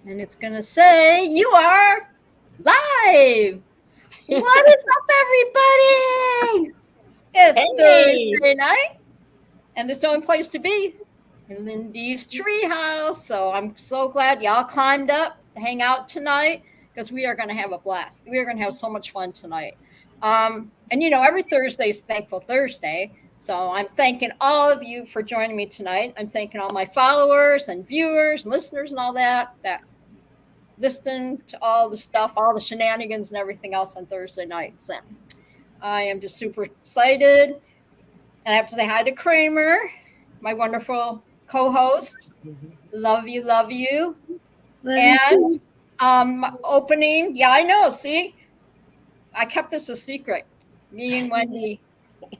and it's going to say, you are live. What is up, everybody? It's Hey. Thursday night, and there's the only place to be in Lindy's Treehouse. So I'm so glad y'all climbed up to hang out tonight because we are going to have a blast. We are going to have so much fun tonight. And every Thursday is Thankful Thursday. So I'm thanking all of you for joining me tonight. I'm thanking all my followers and viewers and listeners and all that listen to all the stuff, all the shenanigans and everything else on Thursday nights. And I am just super excited. And I have to say hi to Kramer, my wonderful co-host. Love you, love you. And opening, yeah, I know. See, I kept this a secret. Me and Wendy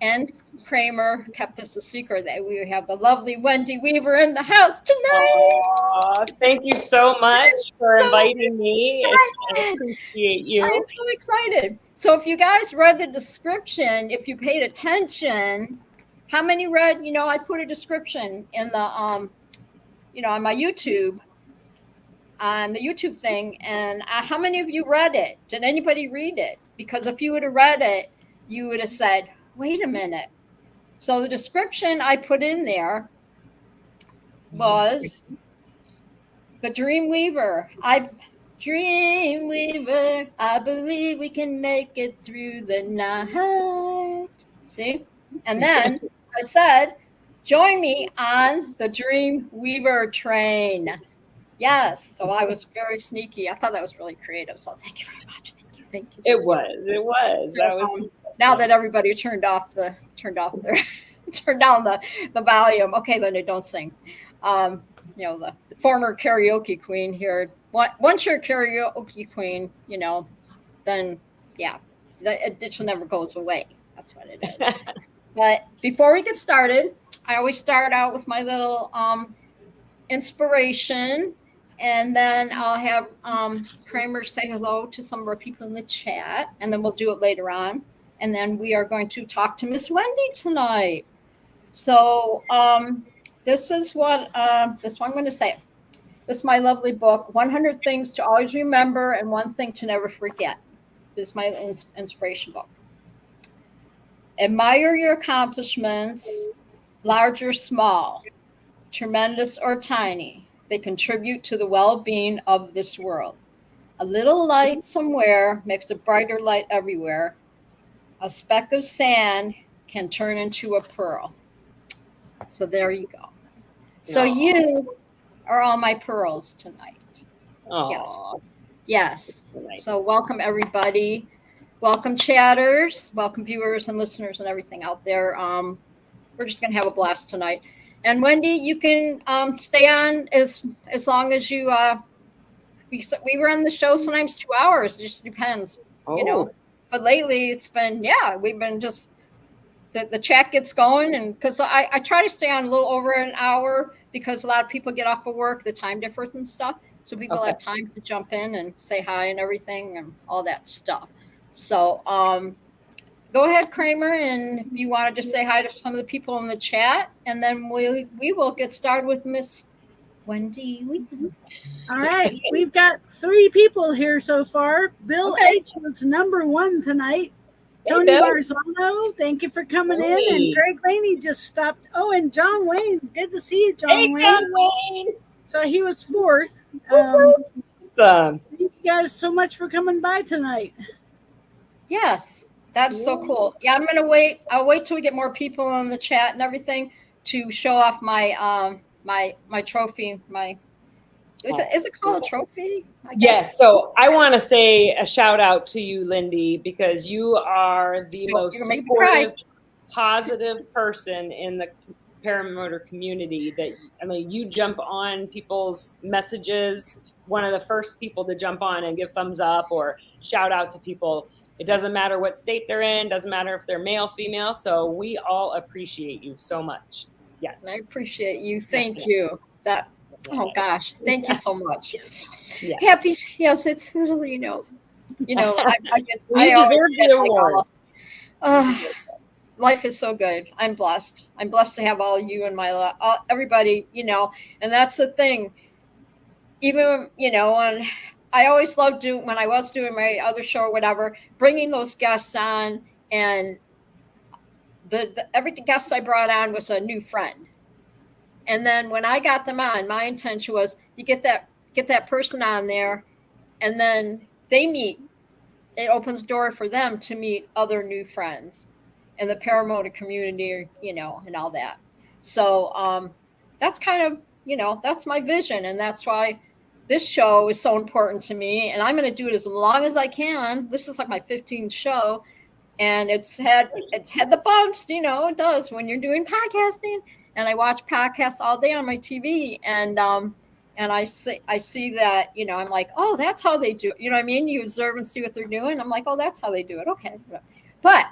and Kramer kept this a secret that we have the lovely Wendy Weaver in the house tonight. Thank you so much for inviting me. I appreciate you. I'm so excited. So if you guys read the description, if you paid attention, how many read, I put a description in the, on my YouTube, on the YouTube thing. And how many of you read it? Did anybody read it? Because if you would have read it, you would have said, wait a minute. So the description I put in there was the Dreamweaver. Dreamweaver, I believe we can make it through the night. See? And then I said, join me on the Dreamweaver train. Yes. So I was very sneaky. I thought that was really creative. So thank you very much. Thank you. It was. So, that was now that everybody turned down the volume. Okay, Linda, don't sing. The former karaoke queen here. Once you're a karaoke queen, then yeah, the addiction never goes away. That's what it is. But before we get started, I always start out with my little inspiration, and then I'll have Kramer say hello to some of our people in the chat, and then we'll do it later on. And then we are going to talk to Miss Wendy tonight. So this is what I'm going to say. This is my lovely book, 100 Things to Always Remember and One Thing to Never Forget. This is my inspiration book. Admire your accomplishments, large or small, tremendous or tiny. They contribute to the well-being of this world. A little light somewhere makes a brighter light everywhere. A speck of sand can turn into a pearl. So there you go. So you are all my pearls tonight. Aww. Yes. Nice. So welcome, everybody. Welcome, chatters. Welcome, viewers and listeners and everything out there. We're just going to have a blast tonight. And Wendy, you can stay on as long as you. We were on the show sometimes 2 hours. It just depends, But lately it's been, we've been just, the chat gets going. And because I try to stay on a little over an hour because a lot of people get off of work, the time difference and stuff. So people have time to jump in and say hi and everything and all that stuff. So go ahead, Kramer. And if you want to just say hi to some of the people in the chat, and then we will get started with Miss Wendy. All right, we've got 3 people here so far. Bill H was number 1 tonight. Tony Barzano, thank you for coming in. And Greg Laney just stopped. Oh, and John Wayne. Good to see you, John Wayne. John Wayne. So he was 4th. Awesome. Thank you guys so much for coming by tonight. Yes, that's so cool. Yeah, I'm gonna wait. I'll wait till we get more people in the chat and everything to show off my my trophy. Is it called a trophy? Yes. So I want to say a shout out to you, Lindy, because you are the most supportive, positive person in the paramotor community. You jump on people's messages. One of the first people to jump on and give thumbs up or shout out to people. It doesn't matter what state they're in. Doesn't matter if they're male, female. So we all appreciate you so much. Yes. I appreciate you. Thank you. Oh gosh, thank you so much. Yes. Happy, yes, it's little, I get. I deserve the award. Life is so good. I'm blessed. I'm blessed to have all you in my life, everybody, and that's the thing. even, and I always loved when I was doing my other show or whatever, bringing those guests on, and every guest I brought on was a new friend. And then when I got them on, my intention was you get that person on there, and then they meet. It opens the door for them to meet other new friends in the paramotor community, and all that. So that's kind of, that's my vision. And that's why this show is so important to me. And I'm going to do it as long as I can. This is like my 15th show. And it's had the bumps, it does when you're doing podcasting. And I watch podcasts all day on my TV. And I see that, I'm like, oh, that's how they do it. You know what I mean? You observe and see what they're doing. I'm like, oh, that's how they do it. Okay. But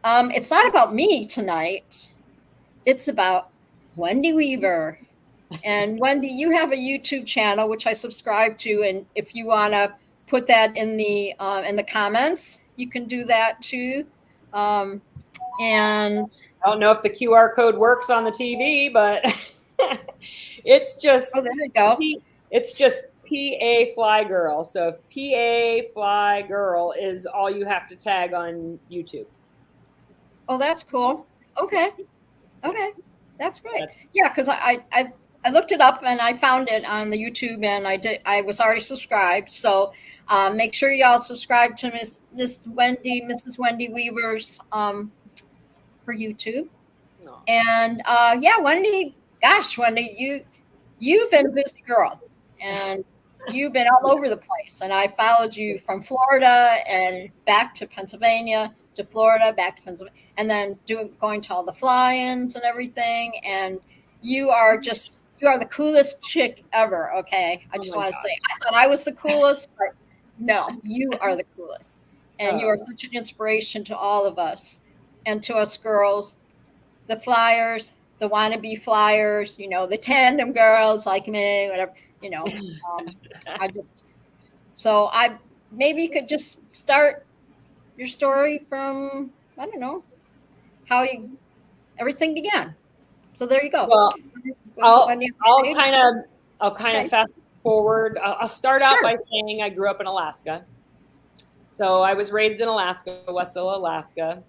it's not about me tonight. It's about Wendy Weaver. And Wendy, you have a YouTube channel, which I subscribe to. And if you want to put that in the comments, you can do that too. And I don't know if the QR code works on the TV, but it's just, there we go. It's just PA Fly Girl. So PA Fly Girl is all you have to tag on YouTube. Oh, that's cool. Okay. That's great. Yeah, because I looked it up and I found it on the YouTube, and I was already subscribed. So make sure y'all subscribe to Mrs. Wendy Weaver's for YouTube. Oh. And Wendy, gosh, Wendy, you've been a busy girl, and you've been all over the place. And I followed you from Florida and back to Pennsylvania, to Florida, back to Pennsylvania, and then going to all the fly-ins and everything. And you are the coolest chick ever. Okay. I just want to say, I thought I was the coolest, but no, you are the coolest. And you are such an inspiration to all of us and to us girls, the flyers, the wannabe flyers, the tandem girls like me, whatever, I maybe you could just start your story from, I don't know, how everything began. So there you go. Well, I'll kind of fast forward. I'll start out by saying I grew up in Alaska. So I was raised in Alaska, Westilla, Alaska.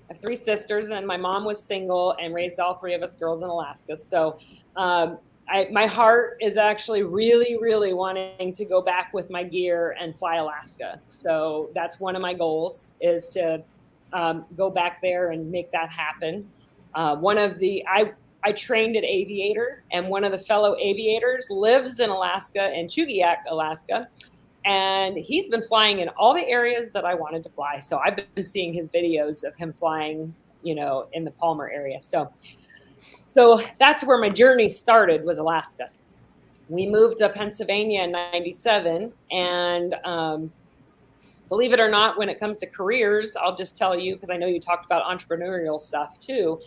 I have 3 sisters, and my mom was single and raised all 3 of us girls in Alaska. So my heart is actually really, really wanting to go back with my gear and fly Alaska. So that's one of my goals, is to go back there and make that happen. I trained at Aviator, and one of the fellow aviators lives in Alaska, in Chugiak, Alaska. And he's been flying in all the areas that I wanted to fly. So I've been seeing his videos of him flying, in the Palmer area. So that's where my journey started, was Alaska. We moved to Pennsylvania in 97. And believe it or not, when it comes to careers, I'll just tell you, because I know you talked about entrepreneurial stuff too.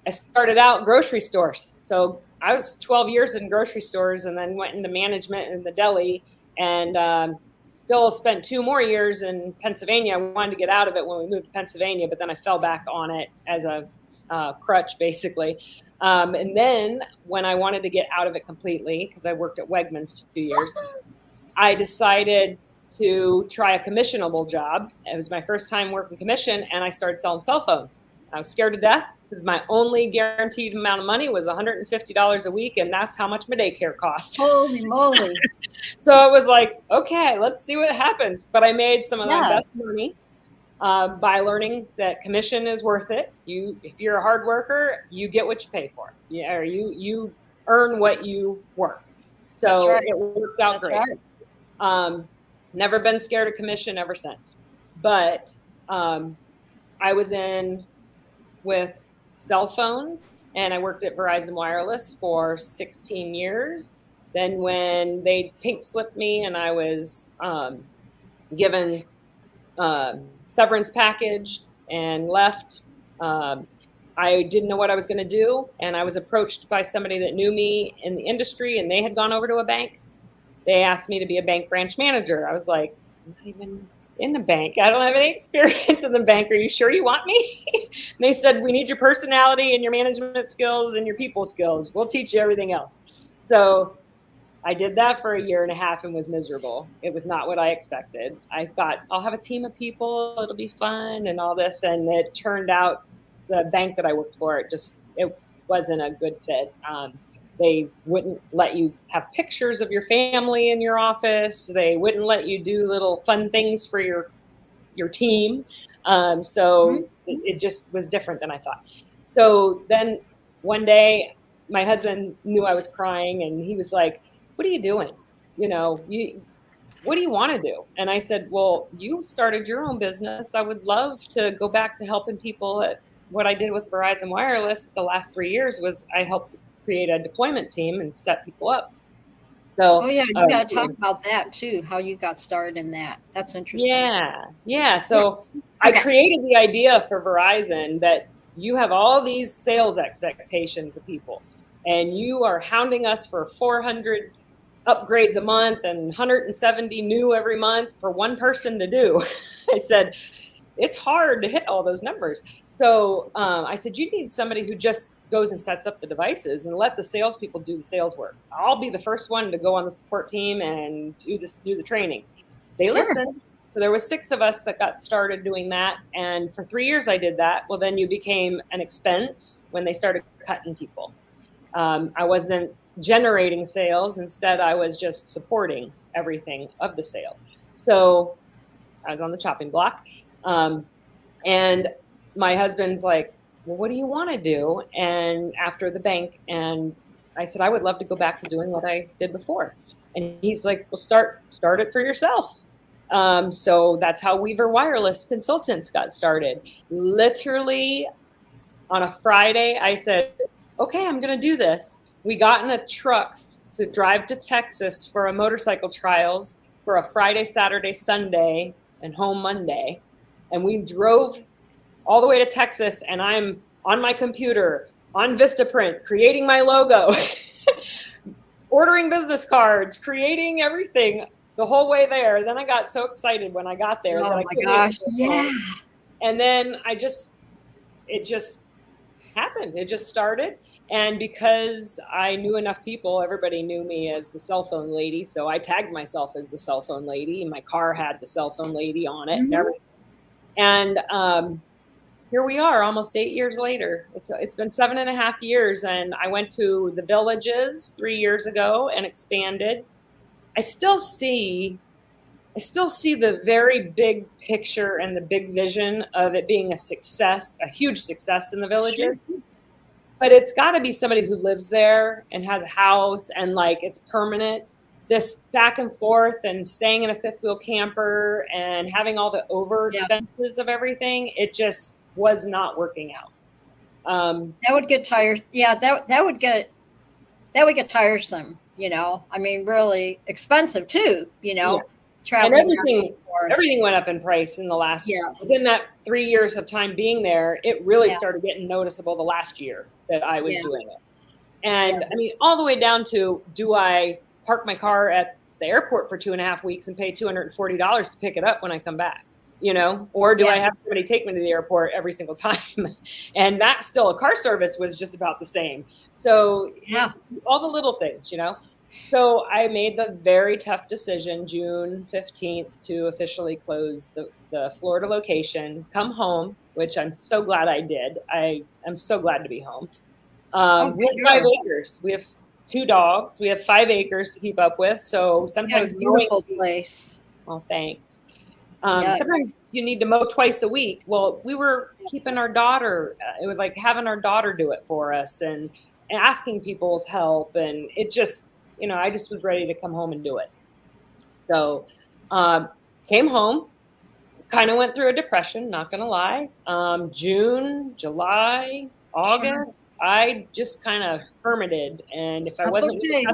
I started out grocery stores. So I was 12 years in grocery stores, and then went into management in the deli, and still spent 2 more years in Pennsylvania. I wanted to get out of it when we moved to Pennsylvania, but then I fell back on it as a crutch, basically. And then when I wanted to get out of it completely, because I worked at Wegmans 2 years, I decided to try a commissionable job. It was my first time working commission, and I started selling cell phones. I was scared to death, because my only guaranteed amount of money was $150 a week, and that's how much my daycare cost. Holy moly. So I was like, okay, let's see what happens. But I made some of my best money by learning that commission is worth it. If you're a hard worker, you get what you pay for. Or you earn what you work. So it worked out great. Right. Never been scared of commission ever since. But I was in with cell phones, and I worked at Verizon Wireless for 16 years. Then when they pink slipped me and I was given severance package and left, I didn't know what I was going to do. And I was approached by somebody that knew me in the industry, and they had gone over to a bank. They asked me to be a bank branch manager. I was like, I'm not even in the bank. I don't have any experience in the bank. Are you sure you want me? And they said, we need your personality and your management skills and your people skills. We'll teach you everything else. So I did that for a year and a half and was miserable. It was not what I expected. I thought I'll have a team of people, it'll be fun and all this. And it turned out the bank that I worked for, it wasn't a good fit. They wouldn't let you have pictures of your family in your office. They wouldn't let you do little fun things for your team. It just was different than I thought. So then one day my husband knew I was crying and he was like, what are you doing? What do you want to do? And I said, well, you started your own business. I would love to go back to helping people. What I did with Verizon Wireless the last 3 years was I helped create a deployment team and set people up. So, you got to talk about that too, how you got started in that. That's interesting. Yeah. So I created the idea for Verizon that you have all these sales expectations of people and you are hounding us for 400 upgrades a month and 170 new every month for one person to do. I said, it's hard to hit all those numbers. So I said, you need somebody who just goes and sets up the devices and let the salespeople do the sales work. I'll be the first one to go on the support team and do the trainings. They listened. So there was 6 of us that got started doing that. And for 3 years I did that. Well, then you became an expense when they started cutting people. I wasn't generating sales. Instead, I was just supporting everything of the sale. So I was on the chopping block. And my husband's like, well, what do you want to do? And after the bank, and I said, I would love to go back to doing what I did before. And he's like, well, start it for yourself. So that's how Weaver Wireless Consultants got started. Literally on a Friday, I said, okay, I'm going to do this. We got in a truck to drive to Texas for a motorcycle trials for a Friday, Saturday, Sunday, and home Monday. And we drove all the way to Texas, and I'm on my computer, on Vistaprint, creating my logo, ordering business cards, creating everything the whole way there. Then I got so excited when I got there that I couldn't. Oh my gosh, yeah. And then it just happened. It just started. And because I knew enough people, everybody knew me as the cell phone lady. So I tagged myself as the cell phone lady. My car had the cell phone lady on it and everything. And here we are almost 8 years later. It's been 7.5 years. And I went to the Villages 3 years ago and expanded. I still see the very big picture and the big vision of it being a success, a huge success in the Villages. Sure. But it's got to be somebody who lives there and has a house and like it's permanent. This back and forth and staying in a fifth wheel camper and having all the over expenses of everything, it just was not working out. That would get tired. Yeah, that would get tiresome. I mean, really expensive too. Traveling and everything went up in price in the last. Within that 3 years of time being there, it really started getting noticeable the last year that I was doing it. And I mean, all the way down to, do I park my car at the airport for 2.5 weeks and pay $240 to pick it up when I come back? Or do I have somebody take me to the airport every single time? And that still, a car service was just about the same. So all the little things, So I made the very tough decision, June 15th, to officially close the Florida location, come home, which I'm so glad I did. I'm so glad to be home. We have 5 acres. We have 2 dogs. We have 5 acres to keep up with. So sometimes beautiful place. Oh, thanks. Sometimes you need to mow twice a week. Well, we were keeping our daughter. It was like having our daughter do it for us and asking people's help. And it just, I just was ready to come home and do it. So came home, kind of went through a depression, not going to lie. June, July, August, I just kind of hermited. And if I wasn't, okay.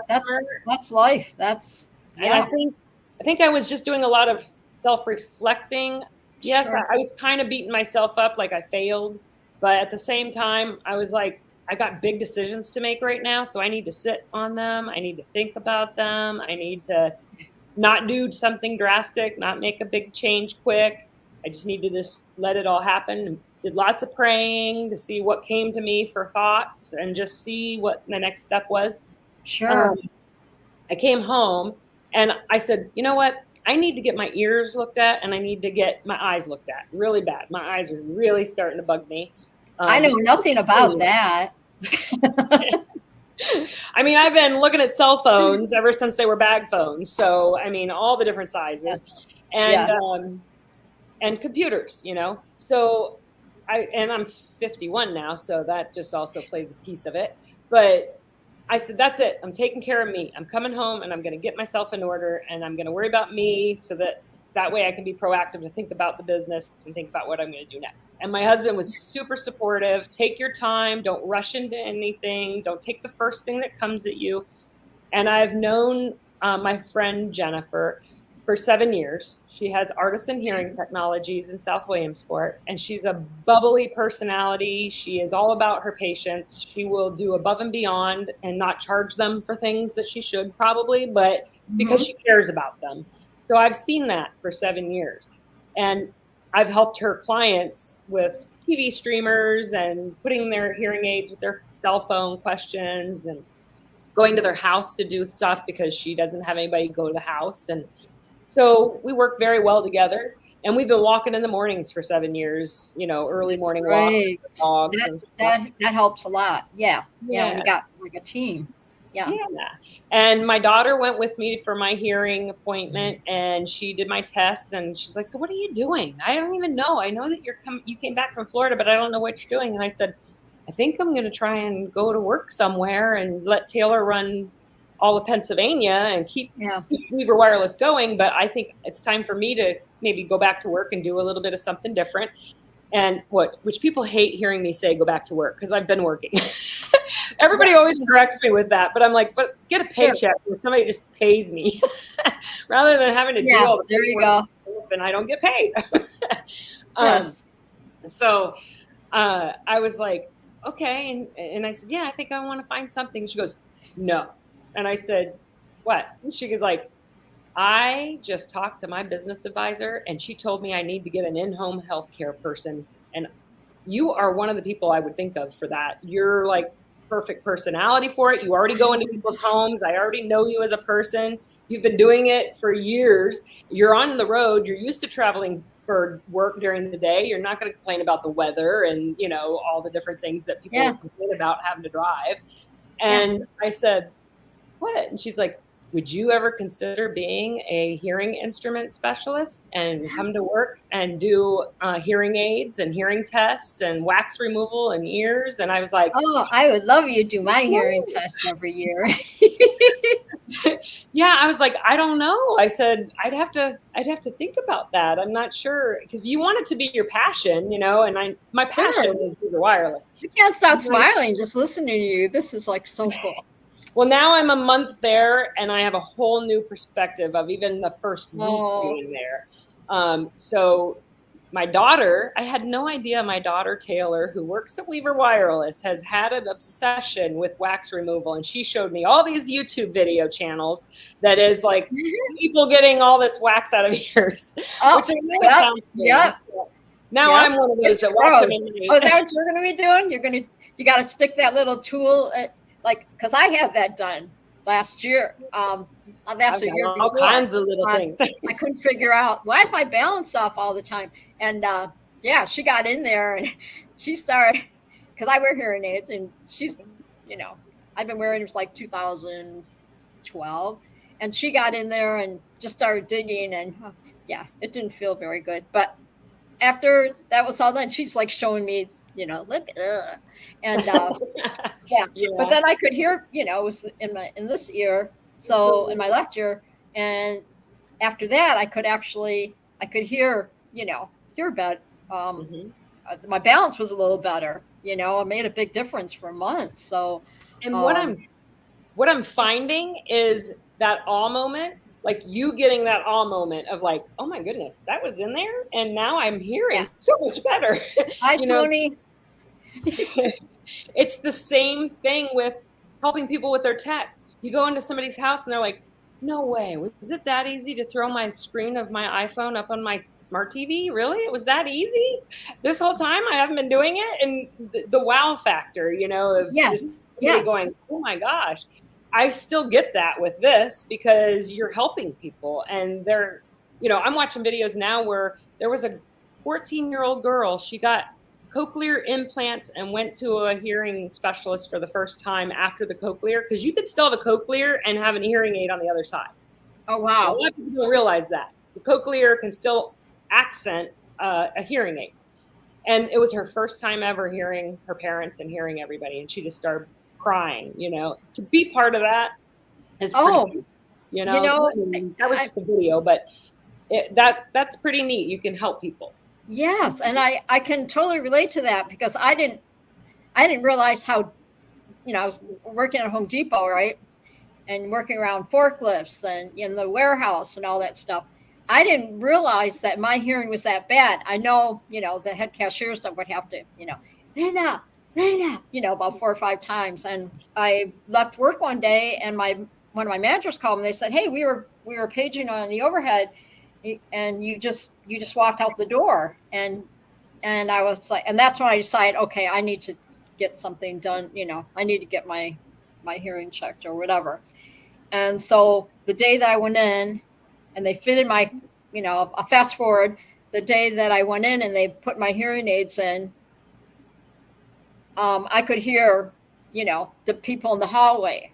That's life. And I think I was just doing a lot of self-reflecting. Yes, I was kind of beating myself up like I failed. But at the same time, I was like, I got big decisions to make right now. So I need to sit on them. I need to think about them. I need to not do something drastic, not make a big change quick. I just need to just let it all happen. Did lots of praying to see what came to me for thoughts and just see what the next step was. Sure. I came home and I said, you know what? I need to get my ears looked at and I need to get my eyes looked at really bad. My eyes are really starting to bug me. I know nothing about that. I mean, I've been looking at cell phones ever since they were bag phones. So, I mean, all the different sizes and computers, you know? So I'm 51 now, so that just also plays a piece of it. But I said, that's it. I'm taking care of me. I'm coming home and I'm going to get myself in order and I'm going to worry about me so that way I can be proactive to think about the business and think about what I'm going to do next. And my husband was super supportive. Take your time. Don't rush into anything. Don't take the first thing that comes at you. And I've known my friend Jennifer for 7 years. She has Artisan Hearing Technologies in South Williamsport, and she's a bubbly personality. She is all about her patients. She will do above and beyond and not charge them for things that she should probably, but because she cares about them. So I've seen that for 7 years. And I've helped her clients with TV streamers and putting their hearing aids with their cell phone questions and going to their house to do stuff because she doesn't have anybody go to the house. And so we work very well together. And we've been walking in the mornings for 7 years, you know, early morning walks with the dogs and stuff. That helps a lot. Yeah. When you got like a team. Yeah. And my daughter went with me for my hearing appointment and she did my test and she's like, so what are you doing? I don't even know. I know that you came back from Florida, but I don't know what you're doing. And I said, I think I'm going to try and go to work somewhere and let Taylor run all of Pennsylvania and keep Weaver Wireless going. But I think it's time for me to maybe go back to work and do a little bit of something different. And which people hate hearing me say, go back to work, because I've been working. Everybody always corrects me with that, but I'm like, but get a paycheck when somebody just pays me rather than having to do all the there you go. And I don't get paid. So I was like, okay. And I said, yeah, I think I want to find something. And she goes, no. And I said, what? And she was like, I just talked to my business advisor and she told me I need to get an in-home healthcare person. And you are one of the people I would think of for that. You're like perfect personality for it. You already go into people's homes. I already know you as a person. You've been doing it for years. You're on the road. You're used to traveling for work during the day. You're not going to complain about the weather and, you know, all the different things that people complain about having to drive. And I said, what? And she's like, would you ever consider being a hearing instrument specialist and come to work and do hearing aids and hearing tests and wax removal in ears? And I was like, oh, I would love you to do my hearing tests every year. I was like, I don't know. I said, I'd have to think about that. I'm not sure, because you want it to be your passion, you know, and my passion is Weaver Wireless. You can't stop smiling just listening to you. This is like so cool. Well, now I'm a month there and I have a whole new perspective of even the first week being there. So my daughter, I had no idea my daughter, Taylor, who works at Weaver Wireless, has had an obsession with wax removal. And she showed me all these YouTube video channels that is like people getting all this wax out of ears. Which I think sounds cool. Now I'm one of those that walk them in the is that what you're going to be doing? You got to stick that little tool because I had that done last year. That's a year before. All kinds of little things. I couldn't figure out, why is my balance off all the time? And she got in there and she started, because I wear hearing aids and she's, you know, I've been wearing it like 2012. And she got in there and just started digging and it didn't feel very good. But after that was all done, she's like showing me, you know, look, and but then I could hear, you know, it was in this ear, so in my left ear, and after that I could hear, you know, better. My balance was a little better, you know. It made a big difference for months. So, and what I'm finding is that awe moment. Like you getting that awe moment of like, oh my goodness, that was in there. And now I'm hearing so much better. Hi, Tony. It's the same thing with helping people with their tech. You go into somebody's house and they're like, no way. Was it that easy to throw my screen of my iPhone up on my smart TV? Really? It was that easy? This whole time I haven't been doing it? And the wow factor, you know, of just going, oh my gosh. I still get that with this because you're helping people, and they're, I'm watching videos now where there was a 14-year-old girl. She got cochlear implants and went to a hearing specialist for the first time after the cochlear, because you could still have a cochlear and have a hearing aid on the other side. Oh, wow. A lot of people don't realize that. The cochlear can still accent a hearing aid. And it was her first time ever hearing her parents and hearing everybody. And she just started crying, to be part of that is pretty neat, that was just a video, but that's pretty neat. You can help people. Yes. And I can totally relate to that, because I didn't realize how, I was working at Home Depot, right? And working around forklifts and in the warehouse and all that stuff. I didn't realize that my hearing was that bad. I know, the head cashiers that would have to, Linda, about 4 or 5 times. And I left work one day, and one of my managers called me. They said, "Hey, we were paging on the overhead, and you just walked out the door." And I was like, and that's when I decided, okay, I need to get something done. I need to get my hearing checked or whatever. And so the day that I went in, and they fitted my, a fast forward, the day that I went in and they put my hearing aids in, I could hear, the people in the hallway.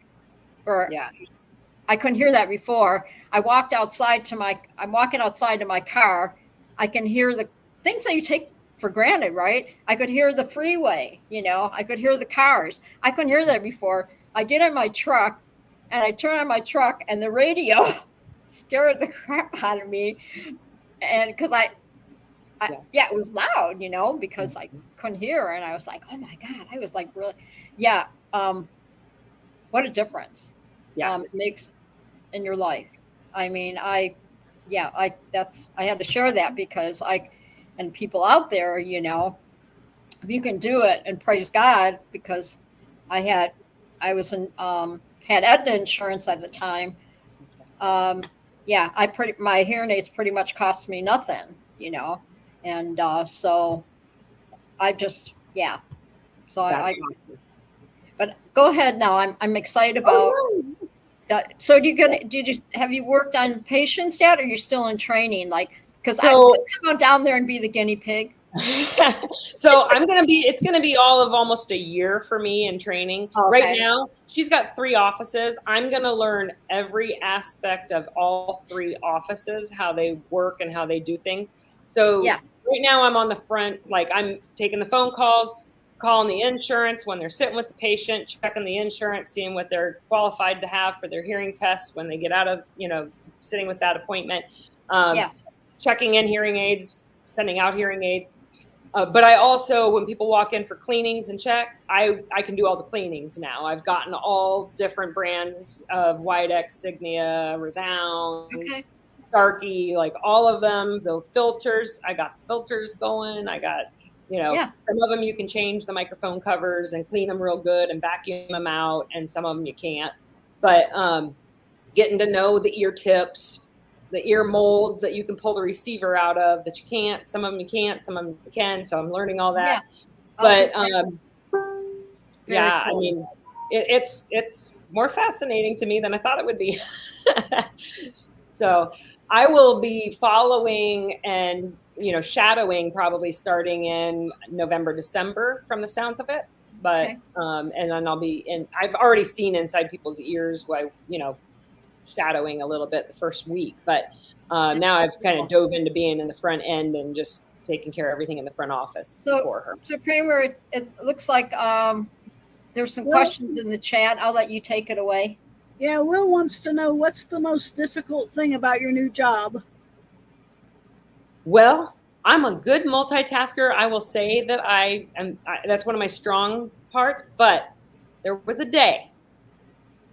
I couldn't hear that before. I'm walking outside to my car. I can hear the things that you take for granted, right? I could hear the freeway, I could hear the cars. I couldn't hear that before. I get in my truck, and I turn on my truck, and the radio scared the crap out of me. And because it was loud, because I couldn't hear. And I was like, oh my God, I was like, really, what a difference it makes in your life. I mean, I had to share that, because and people out there, if you can do it, and praise God, because I was in, had Aetna insurance at the time. My hearing aids pretty much cost me nothing, and so I just, so but go ahead now. I'm excited about that. So have you worked on patients yet, or are you still in training? Because I'm going down there and be the guinea pig. So it's going to be all of almost a year for me in training. Okay. Right now, she's got 3 offices. I'm going to learn every aspect of all 3 offices, how they work and how they do things. So right now I'm on the front, I'm taking the phone calls, calling the insurance when they're sitting with the patient, checking the insurance, seeing what they're qualified to have for their hearing test when they get out of, sitting with that appointment, checking in hearing aids, sending out hearing aids. But I also, when people walk in for cleanings and check, I can do all the cleanings now. I've gotten all different brands of Widex, Signia, Resound, Starkey, all of them. The filters, I got filters going. I got, some of them you can change the microphone covers and clean them real good and vacuum them out, and some of them you can't. But getting to know the ear tips, the ear molds that you can pull the receiver out of that you can't. Some of them you can't, some of them you can. So I'm learning all that. But cool. I mean, it's more fascinating to me than I thought it would be. So I will be following and, shadowing probably starting in November, December from the sounds of it. But, and then I've already seen inside people's ears by, shadowing a little bit the first week, but now I've kind of dove into being in the front end and just taking care of everything in the front office for her. So Kramer, it looks like there's some questions in the chat. I'll let you take it away. Yeah, Will wants to know, what's the most difficult thing about your new job? Well, I'm a good multitasker. I will say that that's one of my strong parts, but there was a day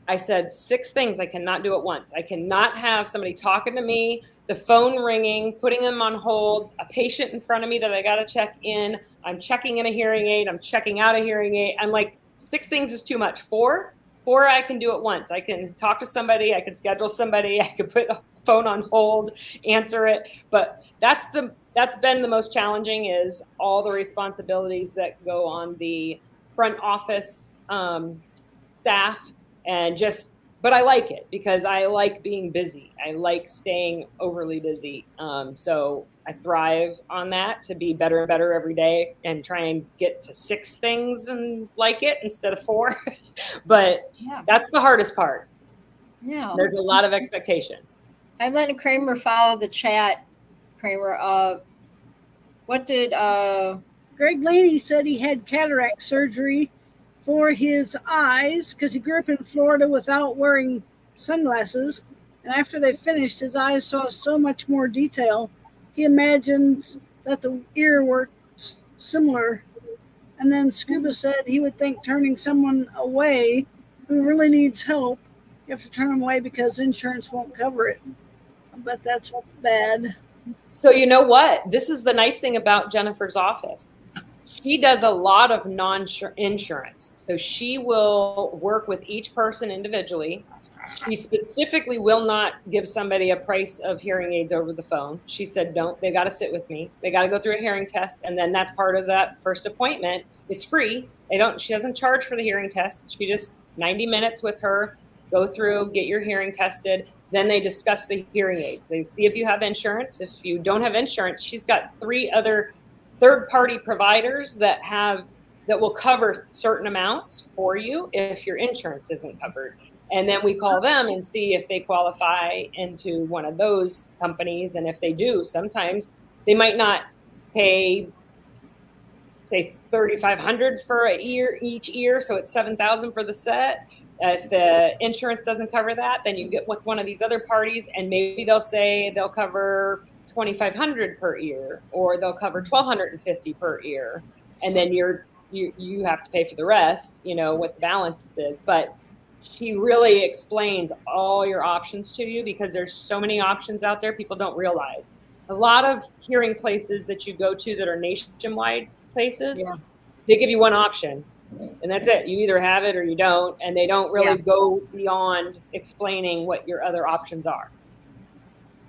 I said 6 things I cannot do at once. I cannot have somebody talking to me, the phone ringing, putting them on hold, a patient in front of me that I got to check in. I'm checking in a hearing aid. I'm checking out a hearing aid. I'm like, 6 things is too much. 4 I can do at once. I can talk to somebody. I can schedule somebody. I can put a phone on hold, answer it. But that's been the most challenging, is all the responsibilities that go on the front office staff. and but I like it because I like being busy. I like staying overly busy. So I thrive on that, to be better and better every day and try and get to 6 things and like it instead of 4. But that's the hardest part. Yeah. There's a lot of expectation. I'm letting Kramer follow the chat. Kramer, what did Greg Laney said he had cataract surgery for his eyes because he grew up in Florida without wearing sunglasses. And after they finished, his eyes saw so much more detail. He imagines that the ear works similar. And then Scuba said he would think turning someone away who really needs help, you have to turn them away because insurance won't cover it. But that's bad. So you know what? This is the nice thing about Jennifer's office. She does a lot of non-insurance. So she will work with each person individually. She specifically will not give somebody a price of hearing aids over the phone. She said, they got to sit with me. They got to go through a hearing test. And then that's part of that first appointment. It's free. She doesn't charge for the hearing test. She just 90 minutes with her, go through, get your hearing tested. Then they discuss the hearing aids. They see if you have insurance. If you don't have insurance, she's got 3 other third-party providers that will cover certain amounts for you if your insurance isn't covered. And then we call them and see if they qualify into one of those companies. And if they do, sometimes they might not pay, say, $3,500 for each ear, so it's $7,000 for the set. If the insurance doesn't cover that, then you get with one of these other parties, and maybe they'll say they'll cover $2,500 per ear, or they'll cover $1,250 per ear, and then you have to pay for the rest, what the balance is. But she really explains all your options to you because there's so many options out there people don't realize. A lot of hearing places that you go to that are nationwide places, they give you one option. And that's it. You either have it or you don't. And they don't really go beyond explaining what your other options are.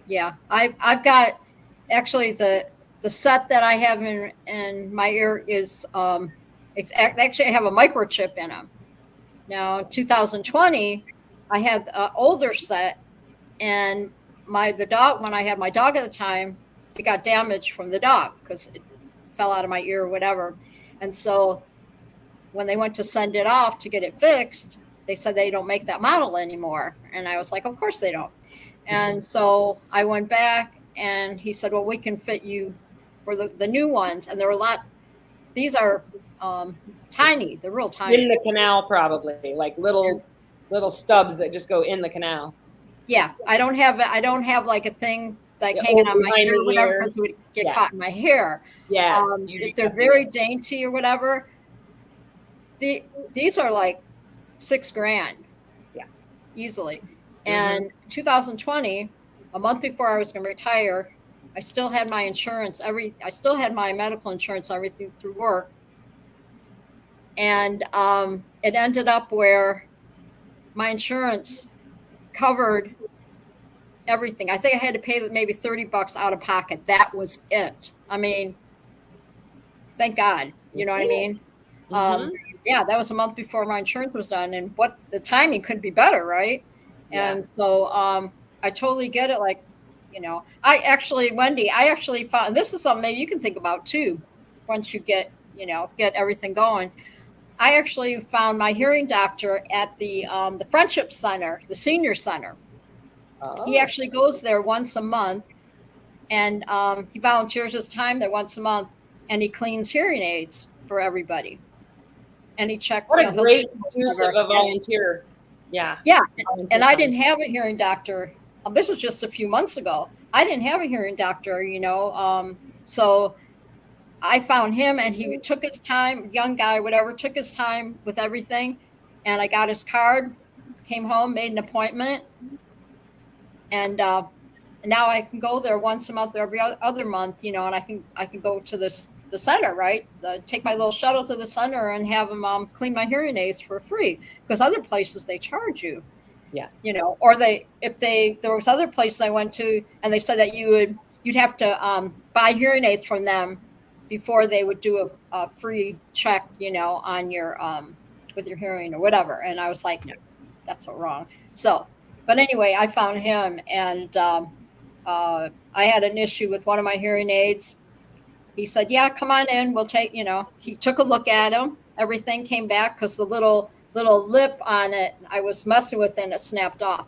Yeah, I've got actually the set that I have in my ear is it's actually I have a microchip in them. Now, in 2020, I had an older set, and the dog, when I had my dog at the time, it got damaged from the dog because it fell out of my ear or whatever. And so when they went to send it off to get it fixed, they said they don't make that model anymore. And I was like, of course they don't. And so I went back, and he said, well, we can fit you for the new ones. And there are these are tiny. They're real tiny. In the canal, probably, like little stubs that just go in the canal. Yeah, I don't have like a thing like hanging on my ear or whatever, because it would get caught in my hair. Yeah. If they're very dainty or whatever, these are like $6,000. Yeah. Easily. And 2020, a month before I was going to retire, I still had my insurance. I still had my medical insurance, everything through work. And it ended up where my insurance covered everything. I think I had to pay maybe $30 out of pocket. That was it. I mean, thank God. You know what I mean? Yeah, that was a month before my insurance was done. And what the timing could be better, right? Yeah. And so I totally get it. Like, Wendy, I actually found, and this is something maybe you can think about too, once you get everything going. I actually found my hearing doctor at the Friendship Center, the senior center. Oh. He actually goes there once a month, and he volunteers his time there once a month, and he cleans hearing aids for everybody. And he checks. What a great use of a volunteer. Yeah. Yeah. And I didn't have a hearing doctor. This was just a few months ago. I didn't have a hearing doctor, so I found him, and he took his time, young guy, whatever, took his time with everything. And I got his card, came home, made an appointment. And now I can go there once a month or every other month, and I can go to the center, right? Take my little shuttle to the center and have them clean my hearing aids for free, because other places they charge you. Yeah. Or there was other places I went to, and they said that you'd have to buy hearing aids from them before they would do a free check, on your with your hearing or whatever. And I was like, that's so wrong. So, but anyway, I found him, and I had an issue with one of my hearing aids. He said, yeah, come on in. We'll take, he took a look at him. Everything came back because the little lip on it, I was messing with it and it snapped off.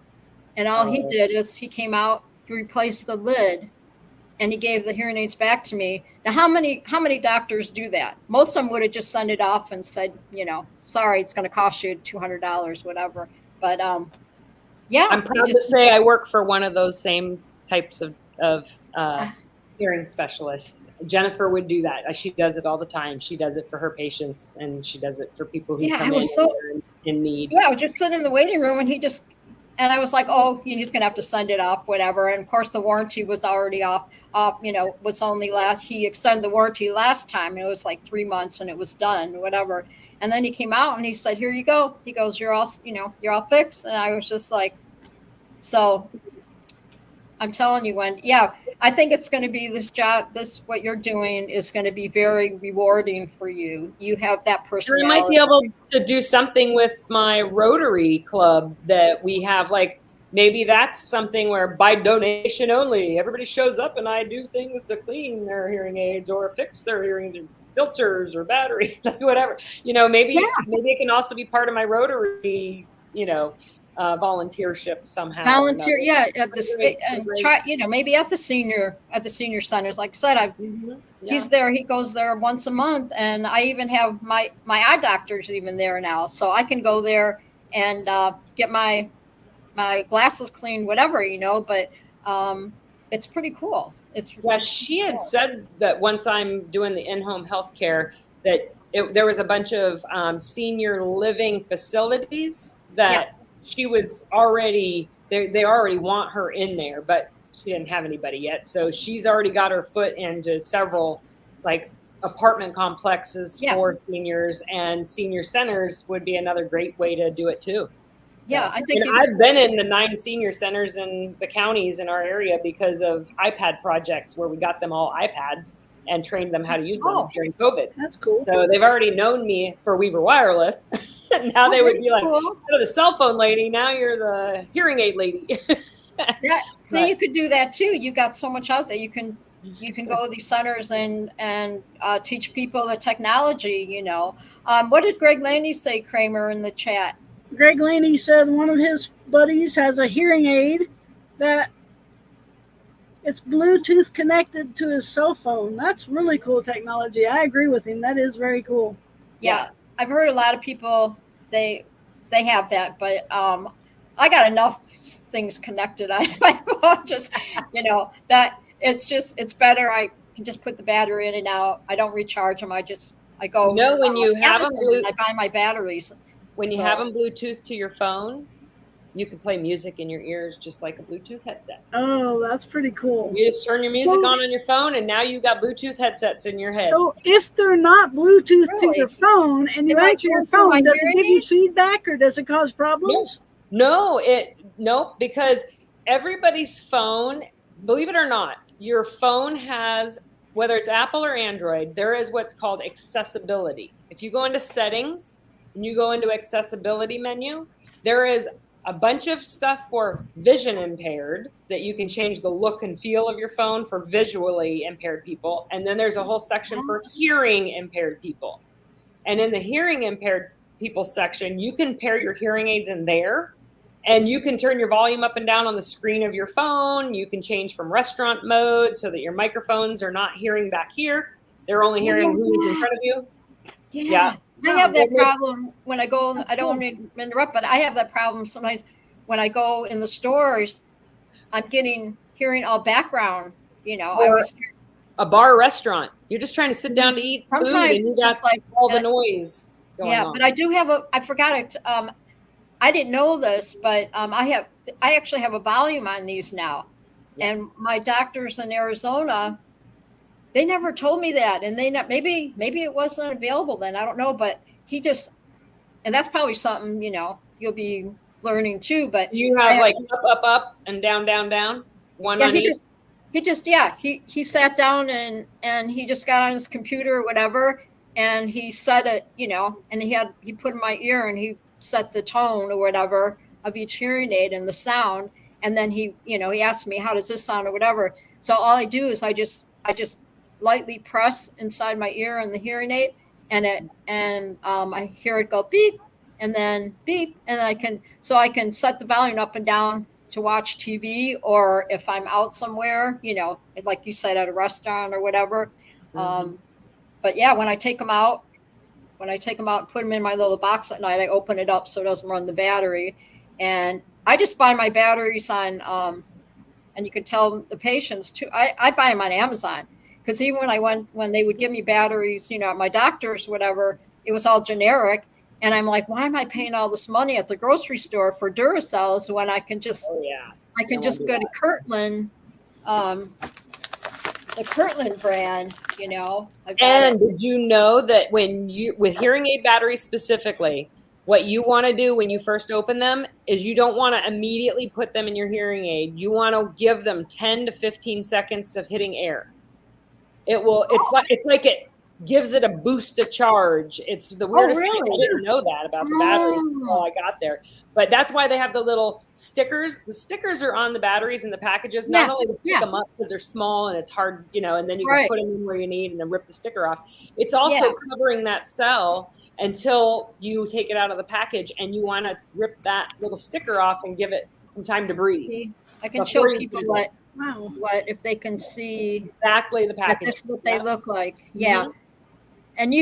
And all he did is he came out, he replaced the lid, and he gave the hearing aids back to me. Now, how many doctors do that? Most of them would have just sent it off and said, sorry, it's going to cost you $200, whatever. But yeah. I'm proud to say I work for one of those same types of hearing specialists. Jennifer would do that. She does it all the time. She does it for her patients, and she does it for people who come in need. Yeah, I was just sitting in the waiting room, and I was like, oh, you're just going to have to send it off, whatever. And of course, the warranty was already off, was only he extended the warranty last time. And it was like 3 months and it was done, whatever. And then he came out and he said, here you go. He goes, you're all fixed. And I was just like, so I'm telling you, Wendy, I think it's going to be what you're doing is going to be very rewarding for you. You have that personality. I might be able to do something with my Rotary Club that we have, like maybe that's something where by donation only, everybody shows up and I do things to clean their hearing aids or fix their hearing filters or batteries, whatever. Maybe it can also be part of my Rotary, volunteership somehow. Volunteer, try, maybe at the senior centers. Like I said, he's there. He goes there once a month, and I even have my eye doctor's even there now, so I can go there and get my glasses cleaned, whatever, But it's pretty cool. She had said that once I'm doing the in-home healthcare that there was a bunch of senior living facilities that she was already they already want her in there, but she didn't have anybody yet. So she's already got her foot into several like apartment complexes for seniors, and senior centers would be another great way to do it too. Yeah, I think I've been in the 9 senior centers in the counties in our area because of iPad projects where we got them all iPads and trained them how to use them during COVID. That's cool. So they've already known me for Weaver Wireless. Now they would be like, you're the cell phone lady. Now you're the hearing aid lady. You could do that too. You got so much out there. You can go to these centers and teach people the technology. What did Greg Laney say, Kramer, in the chat? Greg Laney said one of his buddies has a hearing aid that it's Bluetooth connected to his cell phone. That's really cool technology. I agree with him. That is very cool. Yeah, I've heard a lot of people, they have that, but I got enough things connected on my phone, just, that it's better. I can just put the battery in and out. I don't recharge them. I go. When you have them, I buy my batteries. When you have them Bluetooth to your phone, you can play music in your ears just like a Bluetooth headset. Oh, that's pretty cool. You just turn your music on your phone, and now you've got Bluetooth headsets in your head. So if they're not Bluetooth to your phone and you answer your phone, does it give you feedback or does it cause problems? No, because everybody's phone, believe it or not, your phone has, whether it's Apple or Android, there is what's called accessibility. If you go into settings and you go into accessibility menu, there is a bunch of stuff for vision impaired that you can change the look and feel of your phone for visually impaired people. And then there's a whole section for hearing impaired people. And in the hearing impaired people section, you can pair your hearing aids in there, and you can turn your volume up and down on the screen of your phone. You can change from restaurant mode so that your microphones are not hearing back here. They're only hearing who's in front of you. Yeah. I have that problem when I go. I don't want to interrupt, but I have that problem sometimes when I go in the stores. I'm getting hearing all background. Or a bar or restaurant. You're just trying to sit down to eat food, and you got all the noise going on. But I do have I forgot it. I didn't know this, but I actually have a volume on these now, and my doctors in Arizona. They never told me that, and maybe it wasn't available then. I don't know, but and that's probably something you'll be learning too. But you have up, and down, one on each. He sat down and he just got on his computer or whatever, and he set it, and he put in my ear and he set the tone or whatever of each hearing aid and the sound. And then he asked me, how does this sound or whatever. So all I do is I just lightly press inside my ear in the hearing aid, and I hear it go beep, and then beep, and I can set the volume up and down to watch TV, or if I'm out somewhere, like you said, at a restaurant or whatever. But yeah, when I take them out and put them in my little box at night, I open it up so it doesn't run the battery. And I just buy my batteries on, and you can tell the patients too. I buy them on Amazon, because even when they would give me batteries, at my doctor's, whatever, it was all generic. And I'm like, why am I paying all this money at the grocery store for Duracells when I can just, go to Kirtland, the Kirtland brand, And did you know that with hearing aid batteries specifically, what you want to do when you first open them is you don't want to immediately put them in your hearing aid. You want to give them 10 to 15 seconds of hitting air. It's like it gives it a boost of charge. It's the weirdest thing. I didn't know that about the batteries until I got there. But that's why they have the little stickers. The stickers are on the batteries and the packages, not only to pick them up because they're small and it's hard, and then you can put them in where you need and then rip the sticker off. It's also covering that cell until you take it out of the package, and you want to rip that little sticker off and give it some time to breathe. I can show people what if they can see exactly the package. That's what they look like. Yeah. And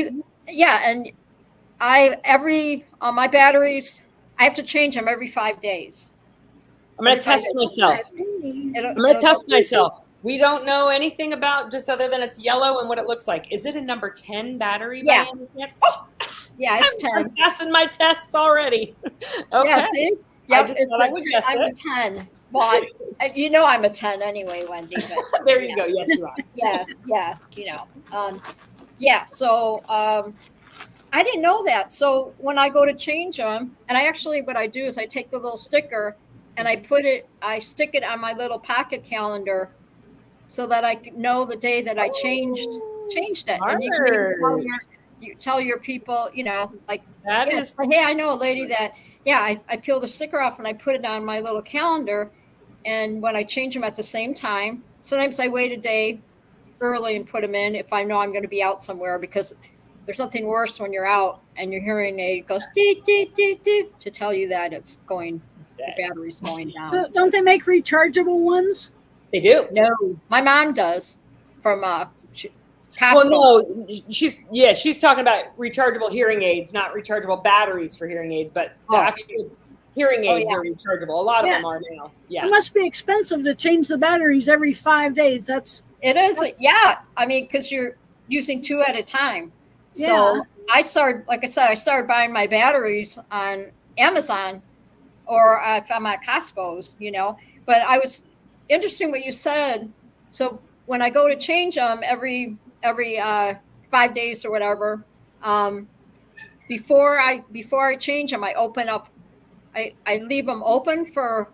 my batteries, I have to change them every 5 days. I'm going to test myself. I'm going to test myself. We don't know anything about, just other than it's yellow and what it looks like. Is it a number 10 battery? Yeah. Oh, yeah, it's 10. I'm passing my tests already. Okay. Yeah, see? Yep, I'm a 10. Well, I'm a 10 anyway, Wendy. But, there you go. Yes, you are. Yes. So I didn't know that. So when I go to change them, and what I do is I take the little sticker and I stick it on my little pocket calendar so that I know the day that I changed it. Smart. And you tell your people, like, hey, I know a lady that, I peel the sticker off and I put it on my little calendar. And when I change them at the same time, sometimes I wait a day early and put them in if I know I'm going to be out somewhere, because there's nothing worse when you're out and your hearing aid goes dee, dee, dee, dee, to tell you that the battery's going down. So don't they make rechargeable ones? They do. No, my mom does from Costco. Well, no, she's talking about rechargeable hearing aids, not rechargeable batteries for hearing aids, but the actual hearing aids are rechargeable. A lot of them are now. Yeah. It must be expensive to change the batteries every 5 days. It is. Yeah. I mean, because you're using 2 at a time. Yeah. So I started buying my batteries on Amazon, or if I'm at Costco's, but I was interesting what you said. So when I go to change them every 5 days or whatever, before I change them, I open up, I leave them open for,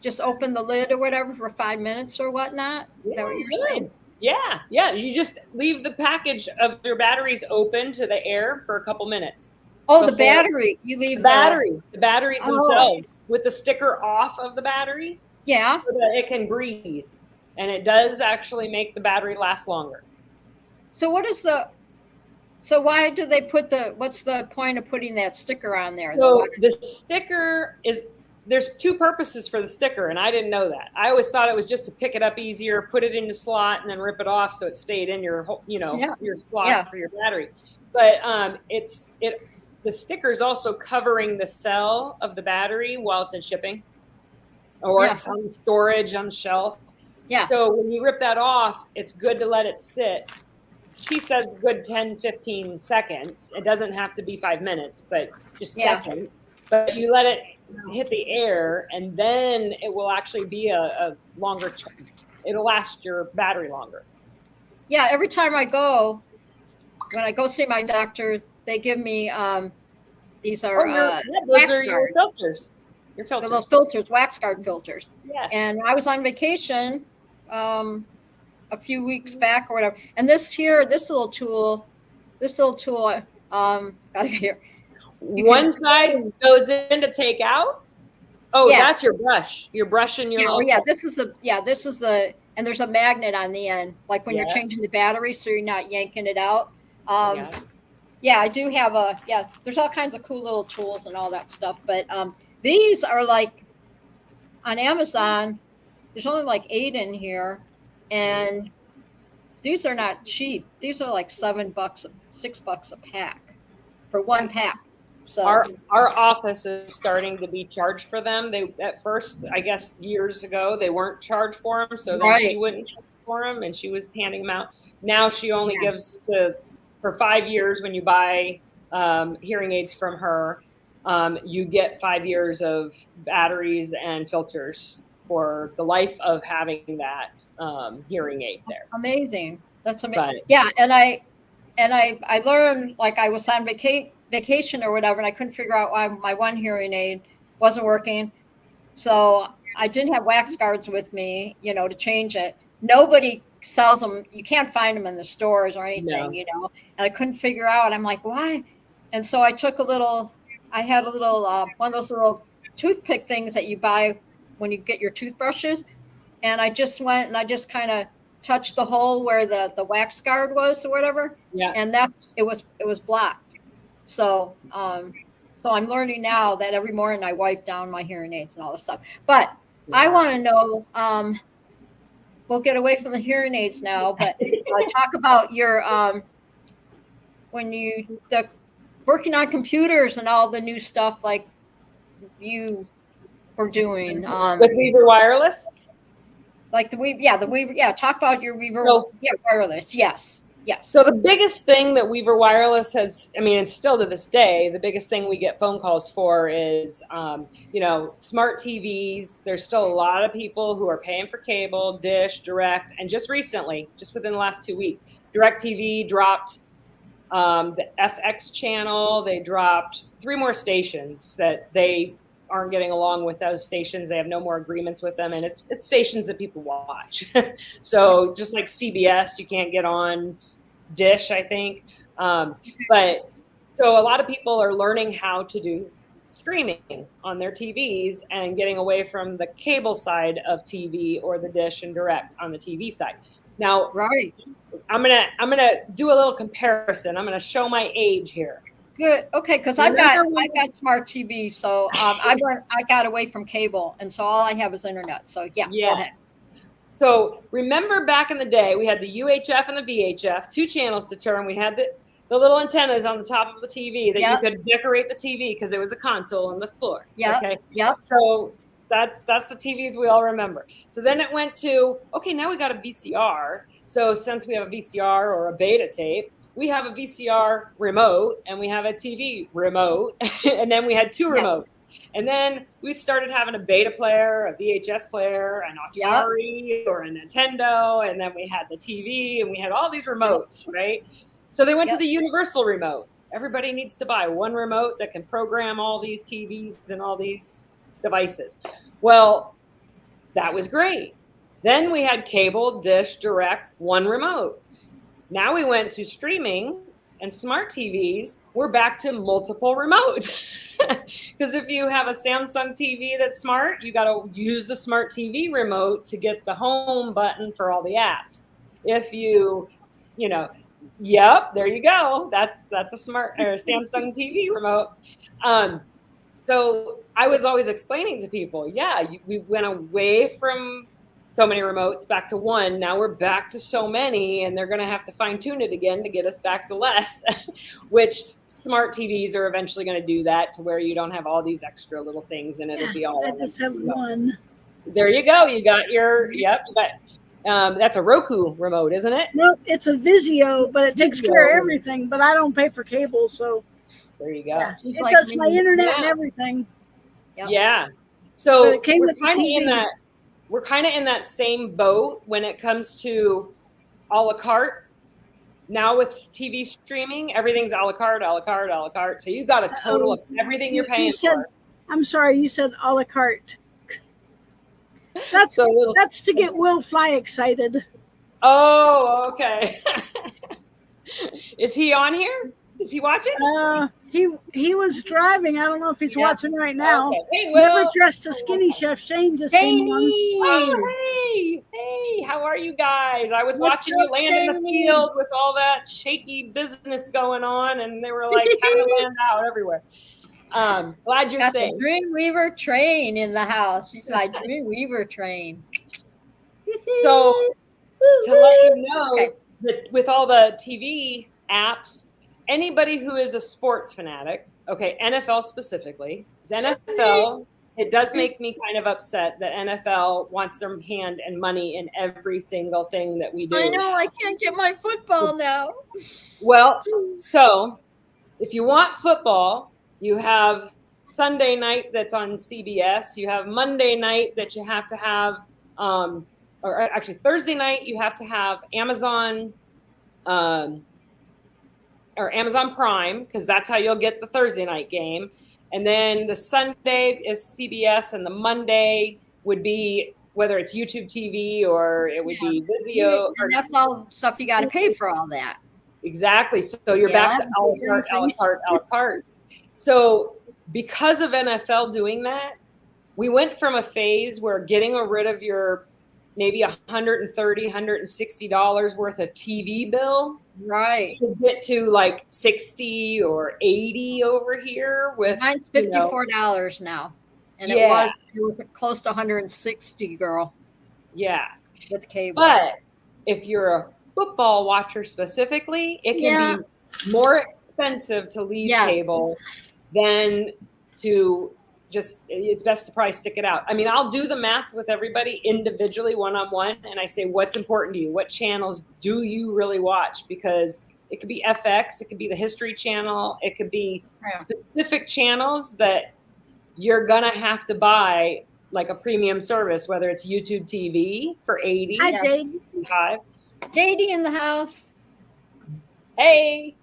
just open the lid or whatever for 5 minutes or whatnot. Is that what you're saying? Yeah. You just leave the package of your batteries open to the air for a couple minutes. Oh, the battery. You leave the batteries themselves with the sticker off of the battery. Yeah. So that it can breathe. And it does actually make the battery last longer. So why do they what's the point of putting that sticker on there? So the sticker there's 2 purposes for the sticker, and I didn't know that. I always thought it was just to pick it up easier, put it in the slot, and then rip it off so it stayed in your slot for your battery. But the sticker is also covering the cell of the battery while it's in shipping, or it's on storage on the shelf. Yeah. So when you rip that off, it's good to let it sit. She says good 10, 15 seconds. It doesn't have to be 5 minutes, but just seconds. But you let it hit the air, and then it will actually be a longer. It'll last your battery longer. Yeah, every time when I go see my doctor, they give me these are those are your filters. Your filters. The little filters, wax guard filters. Yes. And I was on vacation a few weeks back or whatever, and this little tool, gotta get here. One side goes in to take out, Oh, Yeah. that's your brush. Your brush and your Yeah, local. yeah, this is the and there's a magnet on the end, like when you're changing the battery, so you're not yanking it out. Yeah, I do have there's all kinds of cool little tools and all that stuff, but these are like on Amazon. There's only like 8 in here, and these are not cheap. These are like $7, $6 a pack for one pack. So our office is starting to be charged for them. They at first, I guess years ago, they weren't charged for them, so then she wouldn't charge for them, and she was handing them out. Now she only gives for 5 years when you buy hearing aids from her. You get 5 years of batteries and filters for the life of having that hearing aid there. Amazing. That's amazing. Yeah, and I learned, like, I was on vacation or whatever, and I couldn't figure out why my one hearing aid wasn't working. So I didn't have wax guards with me, to change it. Nobody sells them. You can't find them in the stores or anything, and I couldn't figure out. I'm like, why? And so I took I had a little, one of those little toothpick things that you buy when you get your toothbrushes. And I just went and I just kind of touched the hole where the wax guard was or whatever. Yeah. And it was blocked. So, so I'm learning now that every morning I wipe down my hearing aids and all this stuff. But I want to know, we'll get away from the hearing aids now, but talk about your, working on computers and all the new stuff like you were doing. With Weaver Wireless? Like the Weaver, talk about your Weaver Wireless. Yes. So the biggest thing that Weaver Wireless has, and still to this day, the biggest thing we get phone calls for is, smart TVs. There's still a lot of people who are paying for cable, dish, direct, and just recently, just within the last 2 weeks, DirecTV dropped the FX channel. They dropped 3 more stations that they aren't getting along with those stations. They have no more agreements with them, and it's stations that people watch. So just like CBS, you can't get on Dish, I think. But so a lot of people are learning how to do streaming on their TVs and getting away from the cable side of TV or the dish and direct on the TV side. Now, I'm gonna do a little comparison. I'm gonna show my age here. Good. Okay, because I've got smart TV, so I got away from cable, and so all I have is internet. So go ahead. So remember back in the day, we had the UHF and the VHF, 2 channels to turn. We had the little antennas on the top of the TV that you could decorate the TV because it was a console on the floor. Okay. Yep. So that's the TVs we all remember. So then it went to, now we got a VCR. So since we have a VCR or a beta tape, we have a VCR remote and we have a TV remote, and then we had 2 remotes. And then we started having a beta player, a VHS player, an Atari or a Nintendo, and then we had the TV, and we had all these remotes, right? So they went to the universal remote. Everybody needs to buy one remote that can program all these TVs and all these devices. Well, that was great. Then we had cable, dish, direct, 1 remote. Now we went to streaming and smart TVs. We're back to multiple remotes. Because if you have a Samsung TV that's smart, you got to use the smart TV remote to get the home button for all the apps. If you, there you go. That's a smart or Samsung TV remote. So I was always explaining to people, we went away from so many remotes back to 1. Now we're back to so many, and they're going to have to fine tune it again to get us back to less, which smart TVs are eventually going to do that to where you don't have all these extra little things, and it'll be all. I just have 1. There you go. You got your, that's a Roku remote, isn't it? No, it's a Vizio, but it takes care of everything, but I don't pay for cable, so. There you go. Yeah, it does my internet and everything. Yep. Yeah. So we're kind of in that same boat when it comes to a la carte. Now with TV streaming, everything's a la carte, a la carte, a la carte. So you got a total of everything you're paying for. I'm sorry, you said a la carte. That's to get Will Fly excited. Oh, okay. Is he on here? Is he watching? He was driving. I don't know if he's watching right now. Okay. Hey, Never dressed a skinny chef. Shane just came on. Oh, hey, how are you guys? I was watching you land in the field with all that shaky business going on, and they were like having to land out everywhere. Glad you're safe. The Dreamweaver train in the house. She's my Dreamweaver train. So to let you know, that with all the TV apps, anybody who is a sports fanatic, okay, NFL specifically, is NFL. It does make me kind of upset that NFL wants their hand and money in every single thing that we do. I know, I can't get my football now. Well, so if you want football, you have Sunday night that's on CBS. You have Monday night that you have to have, or actually Thursday night you have to have Amazon or Amazon Prime, because that's how you'll get the Thursday night game. And then the Sunday is CBS, and the Monday would be whether it's YouTube TV or it would be Vizio. And that's all stuff you got to pay for all that. Exactly. So you're back to a la carte. So because of NFL doing that, we went from a phase where getting rid of your maybe $130, $160 worth of TV bill, right, to get to like 60 or 80 over here with mine's $54 now, and it was close to 160, girl. Yeah, with cable. But if you're a football watcher specifically, it can be more expensive to leave cable than to just, it's best to probably stick it out. I mean, I'll do the math with everybody individually, one-on-one, and I say, what's important to you? What channels do you really watch? Because it could be FX, it could be the History Channel, it could be specific channels that you're gonna have to buy like a premium service, whether it's YouTube TV for $80. Hi, Jade. JD in the house. Hey.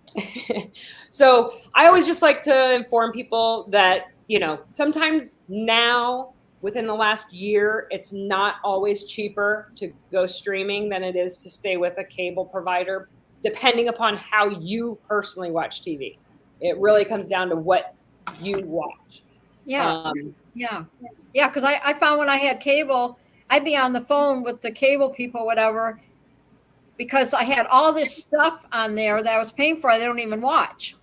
So I always just like to inform people that, you know, sometimes now within the last year, it's not always cheaper to go streaming than it is to stay with a cable provider, depending upon how you personally watch TV. It really comes down to what you watch. Because I found when I had cable, I'd be on the phone with the cable people, whatever, because I had all this stuff on there that I was paying for I don't even watch.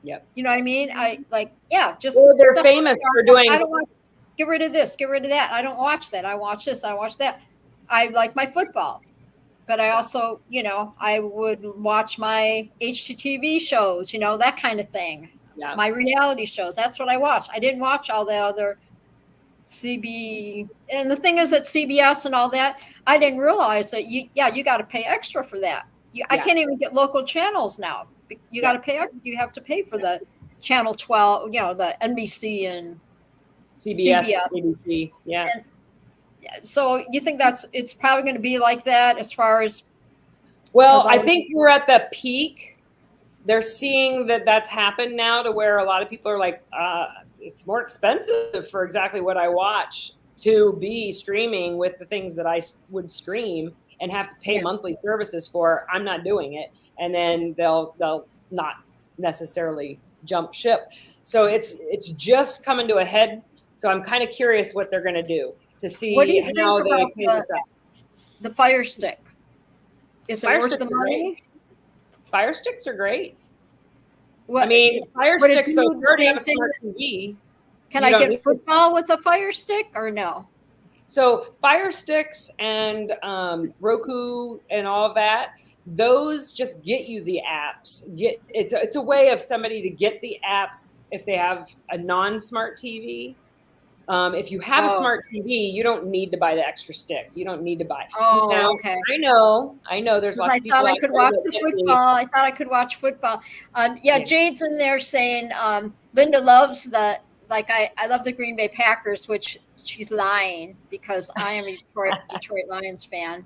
Yep. You know what I mean? I just. Well, they're famous for doing. I don't want, get rid of this, get rid of that. I don't watch that. I watch this, I watch that. I like my football, but I also, you know, I would watch my HGTV shows, you know, that kind of thing. Yeah. My reality shows. That's what I watch. I didn't watch all the other CB. And the thing is that CBS and all that, I didn't realize that you got to pay extra for that. I can't even get local channels now. You got to pay. You have to pay for the channel 12, you know, the NBC and CBS. ABC. Yeah. And so you think it's probably going to be like that as far as? Well, I think we're at the peak. They're seeing that that's happened now to where a lot of people are like, it's more expensive for exactly what I watch to be streaming with the things that I would stream and have to pay monthly services for. I'm not doing it. And then they'll not necessarily jump ship. So it's just coming to a head. So I'm kind of curious what they're going to do to see how they pay this up. The Fire Stick. Is it worth the money? Fire Sticks are great. Well, I mean, Fire Sticks, so already have a smart TV. Can I get football with a Fire Stick or no? So Fire Sticks and Roku and all of that, those just get you the apps. It's a way of somebody to get the apps if they have a non-smart TV. If you have a smart TV, you don't need to buy the extra stick. You don't need to buy. Oh, now, okay. I know. There's lots of people. I thought I could watch the football. I thought I could watch football. Jade's in there saying Linda loves I love the Green Bay Packers, which she's lying because I am a Detroit Lions fan.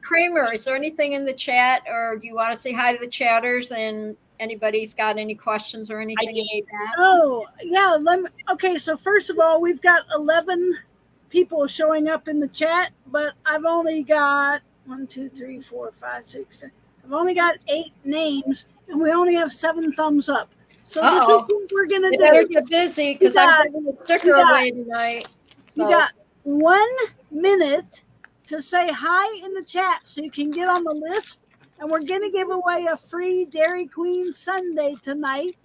Kramer, is there anything in the chat, or do you want to say hi to the chatters and anybody's got any questions or anything like that? Oh, yeah. Okay, so first of all, we've got 11 people showing up in the chat, but I've only got 1, 2, 3, 4, 5, 6, 7. I've only got 8 names. and we only have 7 thumbs up. So this is what we're gonna You do. better get busy because I'm giving a sticker away tonight. You got 1 minute to say hi in the chat so you can get on the list. And we're going to give away a free Dairy Queen sundae tonight.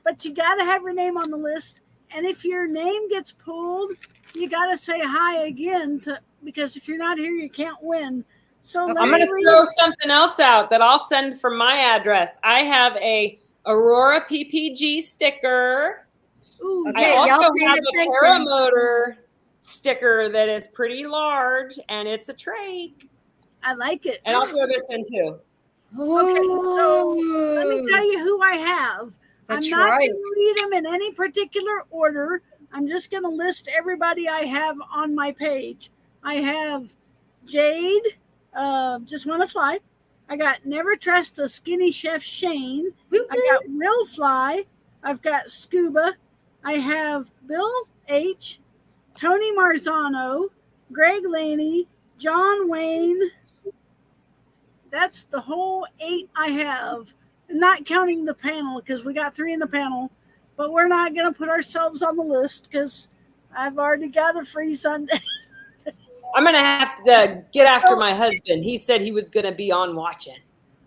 But you got to have your name on the list. And if your name gets pulled, you got to say hi again because if you're not here, you can't win. So I'm going to throw something else out that I'll send from my address. I have a Aurora PPG sticker. Ooh, I also have a paramotor sticker that is pretty large, and it's a tray. I like it. And I'll throw this in too. Okay, so let me tell you who I have. I'm not going to read them in any particular order. I'm just going to list everybody I have on my page. I have Jade, Just Want to Fly. I got Never Trust a Skinny Chef Shane. I got Real Fly. I've got Scuba. I have Bill H, Tony Marzano, Greg Laney, John Wayne. That's the whole 8 I have, not counting the panel because we got 3 in the panel. But we're not going to put ourselves on the list because I've already got a free sundae. I'm going to have to get after my husband. He said he was going to be on watching.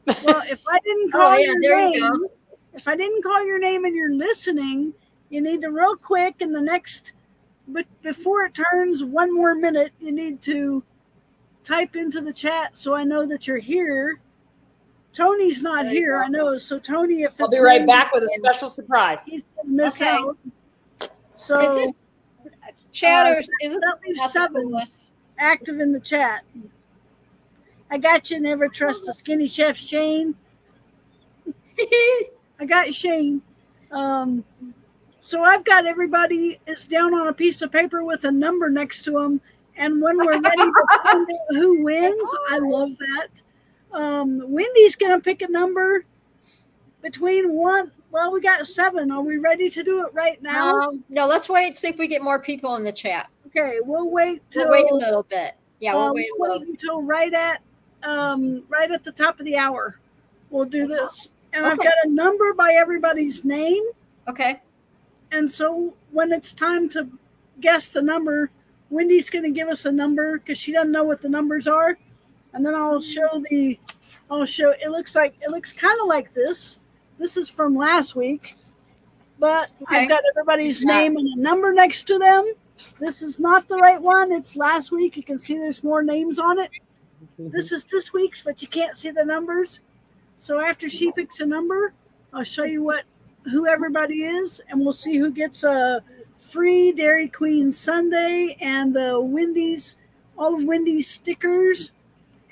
Well, if I didn't call your name, if I didn't call your name and you're listening, you need to real quick in the next, but before it turns 1 more minute, you need to type into the chat so I know that you're here. Tony's not here, I know. So Tony, if I'll be right back with a special surprise. He's gonna miss out. So is this chatters is at least 7 active in the chat. I got you. Never Trust a Skinny Chef Shane. I got Shane. So I've got everybody is down on a piece of paper with a number next to them. And when we're ready to find out who wins, I love that. Wendy's going to pick a number between 1. Well, we got 7. Are we ready to do it right now? No, let's wait and see if we get more people in the chat. Okay, we'll wait till. We'll wait a little bit. Yeah, we'll wait until right at the top of the hour. We'll do this. And I've got a number by everybody's name. Okay. And so when it's time to guess the number, Wendy's going to give us a number because she doesn't know what the numbers are. And then it looks kind of like this. This is from last week, but I've got everybody's name and a number next to them. This is not the right one. It's last week. You can see there's more names on it. This is this week's, but you can't see the numbers. So after she picks a number, I'll show you who everybody is, and we'll see who gets a free Dairy Queen sundae and the all of Wendy's stickers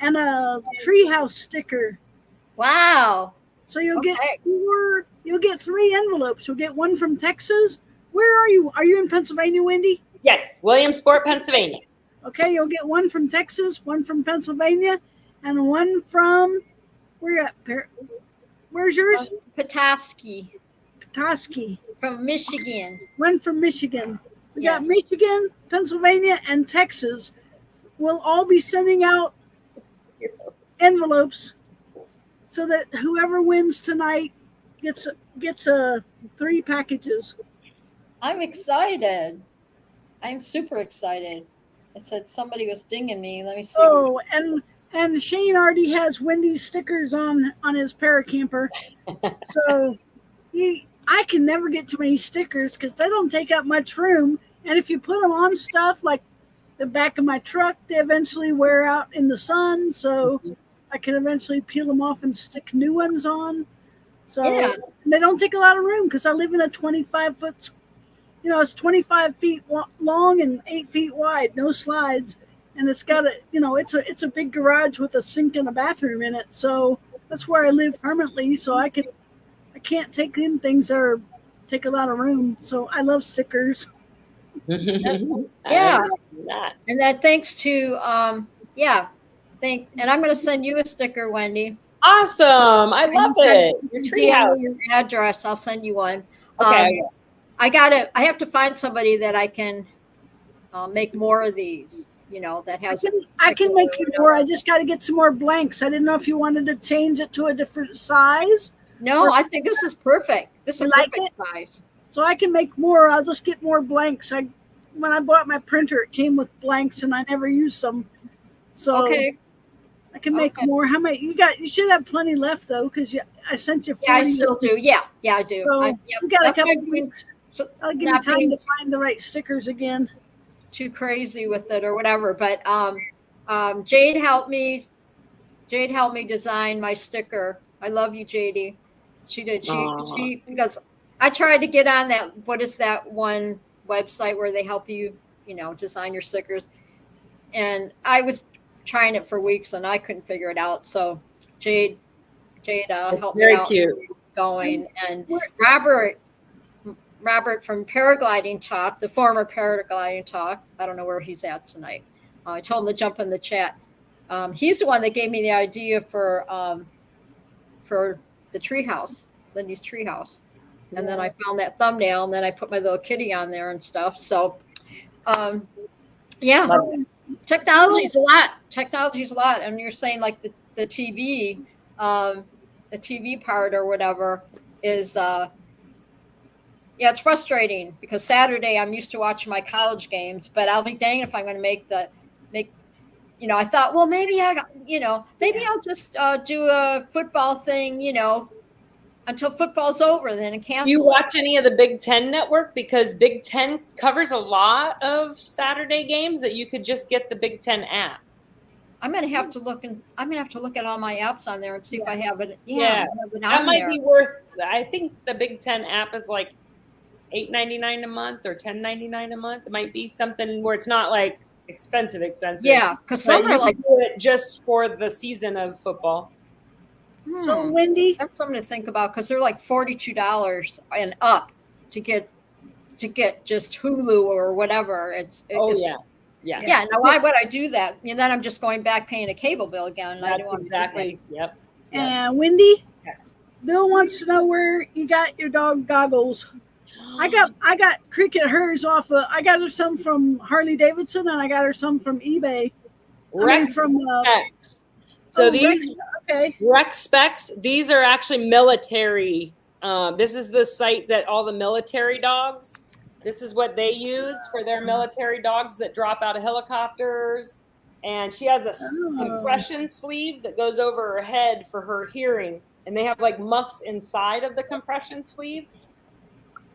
and a Treehouse sticker. Wow. So you'll get 3 envelopes. You'll get 1 from Texas. Where are you? Are you in Pennsylvania, Wendy? Yes, Williamsport, Pennsylvania. Okay, you'll get 1 from Texas, 1 from Pennsylvania, and 1 from where's yours? Petoskey. From Michigan. 1 from Michigan. We got Michigan, Pennsylvania, and Texas. We'll all be sending out envelopes so that whoever wins tonight gets 3 packages. I'm excited. I'm super excited. It said somebody was dinging me. Let me see. Oh, and Shane already has Wendy's stickers on his paracamper. So I can never get too many stickers because they don't take up much room. And if you put them on stuff like the back of my truck, they eventually wear out in the sun. So I can eventually peel them off and stick new ones on. So they don't take a lot of room because I live in a 25-foot, it's 25 feet long and 8 feet wide, no slides. And it's got it's a big garage with a sink and a bathroom in it. So that's where I live permanently. So I can't take in things that take a lot of room. So I love stickers. And that thanks to and I'm going to send you a sticker, Wendy. Awesome. I love it. Your Treehouse. Your address. I'll send you one. Okay. I have to find somebody that I can make more of these, that has. I can make you more. I just got to get some more blanks. I didn't know if you wanted to change it to a different size No, I think this is perfect. This is You a like perfect size. So I can make more. I'll just get more blanks. When I bought my printer, it came with blanks, and I never used them. So Okay. I can make more. How many you got? You should have plenty left though, because I sent you 40. Yeah, I still do. Yeah, I do. So yep, we got a that's couple why I'm weeks. so, I'll give you not time being to find the right stickers again. too crazy with it or whatever. But Jade helped me. Jade helped me design my sticker. I love you, JD. She did. She because I tried to get on that. What is that one website where they help you, design your stickers? And I was trying it for weeks and I couldn't figure it out. So Jade helped me out. Cute. Going and Robert from Paragliding Talk, the former Paragliding Talk. I don't know where he's at tonight. I told him to jump in the chat. He's the one that gave me the idea for the treehouse, Lindy's treehouse. And then I found that thumbnail, and then I put my little kitty on there and stuff. So, technology's a lot. Technology's a lot. And you're saying like the TV, the TV part or whatever is, it's frustrating because Saturday I'm used to watching my college games, but I'll be dang if I'm going to make. I thought, well, maybe I'll just do a football thing, until football's over, then and cancel. Do you watch any of the Big Ten network? Because Big Ten covers a lot of Saturday games that you could just get the Big Ten app. I'm gonna have to look at all my apps on there and see if I have it. That might be worth. I think the Big Ten app is like $8.99 a month or $10.99 a month. It might be something where it's not like expensive. Yeah, because some are like do it just for the season of football. So Wendy, that's something to think about because they're like $42 and up to get just Hulu or whatever. Yeah. Now why would I do that? And then I'm just going back paying a cable bill again. That's exactly. Yep. And Wendy, yes. Bill wants to know where you got your dog goggles. I got Cricket hers off of. I got her some from Harley Davidson, and I got her some from eBay. Rex Specs. So these Rex Specs. These are actually military. This is the site that all the military dogs. This is what they use for their military dogs that drop out of helicopters. And she has a compression sleeve that goes over her head for her hearing. And they have like muffs inside of the compression sleeve.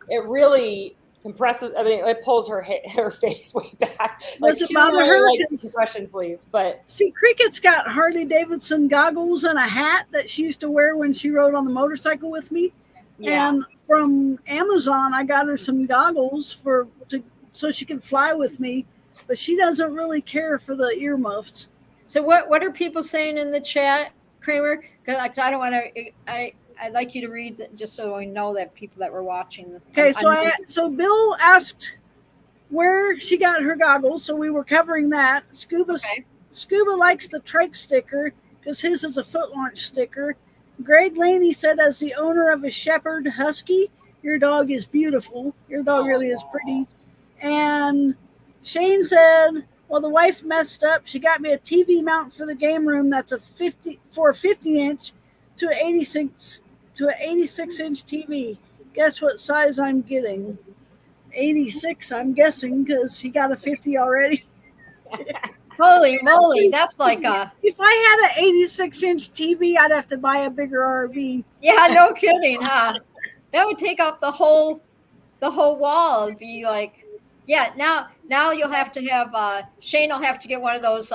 It really compresses. I mean, it pulls her face way back. Does it bother her? Like compression sleeve, but see, Cricket's got Harley Davidson goggles and a hat that she used to wear when she rode on the motorcycle with me. Yeah. And from Amazon, I got her some goggles so she can fly with me, but she doesn't really care for the earmuffs. So what are people saying in the chat, Kramer? Because I don't want to. I'd like you to read just so we know that people that were watching. Okay, so Bill asked where she got her goggles, so we were covering that. Scuba likes the trike sticker because his is a foot launch sticker. Greg Laney said, as the owner of a Shepherd Husky, your dog is beautiful. Your dog really is pretty. And Shane said, well, the wife messed up. She got me a TV mount for the game room that's a 50-inch to an 86-inch TV. Guess what size I'm getting? 86, I'm guessing, because he got a 50 already. Holy moly, that's like a... If I had an 86-inch TV, I'd have to buy a bigger RV. Yeah, no kidding, huh? That would take up the whole wall. It'd be like, now you'll have to have, Shane will have to get one of those,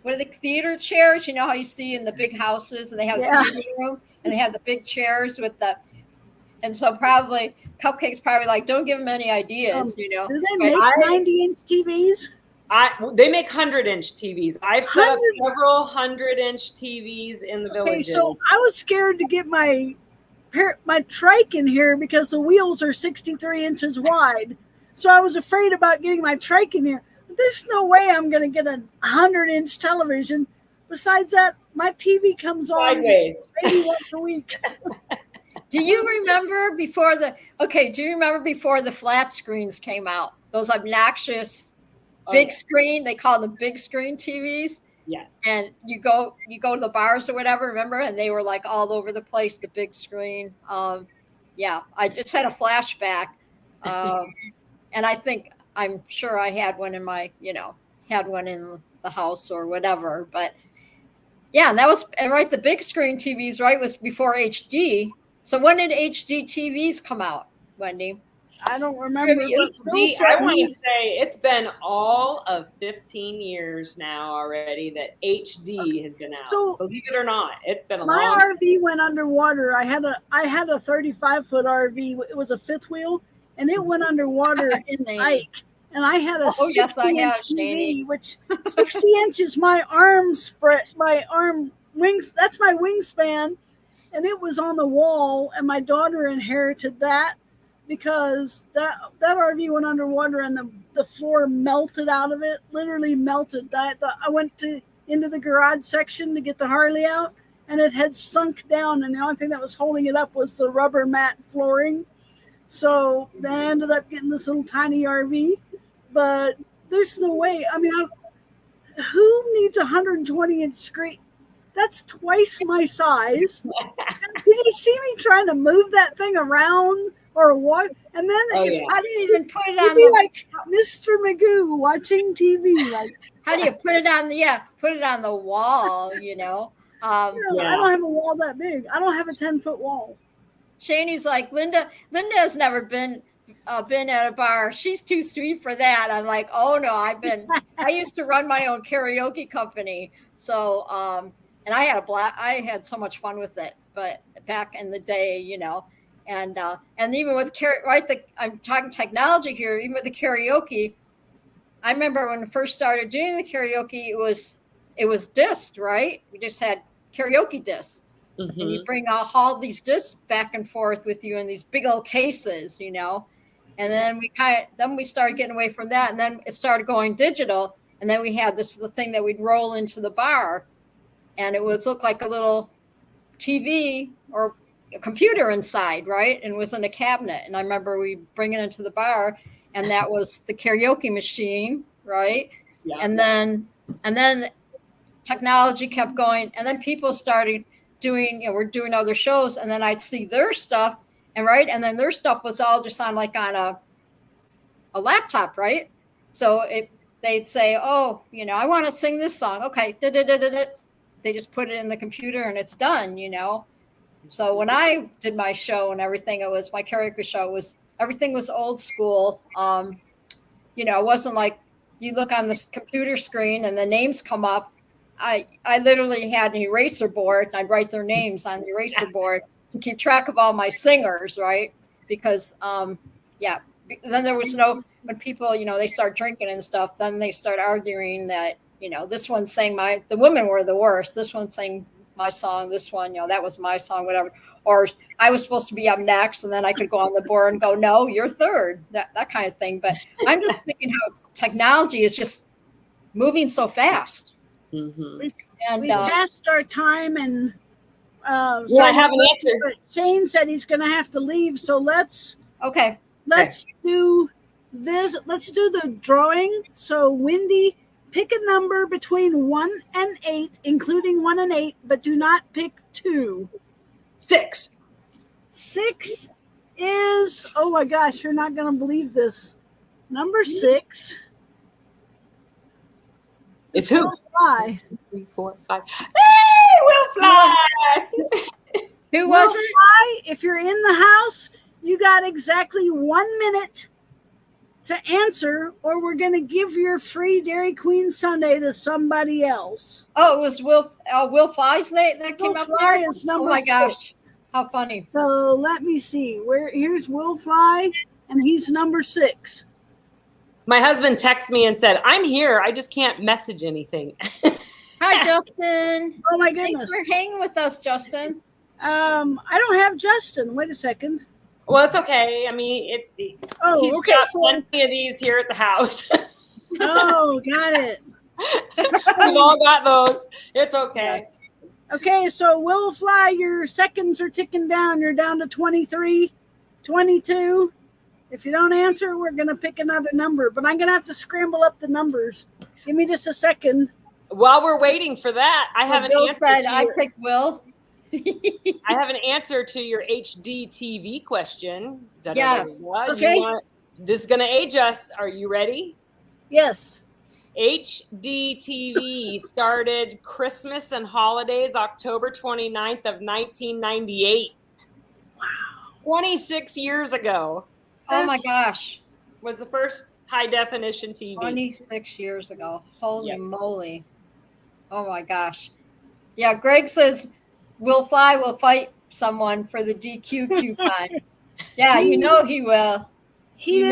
what are the theater chairs? You know how you see in the big houses and they have the theater room and they have the big chairs with and so probably Cupcake's probably like, don't give them any ideas, Do they make 90-inch TVs? They make 100-inch TVs. I've set up several 100-inch TVs in the village. So I was scared to get my trike in here because the wheels are 63 inches wide. So I was afraid about getting my trike in here. But there's no way I'm going to get a 100-inch television. Besides that, my TV comes on maybe once a week. Do you remember before the flat screens came out? Those obnoxious big screen, they call them big screen TVs. Yeah. And you go to the bars or whatever, remember? And they were like all over the place, the big screen. Yeah, I just had a flashback. And I'm sure I had one in my, had one in the house or whatever. But yeah, and right, the big screen TVs, right, was before HD. So when did HD TVs come out, Wendy? I don't remember. HD, I want to say it's been all of 15 years now already that HD has been out. So, believe it or not, it's been a long time. My RV went underwater. I had a 35-foot RV. It was a fifth wheel, and it went underwater in Ike. And I had a 60-inch TV, which 60 inches, my arm wings. That's my wingspan, and it was on the wall. And my daughter inherited that. Because that RV went underwater and the floor melted out of it, literally melted. I went into the garage section to get the Harley out, and it had sunk down, and the only thing that was holding it up was the rubber mat flooring. So they ended up getting this little tiny RV, but there's no way. I mean, who needs a 120-inch screen? That's twice my size. Did you see me trying to move that thing around? Or what? And then how do you even put it on? You'd be like Mr. Magoo watching TV. Like, how do you put it on the wall? I don't have a wall that big. I don't have a 10-foot wall. Shanie's like, Linda has never been at a bar. She's too sweet for that. I'm like, oh no, I used to run my own karaoke company. So and I had so much fun with it, but back in the day, and even with I'm talking technology here, even with the karaoke, I remember when I first started doing the karaoke, it was disc, right? We just had karaoke discs. Mm-hmm. And you bring all these discs back and forth with you in these big old cases, and then we started getting away from that, and then it started going digital, and then we had the thing that we'd roll into the bar, and it would look like a little TV or a computer inside, right? And it was in a cabinet. And I remember we bring it into the bar, and that was the karaoke machine, right? Yeah. And then technology kept going, and then people started doing, we're doing other shows, and then I'd see their stuff, and then their stuff was all just on a laptop, right? So they'd say, oh, I want to sing this song. Okay, they just put it in the computer and it's done, So when I did my show and everything, my karaoke show everything was old school. It wasn't like you look on this computer screen and the names come up. I literally had an eraser board, and I'd write their names on the eraser board to keep track of all my singers, right? Because then there was when people, they start drinking and stuff, then they start arguing that, this one sang the women were the worst. This one sang my song, this one, that was my song, whatever. Or I was supposed to be up next, and then I could go on the board and go, no, you're third, that kind of thing. But I'm just thinking how technology is just moving so fast. Mm-hmm. We passed our time, and I have an answer. Shane said he's going to have to leave, so let's do this. Let's do the drawing. So Wendy, pick a number between 1 and 8, including 1 and 8, but do not pick 2. 6. 6 is, oh my gosh, you're not going to believe this. Number 6. It's who? Will Fly. 3, 4, 5. Hey, Will Fly! Who was it? Fly, if you're in the house, you got exactly 1 minute to answer, or we're going to give your free Dairy Queen sundae to somebody else. Oh, it was Will Fly's name that came up Fly there? Is number 6. Oh my gosh, how funny. So let me see. Here's Will Fly, and he's number 6. My husband texted me and said, I'm here. I just can't message anything. Hi, Justin. Oh, my goodness. Thanks for hanging with us, Justin. I don't have Justin. Wait a second. Well, it's okay. I mean, he's got plenty of these here at the house. Oh, got it. We've all got those. It's okay. Yes. Okay, so Will Fly, your seconds are ticking down. You're down to 23, 22. If you don't answer, we're going to pick another number, but I'm going to have to scramble up the numbers. Give me just a second. while we're waiting for that, I have an Bill answer. said I picked Will. I have an answer to your HD TV question. Yes. Okay. This is going to age us. Are you ready? Yes. HD TV started Christmas and holidays October 29th of 1998. Wow. 26 years ago. Oh my gosh. Was the first high definition TV. 26 years ago. Holy moly. Oh my gosh. Yeah, Greg says we'll fight someone for the DQ coupon. Yeah, you know he will. He's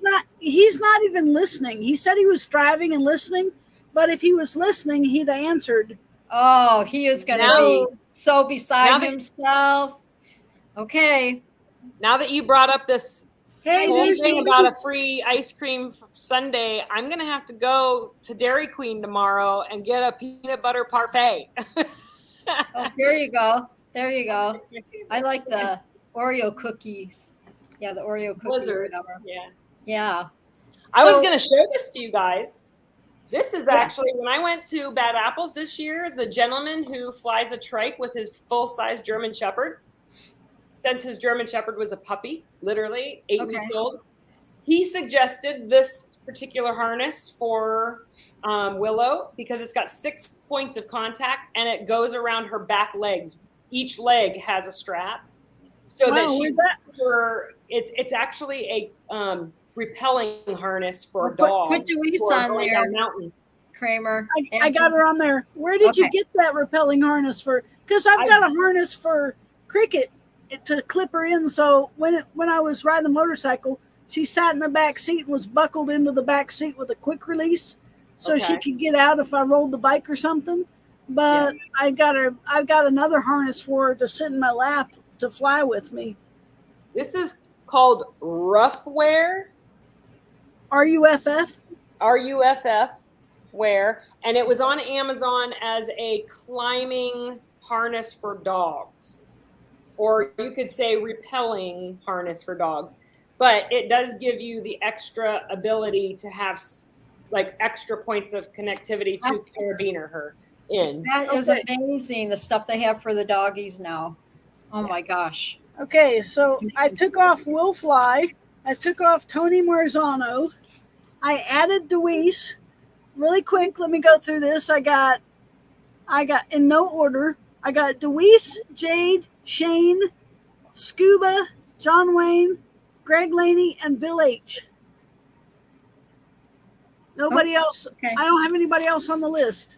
not even listening. He said he was driving and listening, but if he was listening, he'd answered. Oh, he is going to be so beside himself. Okay. Now that you brought up this whole thing nobody... about a free ice cream Sunday, I'm going to have to go to Dairy Queen tomorrow and get a peanut butter parfait. Oh, there you go. There you go. I like the Oreo cookies. Yeah, the Oreo cookies. Blizzards. Yeah. Yeah. I was going to show this to you guys. This is actually, when I went to Bad Apples this year, the gentleman who flies a trike with his full-size German Shepherd, since his German Shepherd was a puppy, literally 8 weeks old, he suggested this particular harness for Willow because it's got 6 points of contact and it goes around her back legs. Each leg has a strap. So that she's it's actually a repelling harness for a dog. Put Deweese on there, Kramer. I got her on there. Where did you get that repelling harness for? Because I've got a harness for Cricket to clip her in. So when I was riding the motorcycle, she sat in the back seat and was buckled into the back seat with a quick release, so she could get out if I rolled the bike or something. But I've got another harness for her to sit in my lap to fly with me. This is called Roughwear. RUFF? RUFF wear. And it was on Amazon as a climbing harness for dogs. Or you could say repelling harness for dogs. But it does give you the extra ability to have like extra points of connectivity to carabiner her in. That is amazing, the stuff they have for the doggies now. Oh my gosh. Okay, so I took off Will Fly. I took off Tony Marzano. I added Deweese. Really quick, let me go through this. I got in no order. I got Deweese, Jade, Shane, Scuba, John Wayne, Greg Laney, and Bill H. Nobody else. Okay. I don't have anybody else on the list.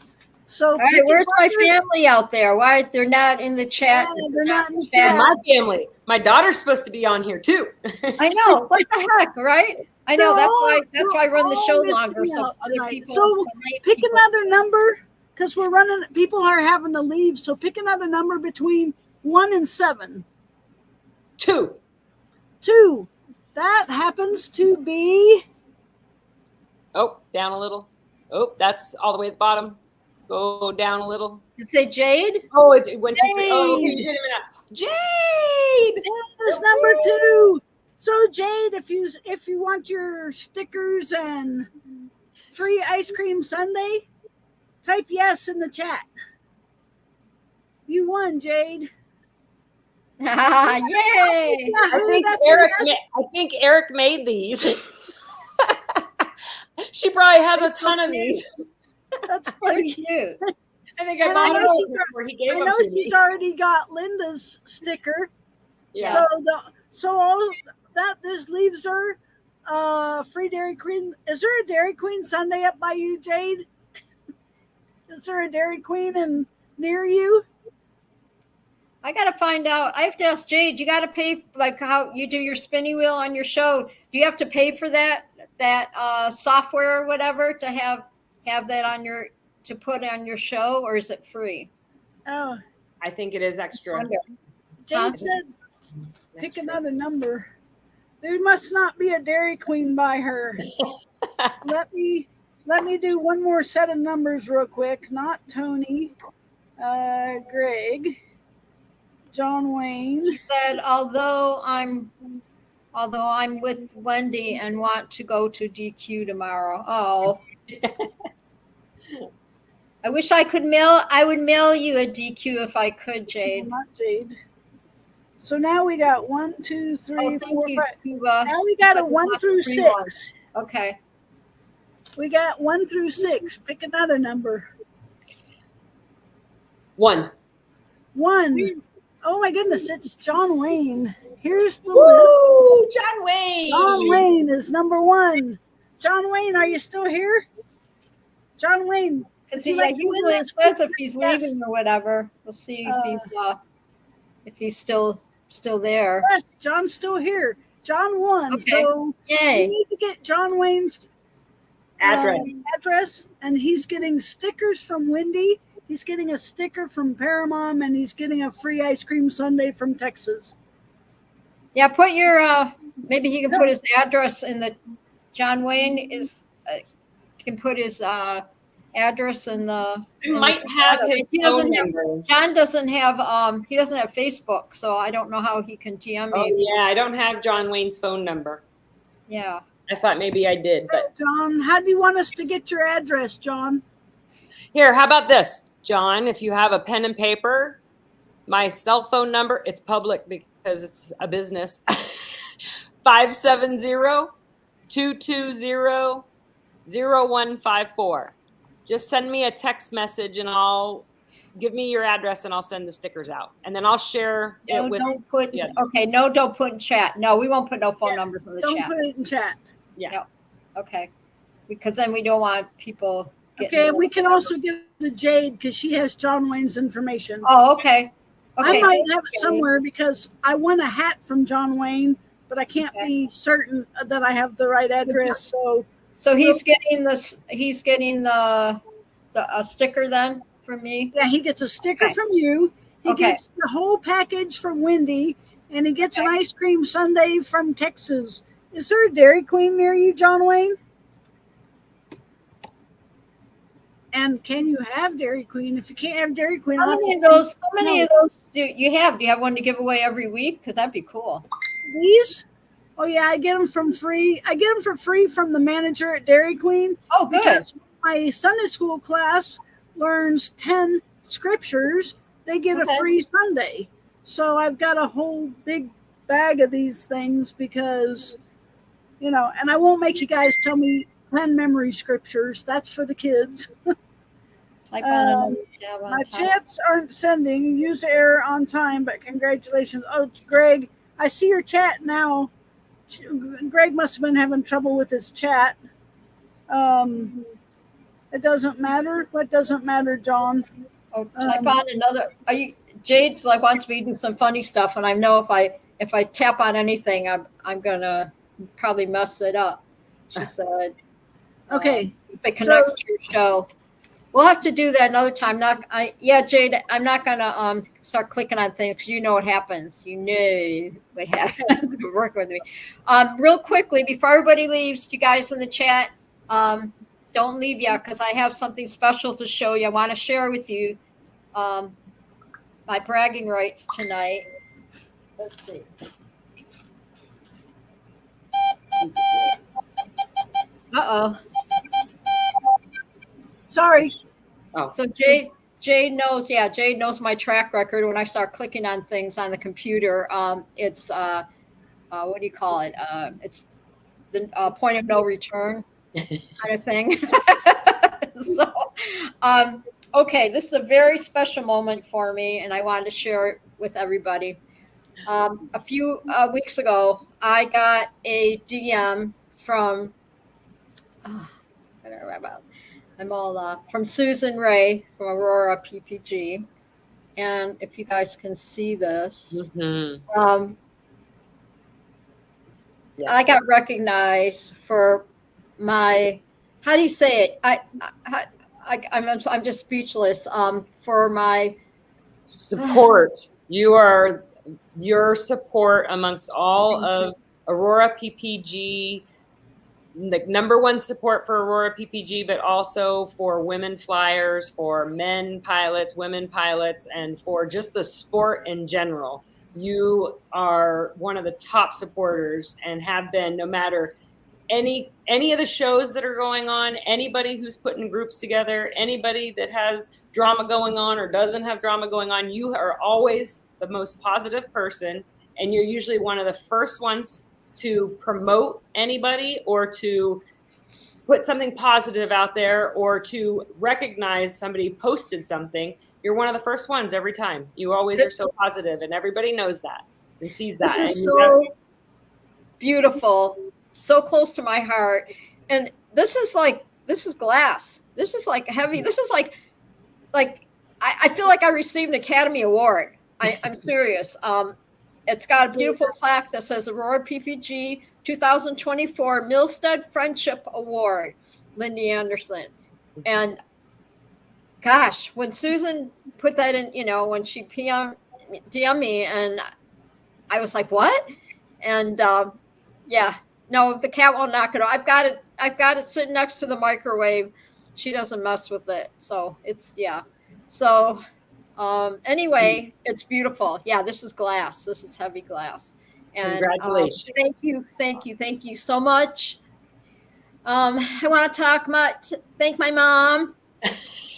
So all right, where's my family out there? Why they're not in the chat? Yeah, they're not in the chat. My family. My daughter's supposed to be on here too. I know. What the heck, right? I know. That's why I run the show longer, so other people. So pick another number because we're running. People are having to leave, so pick another number between 1 and 7. 2. 2. That happens to be. Oh, down a little. Oh, that's all the way at the bottom. Go down a little. Did it say Jade? Oh, it went to 3. Oh, okay, Jade. That's number 2. So Jade, if you want your stickers and free ice cream sundae, type yes in the chat. You won, Jade. Yay! I think Eric made these. She probably has a ton of these. That's funny. Cute. I think I bought those before he gave them to me. I know she's already got Linda's sticker. Yeah. So all of that this leaves her free Dairy Queen. Is there a Dairy Queen Sunday up by you, Jade? Is there a Dairy Queen near you? I gotta find out. I have to ask Jade. You gotta pay like how you do your spinny wheel on your show. Do you have to pay for that software or whatever to have that on to put on your show, or is it free? Oh, I think it is extra. Jade said, pick another number. There must not be a Dairy Queen by her. Let me do one more set of numbers real quick. Not Tony, Greg, John Wayne. She said, although I'm with Wendy and want to go to DQ tomorrow. Oh. I wish I could mail. I would mail you a DQ if I could, Jade. Not Jade. So now we got 1, 2, 3, Oh, 4, thank you, 5. Scuba. Now we got a 1 through 6. Okay. We got 1 through 6. Pick another number. 1. 1. Oh my goodness, it's John Wayne. Here's the Woo! list. John Wayne. John Wayne is number 1. John Wayne, are you still here? John Wayne. Because he usually says if he's leaving or whatever. We'll see if he's still there. Yes, John's still here. John won. Okay. So yay. we need to get John Wayne's address, and he's getting stickers from Lindy. He's getting a sticker from Paramount, and he's getting a free ice cream sundae from Texas. Yeah, put your maybe he can put his address in the John Wayne is can put his address in the. He might have his phone number. John doesn't have he doesn't have Facebook, so I don't know how he can DM me. Oh yeah, I don't have John Wayne's phone number. Yeah. I thought maybe I did, but John, how do you want us to get your address, John? here, how about this? John, if you have a pen and paper, my cell phone number, it's public because it's a business. 570-220-0154. Just send me a text message and I'll give me your address and I'll send the stickers out. And then I'll share it with don't put don't put in chat. No, we won't put no phone numbers in the chat. Don't put it in chat. Yeah. Yep. Okay. Because then we don't want people getting. Okay, we can also give it to Jade because she has John Wayne's information. Oh, okay. Okay. I might have it somewhere because I won a hat from John Wayne, but I can't be certain that I have the right address. So he's getting this. He's getting the sticker then from me. Yeah, he gets a sticker from you. He gets the whole package from Wendy, and he gets an ice cream sundae from Texas. Is there a Dairy Queen near you, John Wayne? And can you have Dairy Queen? If you can't have Dairy Queen, How many of those do you have? Do you have one to give away every week? Because that'd be cool. These? Oh yeah, I get them from free. I get them for free from the manager at Dairy Queen. Oh, good. Because my Sunday school class learns 10 scriptures. They get a free sundae. So I've got a whole big bag of these things because, and I won't make you guys tell me 10 memory scriptures. That's for the kids. My chats aren't sending. User error on time, but congratulations. Oh, Greg, I see your chat now. Greg must have been having trouble with his chat. It doesn't matter. What doesn't matter, John? Oh, type on another. Jade wants me to do some funny stuff, and I know if I tap on anything, I'm gonna probably mess it up. She said. Okay. If it connects to your show, we'll have to do that another time. Jade, I'm not gonna start clicking on things. You know what happens. You know what happens. Working with me. Real quickly before everybody leaves, you guys in the chat, don't leave yet because I have something special to show you. I want to share with you my bragging rights tonight. Let's see. Uh-oh. Sorry. Oh. So Jade knows my track record. When I start clicking on things on the computer, it's what do you call it? It's the point of no return kind of thing. So, okay, this is a very special moment for me, and I wanted to share it with everybody. A few weeks ago, I got a DM from from Susan Ray from Aurora PPG, and if you guys can see this, I got recognized for my. How do you say it? I'm just speechless. For my support. Your support amongst all of Aurora PPG. The number one support for Aurora PPG, but also for women flyers, for men pilots, women pilots, and for just the sport in general. You are one of the top supporters and have been, no matter any of the shows that are going on, anybody who's putting groups together, anybody that has drama going on or doesn't have drama going on, you are always the most positive person, and you're usually one of the first ones to promote anybody or to put something positive out there or to recognize somebody posted something. You're one of the first ones every time. You always are so positive, and everybody knows that and sees that. This is so beautiful, so close to my heart. And this is glass. This is like heavy. This is like I feel like I received an Academy Award. I'm serious. It's got a beautiful plaque that says Aurora PPG 2024 Milstead Friendship Award, Lindy Anderson. And gosh, when Susan put that in, when she DM'd me, and I was like, what? And yeah, no, the cat won't knock it off. I've got it sitting next to the microwave. She doesn't mess with it. So it's, yeah. So anyway, it's beautiful. Yeah, this is glass. This is heavy glass. And congratulations. Thank you so much. I want to thank my mom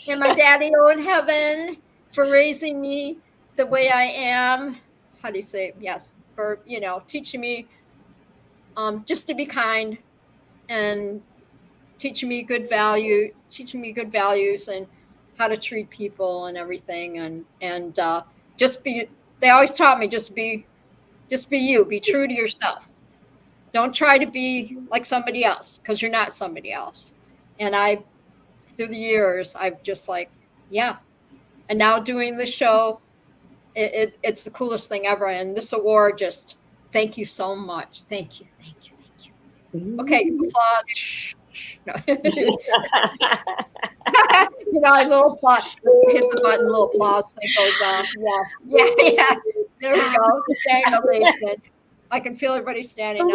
and my daddy in heaven for raising me the way I am. How do you say it? Yes, for teaching me just to be kind and teaching me good values and how to treat people and everything, and just be. They always taught me just be you. Be true to yourself. Don't try to be like somebody else, because you're not somebody else. And through the years, I've just yeah. And now doing the show, it's the coolest thing ever. And this award, just thank you so much. Thank you. Okay, applause. No. A little applause. Hit the button, little applause thing goes on. Yeah. There we go. I can feel everybody standing up.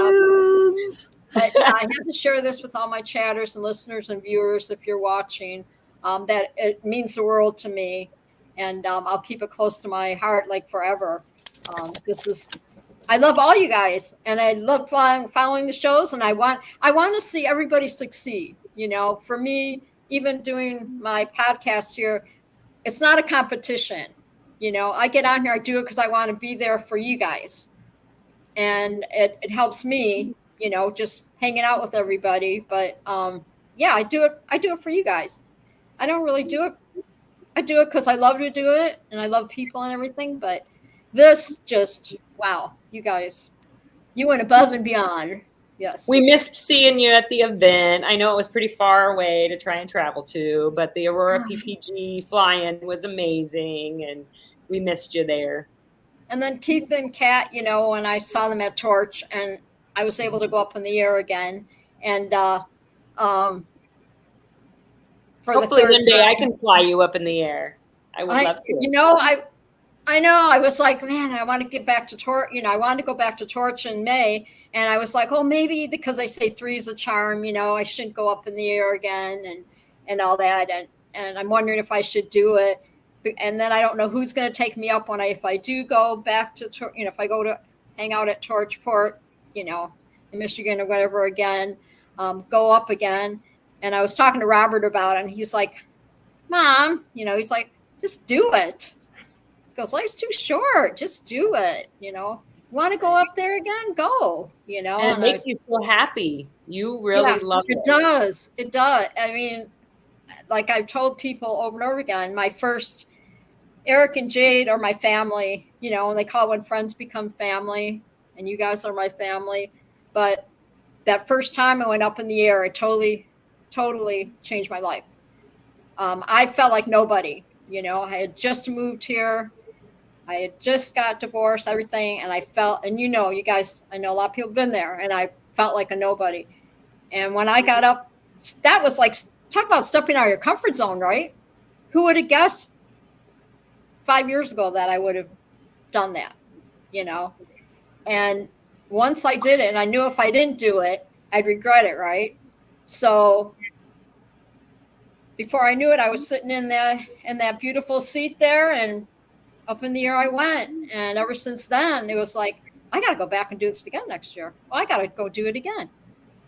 But I had to share this with all my chatters and listeners and viewers, if you're watching, that it means the world to me. And I'll keep it close to my heart like forever. I love all you guys, and I love following the shows, and I want to see everybody succeed. For me, even doing my podcast here, it's not a competition. I get on here, I do it because I want to be there for you guys, and it helps me, just hanging out with everybody. But yeah, I do it for you guys. I don't really do it. I do it because I love to do it, and I love people and everything. But this just, wow, you guys, you went above and beyond. Yes. We missed seeing you at the event. I know it was pretty far away to try and travel to, but the Aurora PPG fly-in was amazing, and we missed you there. And then Keith and Kat, when I saw them at Torch, and I was able to go up in the air again. And hopefully one day I can fly you up in the air. I would love to. I know. I was like, man, I want to get back to Torch. I wanted to go back to Torch in May. And I was like, oh, maybe because they say 3 is a charm, I shouldn't go up in the air again and all that. And I'm wondering if I should do it. And then I don't know who's going to take me up if I do go back to, if I go to hang out at Torchport, in Michigan or whatever again, go up again. And I was talking to Robert about it, and he's like, Mom, he's like, just do it. He goes, life's too short. Just do it. Want to go up there again? Go. And it makes you feel happy. You really love it. It does. It does. I mean, like I've told people over and over again, my first, Eric and Jade are my family, and they call it when friends become family, and you guys are my family. But that first time I went up in the air, it totally changed my life. I felt like nobody, I had just moved here. I had just got divorced, everything. And I felt, and you guys, I know a lot of people have been there, and I felt like a nobody. And when I got up, that was like, talk about stepping out of your comfort zone, right? Who would have guessed 5 years ago that I would have done that, And once I did it, and I knew if I didn't do it, I'd regret it, right? So before I knew it, I was sitting in that beautiful seat there, and up in the air I went. And ever since then, it was like, I got to go back and do this again next year. Well, I got to go do it again.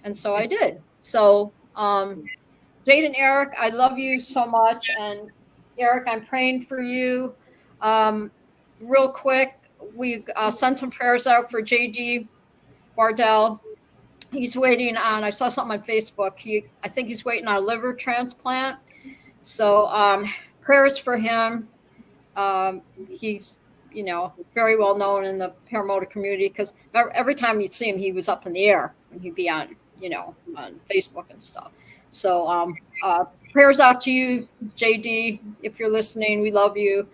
And so I did. So, Jade and Eric, I love you so much. And Eric, I'm praying for you. Real quick, we sent some prayers out for JD Bardell. He's waiting on, I saw something on Facebook. I think he's waiting on a liver transplant. So prayers for him. He's, very well known in the paramotor community because every time you'd see him, he was up in the air and he'd be on, on Facebook and stuff. So prayers out to you, JD, if you're listening, we love you.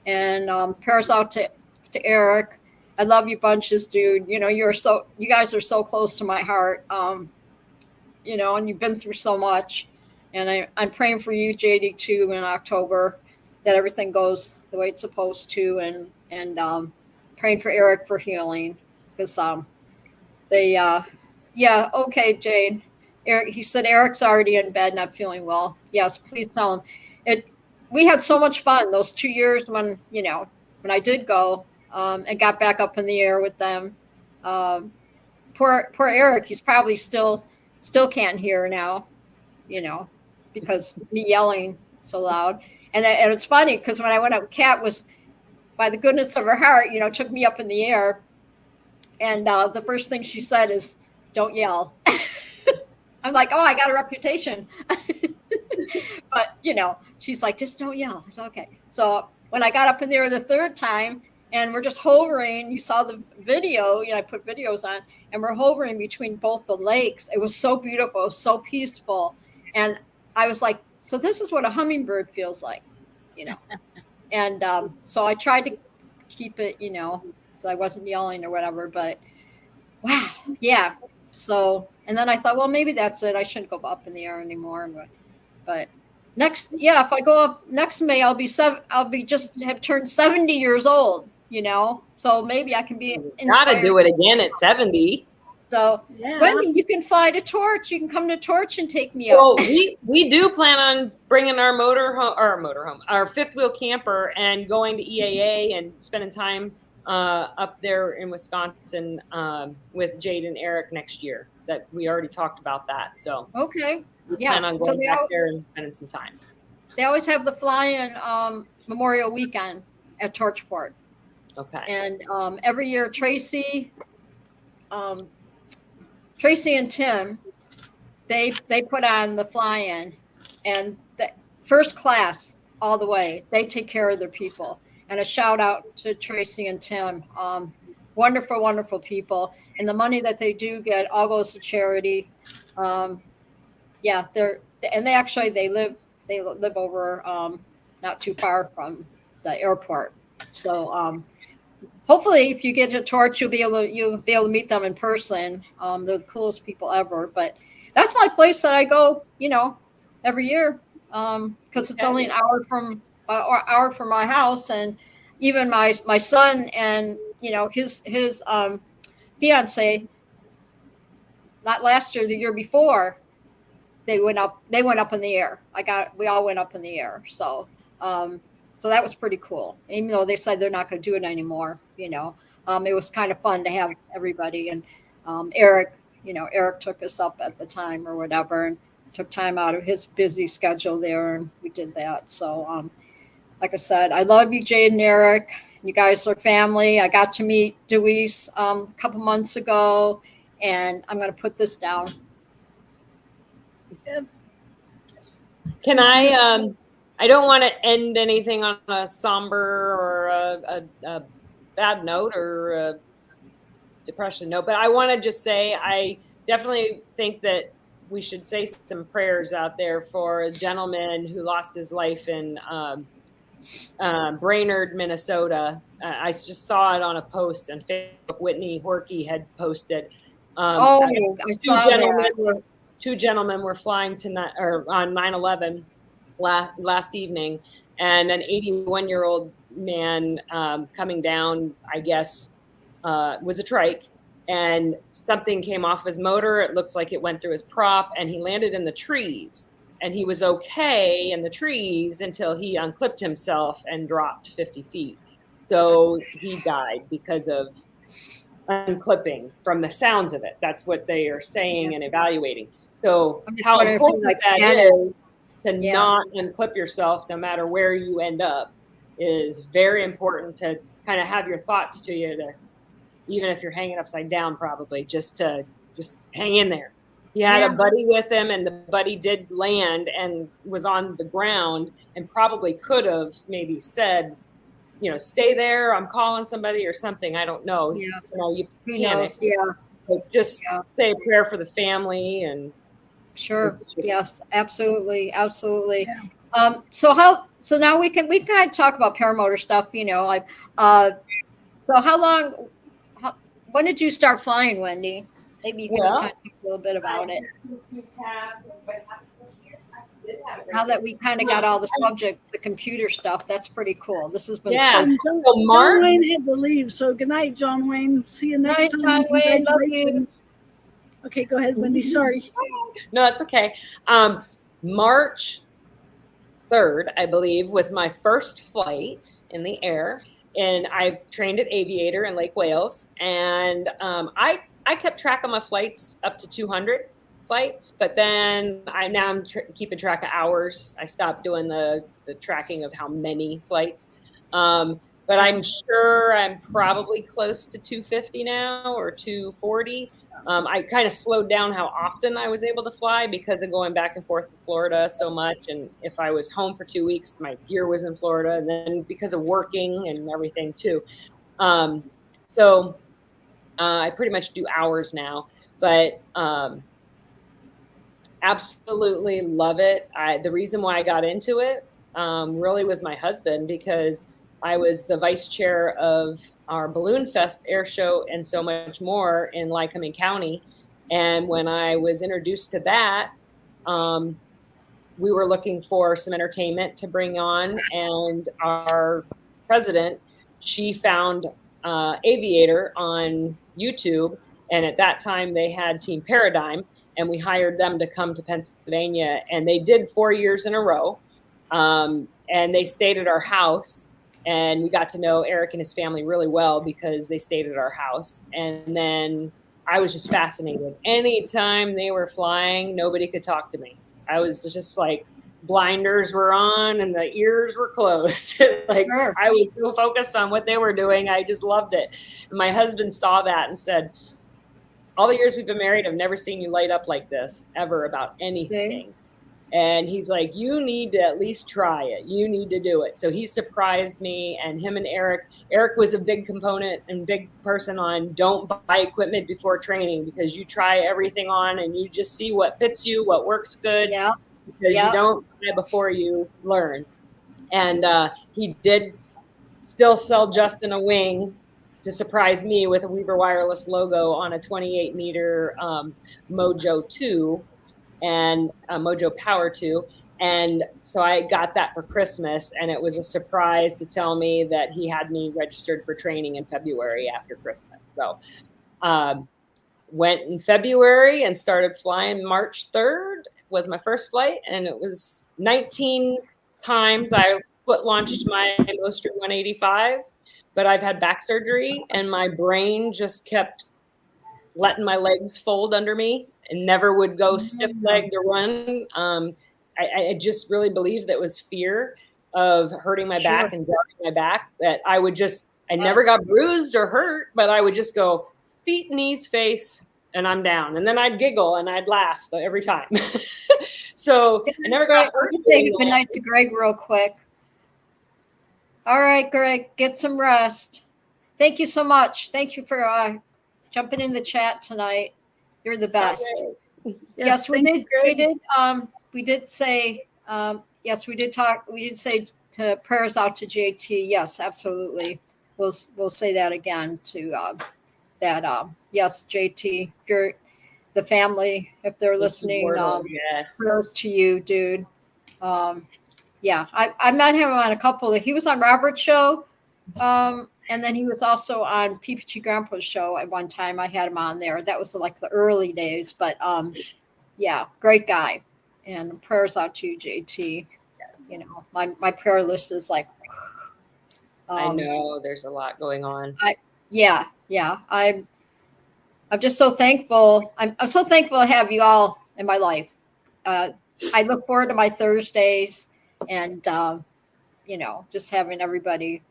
And prayers out to Eric. I love you bunches, dude. You guys are so close to my heart. And you've been through so much. And I'm praying for you, JD, too, in October, that everything goes the way it's supposed to, and praying for Eric for healing, because okay, Jade. Eric, he said Eric's already in bed, not feeling well. Yes, please tell him. We had so much fun those 2 years when I did go and got back up in the air with them. Poor Eric, he's probably still can't hear now, because me yelling so loud. And it's funny because when I went up, Kat was, by the goodness of her heart, took me up in the air. And the first thing she said is, "Don't yell." I'm like, oh, I got a reputation. But, she's like, just don't yell. It's okay. So when I got up in there the third time and we're just hovering, you saw the video, I put videos on, and we're hovering between both the lakes. It was so beautiful, so peaceful. And I was like, so this is what a hummingbird feels like, And so I tried to keep it, so I wasn't yelling or whatever, but wow. Yeah. So, and then I thought, well, maybe that's it. I shouldn't go up in the air anymore. But if I go up next May, I'll be just have turned 70 years old, so maybe I can be inspired. Gotta do it again at 70. So Wendy, you can fly to Torch. You can come to Torch and take me up. Well, we do plan on bringing our our fifth wheel camper, and going to EAA and spending time up there in Wisconsin with Jade and Eric next year. That we already talked about that. So okay, we plan on going back there and spending some time. They always have the fly-in Memorial Weekend at Torchport. Okay. And every year, Tracy and Tim, they put on the fly-in, and the first class all the way. They take care of their people. And a shout out to Tracy and Tim. Wonderful, wonderful people. And the money that they do get all goes to charity. They live over not too far from the airport. So hopefully, if you get to Torch, you'll be able to meet them in person. They're the coolest people ever. But that's my place that I go, every year, because it's only an hour from my house. And even my son and his fiance, not last year, the year before, they went up in the air. We all went up in the air. So so that was pretty cool. Even though they said they're not going to do it anymore, it was kind of fun to have everybody. And Eric took us up at the time or whatever, and took time out of his busy schedule there, and we did that. So like I said, I love you, Jade and Eric. You guys are family. I got to meet Deweese a couple months ago, and I'm going to put this down. Can I don't want to end anything on a somber or a bad note or a depression note, but I want to just say I definitely think that we should say some prayers out there for a gentleman who lost his life in Brainerd, Minnesota. I just saw it on a post on Facebook. Whitney Horkey had posted. I saw that. Two gentlemen were flying tonight or on 9/11 last evening, and an 81-year-old man coming down, I guess, was a trike, and something came off his motor. It looks like it went through his prop, and he landed in the trees. And he was okay in the trees until he unclipped himself and dropped 50 feet. So he died because of unclipping from the sounds of it. That's what they are saying and evaluating. So how important that is to not unclip yourself no matter where you end up is very important, to kind of have your thoughts to you, to even if you're hanging upside down, probably just hang in there. He had a buddy with him, and the buddy did land and was on the ground and probably could have maybe said, you know, stay there, I'm calling somebody or something. I don't know. Yeah. You know, you panic. Yeah. But just say a prayer for the family and sure. Yes, absolutely. Absolutely. Yeah. So now we can kind of talk about paramotor stuff, you know, like, so when did you start flying, Wendy? Maybe you can just kind of talk a little bit about it. Now that we kind of got all the subjects, the computer stuff, that's pretty cool. This has been so fun. John Wayne had to leave, so good night, John Wayne. See you next time. John Wayne, love you. Okay, go ahead, Wendy. Sorry. No, it's okay. March 3rd, I believe, was my first flight in the air, and I trained at Aviator in Lake Wales, and I kept track of my flights up to 200 flights, but then I'm keeping track of hours. I stopped doing the tracking of how many flights, but I'm sure I'm probably close to 250 now or 240. I kind of slowed down how often I was able to fly because of going back and forth to Florida so much. And if I was home for 2 weeks, my gear was in Florida, and then because of working and everything too. So I pretty much do hours now, but absolutely love it. The reason why I got into it really was my husband, because I was the vice chair of our Balloon Fest air show and so much more in Lycoming County. And when I was introduced to that, we were looking for some entertainment to bring on, and our president, she found Aviator on YouTube. And at that time they had Team Paradigm, and we hired them to come to Pennsylvania, and they did 4 years in a row. And they stayed at our house, and we got to know Eric and his family really well because they stayed at our house. And then I was just fascinated. Anytime they were flying, nobody could talk to me. I was just like, blinders were on and the ears were closed. Like, sure. I was so focused on what they were doing. I just loved it. And my husband saw that and said, all the years we've been married, I've never seen you light up like this ever about anything. And he's like, you need to at least try it. You need to do it. So he surprised me, and him and Eric was a big component and big person on don't buy equipment before training, because you try everything on and you just see what fits you, what works good. Yeah. Because you don't buy before you learn. And he did still sell Justin a wing to surprise me with a Weaver Wireless logo on a 28 meter Mojo 2 and a Mojo Power 2. And so I got that for Christmas, and it was a surprise to tell me that he had me registered for training in February after Christmas. So went in February and started flying March 3rd was my first flight, and it was 19 times I foot launched my Moster 185, but I've had back surgery, and my brain just kept letting my legs fold under me and never would go stiff-legged or run. I just really believed that was fear of hurting my back and dropping my back, that I would just, I never got bruised or hurt, but I would just go feet, knees, face, and I'm down. And then I'd giggle and I'd laugh every time. So I never got hurt. Say good night to Greg real quick. All right, Greg, get some rest. Thank you so much. Thank you for jumping in the chat tonight. You're the best. Okay. Yes, we did say to prayers out to JT. Yes, absolutely. We'll say that again to yes, JT, if you're the family, if they're listening, prayers to you, dude. Yeah, I met him on a couple he was on Robert's show. And then he was also on PPG Grandpa's show at one time. I had him on there. That was like the early days, but yeah, great guy. And prayers out to you, JT. You know, my prayer list is like, I know there's a lot going on. Yeah. I'm just so thankful. I'm so thankful to have you all in my life. I look forward to my Thursdays and, just having everybody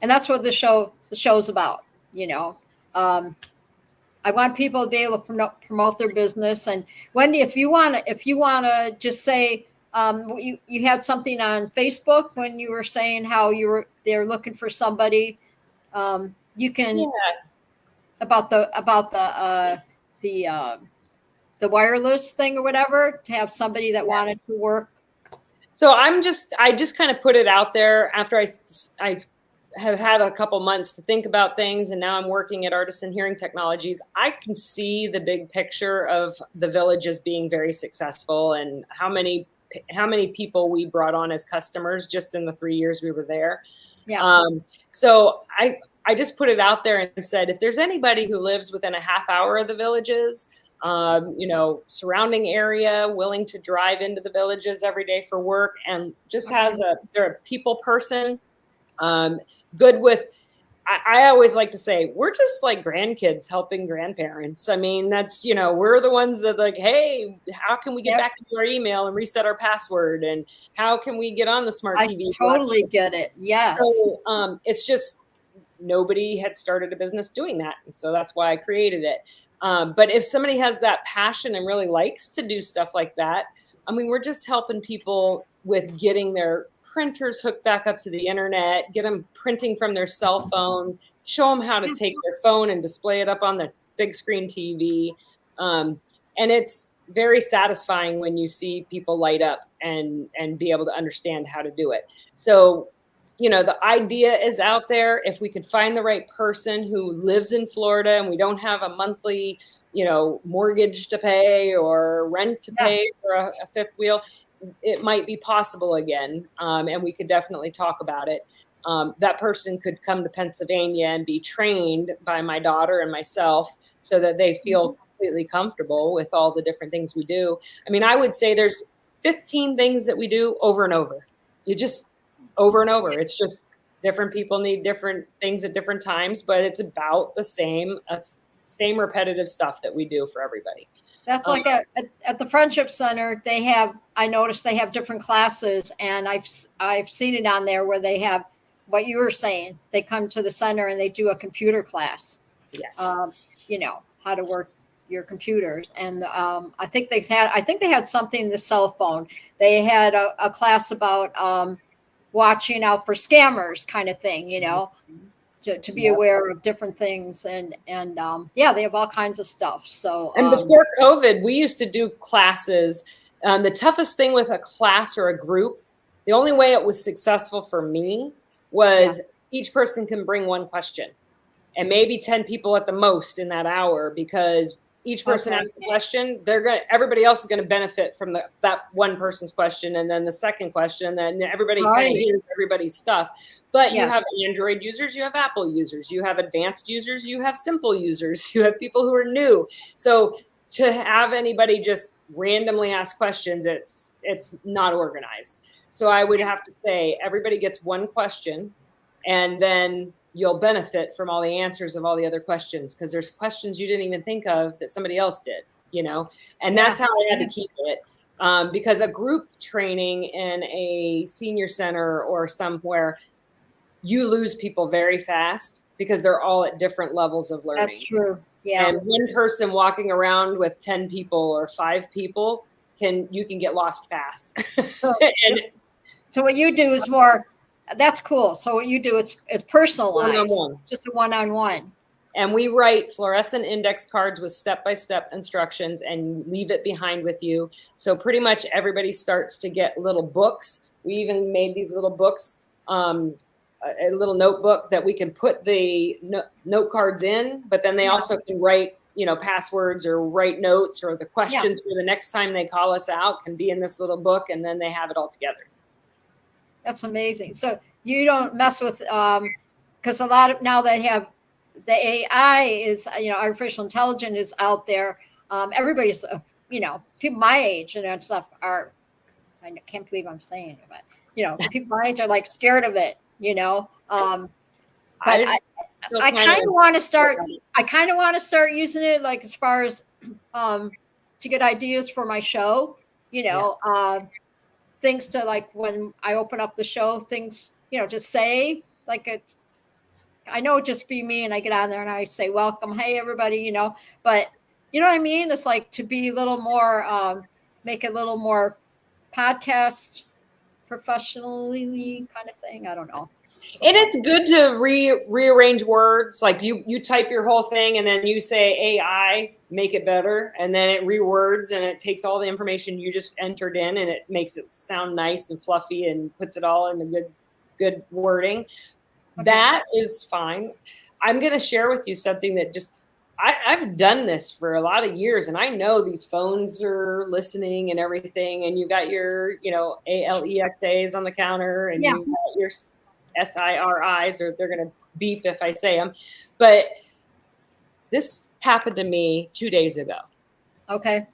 and that's what the show's about, I want people to be able to promote their business. And Wendy, if you want to just say, you had something on Facebook when you were saying how they're looking for somebody, you can, about the wireless thing or whatever, to have somebody that wanted to work. So I just kind of put it out there after I have had a couple months to think about things, and now I'm working at Artisan Hearing Technologies. I can see the big picture of the villages being very successful, and how many people we brought on as customers just in the 3 years we were there. Yeah. So I just put it out there and said, if there's anybody who lives within a half hour of the villages, surrounding area, willing to drive into the villages every day for work, and just they're a people person, good with, I always like to say, we're just like grandkids helping grandparents. I mean, that's, we're the ones that like, hey, how can we get back into our email and reset our password? And how can we get on the smart TV? I totally get it. Yes. So, it's just, nobody had started a business doing that. And so that's why I created it. But if somebody has that passion and really likes to do stuff like that, I mean, we're just helping people with getting their printers hooked back up to the internet, get them printing from their cell phone, show them how to take their phone and display it up on the big screen TV. And it's very satisfying when you see people light up and be able to understand how to do it. So, the idea is out there. If we could find the right person who lives in Florida and we don't have a monthly, mortgage to pay or rent to pay for a fifth wheel, it might be possible again. And we could definitely talk about it. That person could come to Pennsylvania and be trained by my daughter and myself so that they feel completely comfortable with all the different things we do. I mean, I would say there's 15 things that we do over and over. Over and over. It's just different people need different things at different times, but it's about the same repetitive stuff that we do for everybody. That's like at the Friendship Center, I noticed they have different classes, and I've seen it on there where they have what you were saying. They come to the center and they do a computer class. Yeah. How to work your computers. And I think they had something in the cell phone. They had a class about watching out for scammers kind of thing, to be aware of different things. And they have all kinds of stuff. So, and before COVID, we used to do classes. The toughest thing with a class or a group, the only way it was successful for me was each person can bring one question, and maybe 10 people at the most in that hour, because each person asks a question, everybody else is going to benefit from that one person's question, and then the second question, and then everybody kind of hears everybody's stuff. But you have Android users, you have Apple users, you have advanced users, you have simple users, you have people who are new. So to have anybody just randomly ask questions, it's not organized. So I would have to say everybody gets one question, and then you'll benefit from all the answers of all the other questions, because there's questions you didn't even think of that somebody else did, and that's how I had to keep it. Because a group training in a senior center or somewhere, you lose people very fast because they're all at different levels of learning. That's true. Yeah. And one person walking around with 10 people or 5 people, you can get lost fast. So what you do is more. That's cool. So what you do, it's personalized. One-on-one. Just a one-on-one. And we write fluorescent index cards with step-by-step instructions and leave it behind with you. So pretty much everybody starts to get little books. We even made these little books, a little notebook that we can put the note cards in, but then they also can write, passwords or write notes, or the questions for the next time they call us out can be in this little book, and then they have it all together. That's amazing. So you don't mess with, because a lot of now they have the AI is, artificial intelligence is out there. Everybody's, people my age and stuff are, I can't believe I'm saying it, but, people my age are like scared of it, But I kind of want to start. I kind of want to start using it, like as far as to get ideas for my show. You know, things to like when I open up the show, things to say like it. I know it just be me, and I get on there and I say welcome, hey everybody, but you know what I mean. It's like to be a little more, make it a little more podcast professionally kind of thing. I don't know. And it's good to rearrange words. Like you type your whole thing and then you say AI, make it better. And then it rewords and it takes all the information you just entered in and it makes it sound nice and fluffy and puts it all in the good wording. Okay. That is fine. I'm going to share with you something that just, I've done this for a lot of years and I know these phones are listening and everything. And you got your, ALEXAs on the counter and you got your SIRIs, or they're going to beep if I say them. But this happened to me 2 days ago. Okay.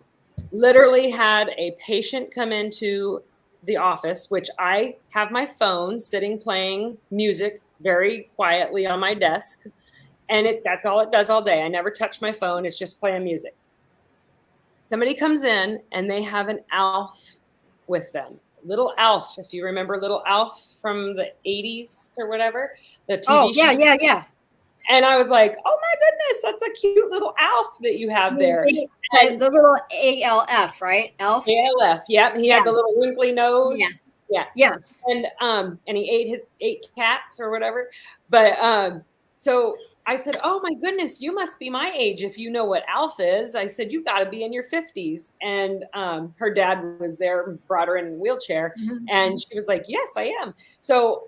Literally had a patient come into the office, which I have my phone sitting playing music very quietly on my desk. And that's all it does all day. I never touch my phone. It's just playing music. Somebody comes in and they have an ALF with them. Little Alf, if you remember Little Alf from the 80s or whatever. The TV show. Yeah. And I was like, oh my goodness, that's a cute little Alf that you have there. And the little ALF, right? Alf? ALF, yep. He had the little wrinkly nose. Yeah. Yes. And he ate cats or whatever. But so I said, oh my goodness, you must be my age if you know what ALF is. I said, you got to be in your 50s. And her dad was there, brought her in a wheelchair. Mm-hmm. And she was like, yes, I am. So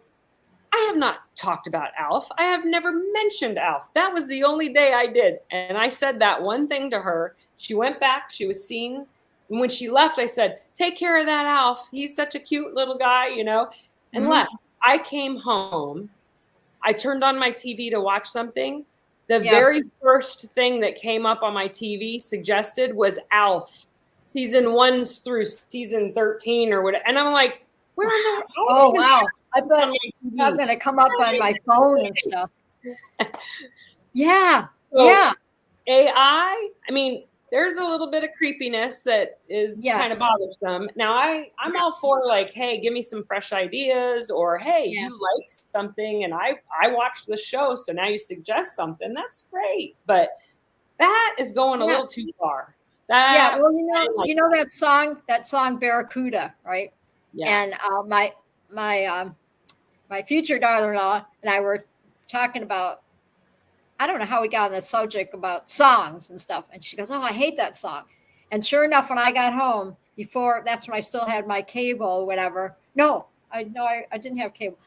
I have not talked about ALF. I have never mentioned ALF. That was the only day I did. And I said that one thing to her. She went back. She was seen. And when she left, I said, take care of that ALF. He's such a cute little guy, and mm-hmm. left. I came home. I turned on my TV to watch something. The very first thing that came up on my TV suggested was ALF, season 1 through season 13 or whatever. And I'm like, where am I? Oh, wow. I'm going to come up on my phone and stuff. Yeah. So AI, I mean, there's a little bit of creepiness that is kind of bothersome. Now, I'm all for like, hey, give me some fresh ideas, or hey, you like something and I watched the show, so now you suggest something. That's great. But that is going a little too far. Well, that song Barracuda, right? Yeah. And my future daughter-in-law and I were talking about, I don't know how we got on the subject about songs and stuff. And she goes, oh, I hate that song. And sure enough, when I got home, that's when I still had my cable or whatever. I didn't have cable.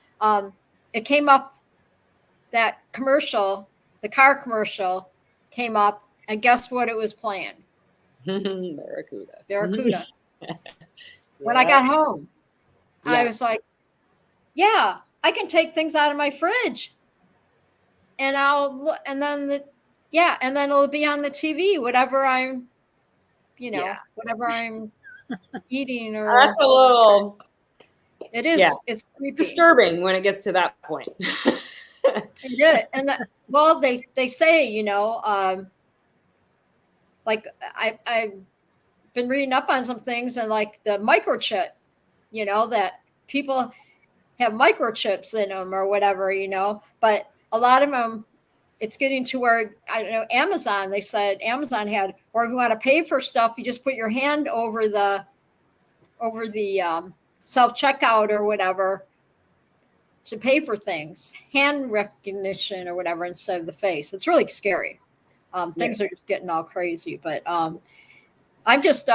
It came up, that commercial, the car commercial came up, and guess what it was playing? Barracuda. When I got home, I was like, I can take things out of my fridge. And and then it'll be on the TV, whatever I'm, whatever I'm eating or. That's a little. It is. It's creepy. Disturbing when it gets to that point. It did, and they say, like I've been reading up on some things, and like the microchip, that people have microchips in them or whatever, but. A lot of them, it's getting to where, I don't know, Amazon, they said Amazon had, or if you want to pay for stuff, you just put your hand over the self-checkout or whatever to pay for things, hand recognition or whatever, instead of the face. It's really scary. Things are just getting all crazy, but I'm just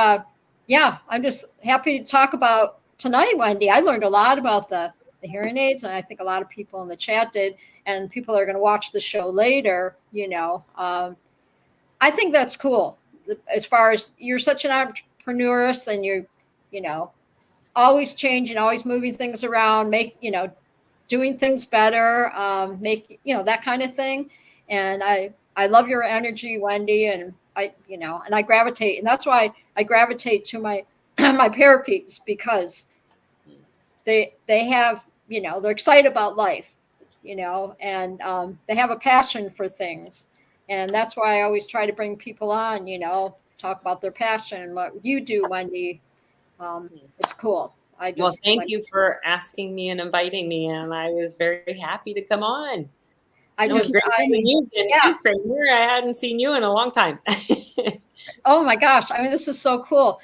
happy to talk about tonight, Wendy. I learned a lot about the hearing aids, and I think a lot of people in the chat did, and people are going to watch the show later. I think that's cool. As far as you're such an entrepreneur, and you're, always changing, always moving things around, doing things better, that kind of thing. And I love your energy, Wendy, and I gravitate, and that's why I gravitate to my my parapeats, because they have, they're excited about life, you know, and they have a passion for things. And that's why I always try to bring people on, you know, talk about their passion and what you do, Wendy. It's cool. Well, thank you for asking me and inviting me, and I was very happy to come on. It was great seeing you, Kramer. I hadn't seen you in a long time. Oh my gosh. I mean, this is so cool.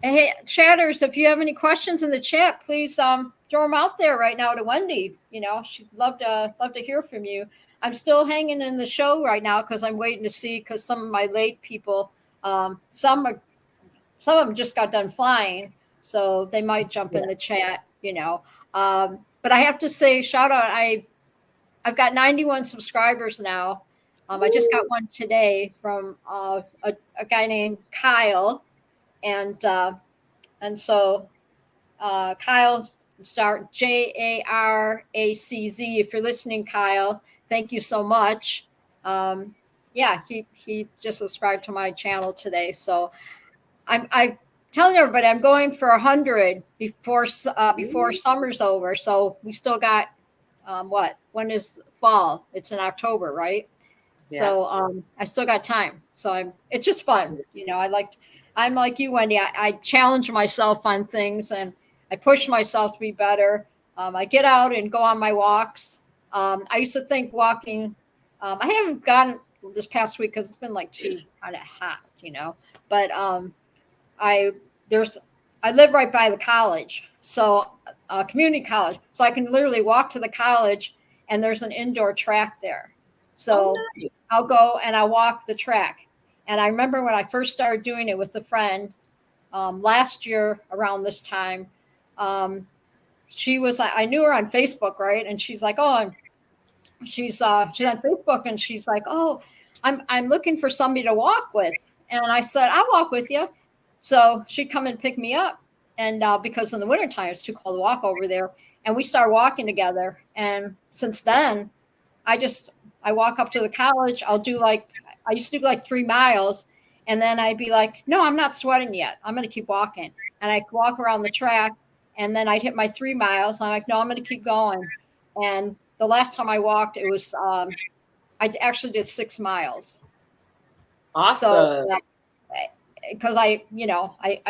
Hey, chatters, if you have any questions in the chat, please throw them out there right now to Wendy. You know, she'd love to hear from you. I'm still hanging in the show right now because I'm waiting to see, because some of my late people, some of them just got done flying, so they might jump in the chat, you know. But I have to say, shout out, I've got 91 subscribers now. I just got one today from a guy named Kyle. And so Kyle, start JARACZ. If you're listening, Kyle, thank you so much. Yeah, he just subscribed to my channel today. So I'm telling everybody I'm going for 100 before summer's over. So we still got when is fall? It's in October, right? Yeah. So I still got time. So it's just fun, you know. I'm like you, Wendy. I challenge myself on things, and I push myself to be better. I get out and go on my walks. I used to think walking. I haven't gone this past week because it's been like too kind of hot, you know. But I live right by the college, so community college. So I can literally walk to the college, and there's an indoor track there. So nice. I'll go and I'll walk the track. And I remember when I first started doing it with a friend last year around this time, I knew her on Facebook, right? And she's like, she's on Facebook, and she's like, oh, I'm looking for somebody to walk with. And I said, I'll walk with you. So she'd come and pick me up. And because in the wintertime, it's too cold to walk over there. And we started walking together. And since then, I walk up to the college. I used to do like 3 miles, and then I'd be like, no, I'm not sweating yet. I'm going to keep walking. And I'd walk around the track, and then I'd hit my 3 miles. I'm like, no, I'm going to keep going. And the last time I walked, it was, I actually did 6 miles. Awesome. So, because I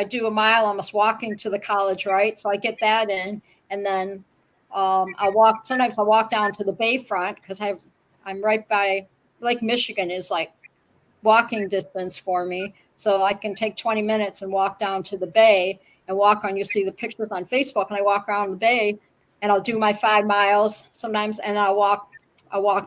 do a mile almost walking to the college, right? So I get that in, and then sometimes I'll walk down to the bayfront because I'm right by Lake Michigan is like walking distance for me. So I can take 20 minutes and walk down to the bay and walk on, you see the pictures on Facebook, and I walk around the bay, and I'll do my 5 miles sometimes, and I'll walk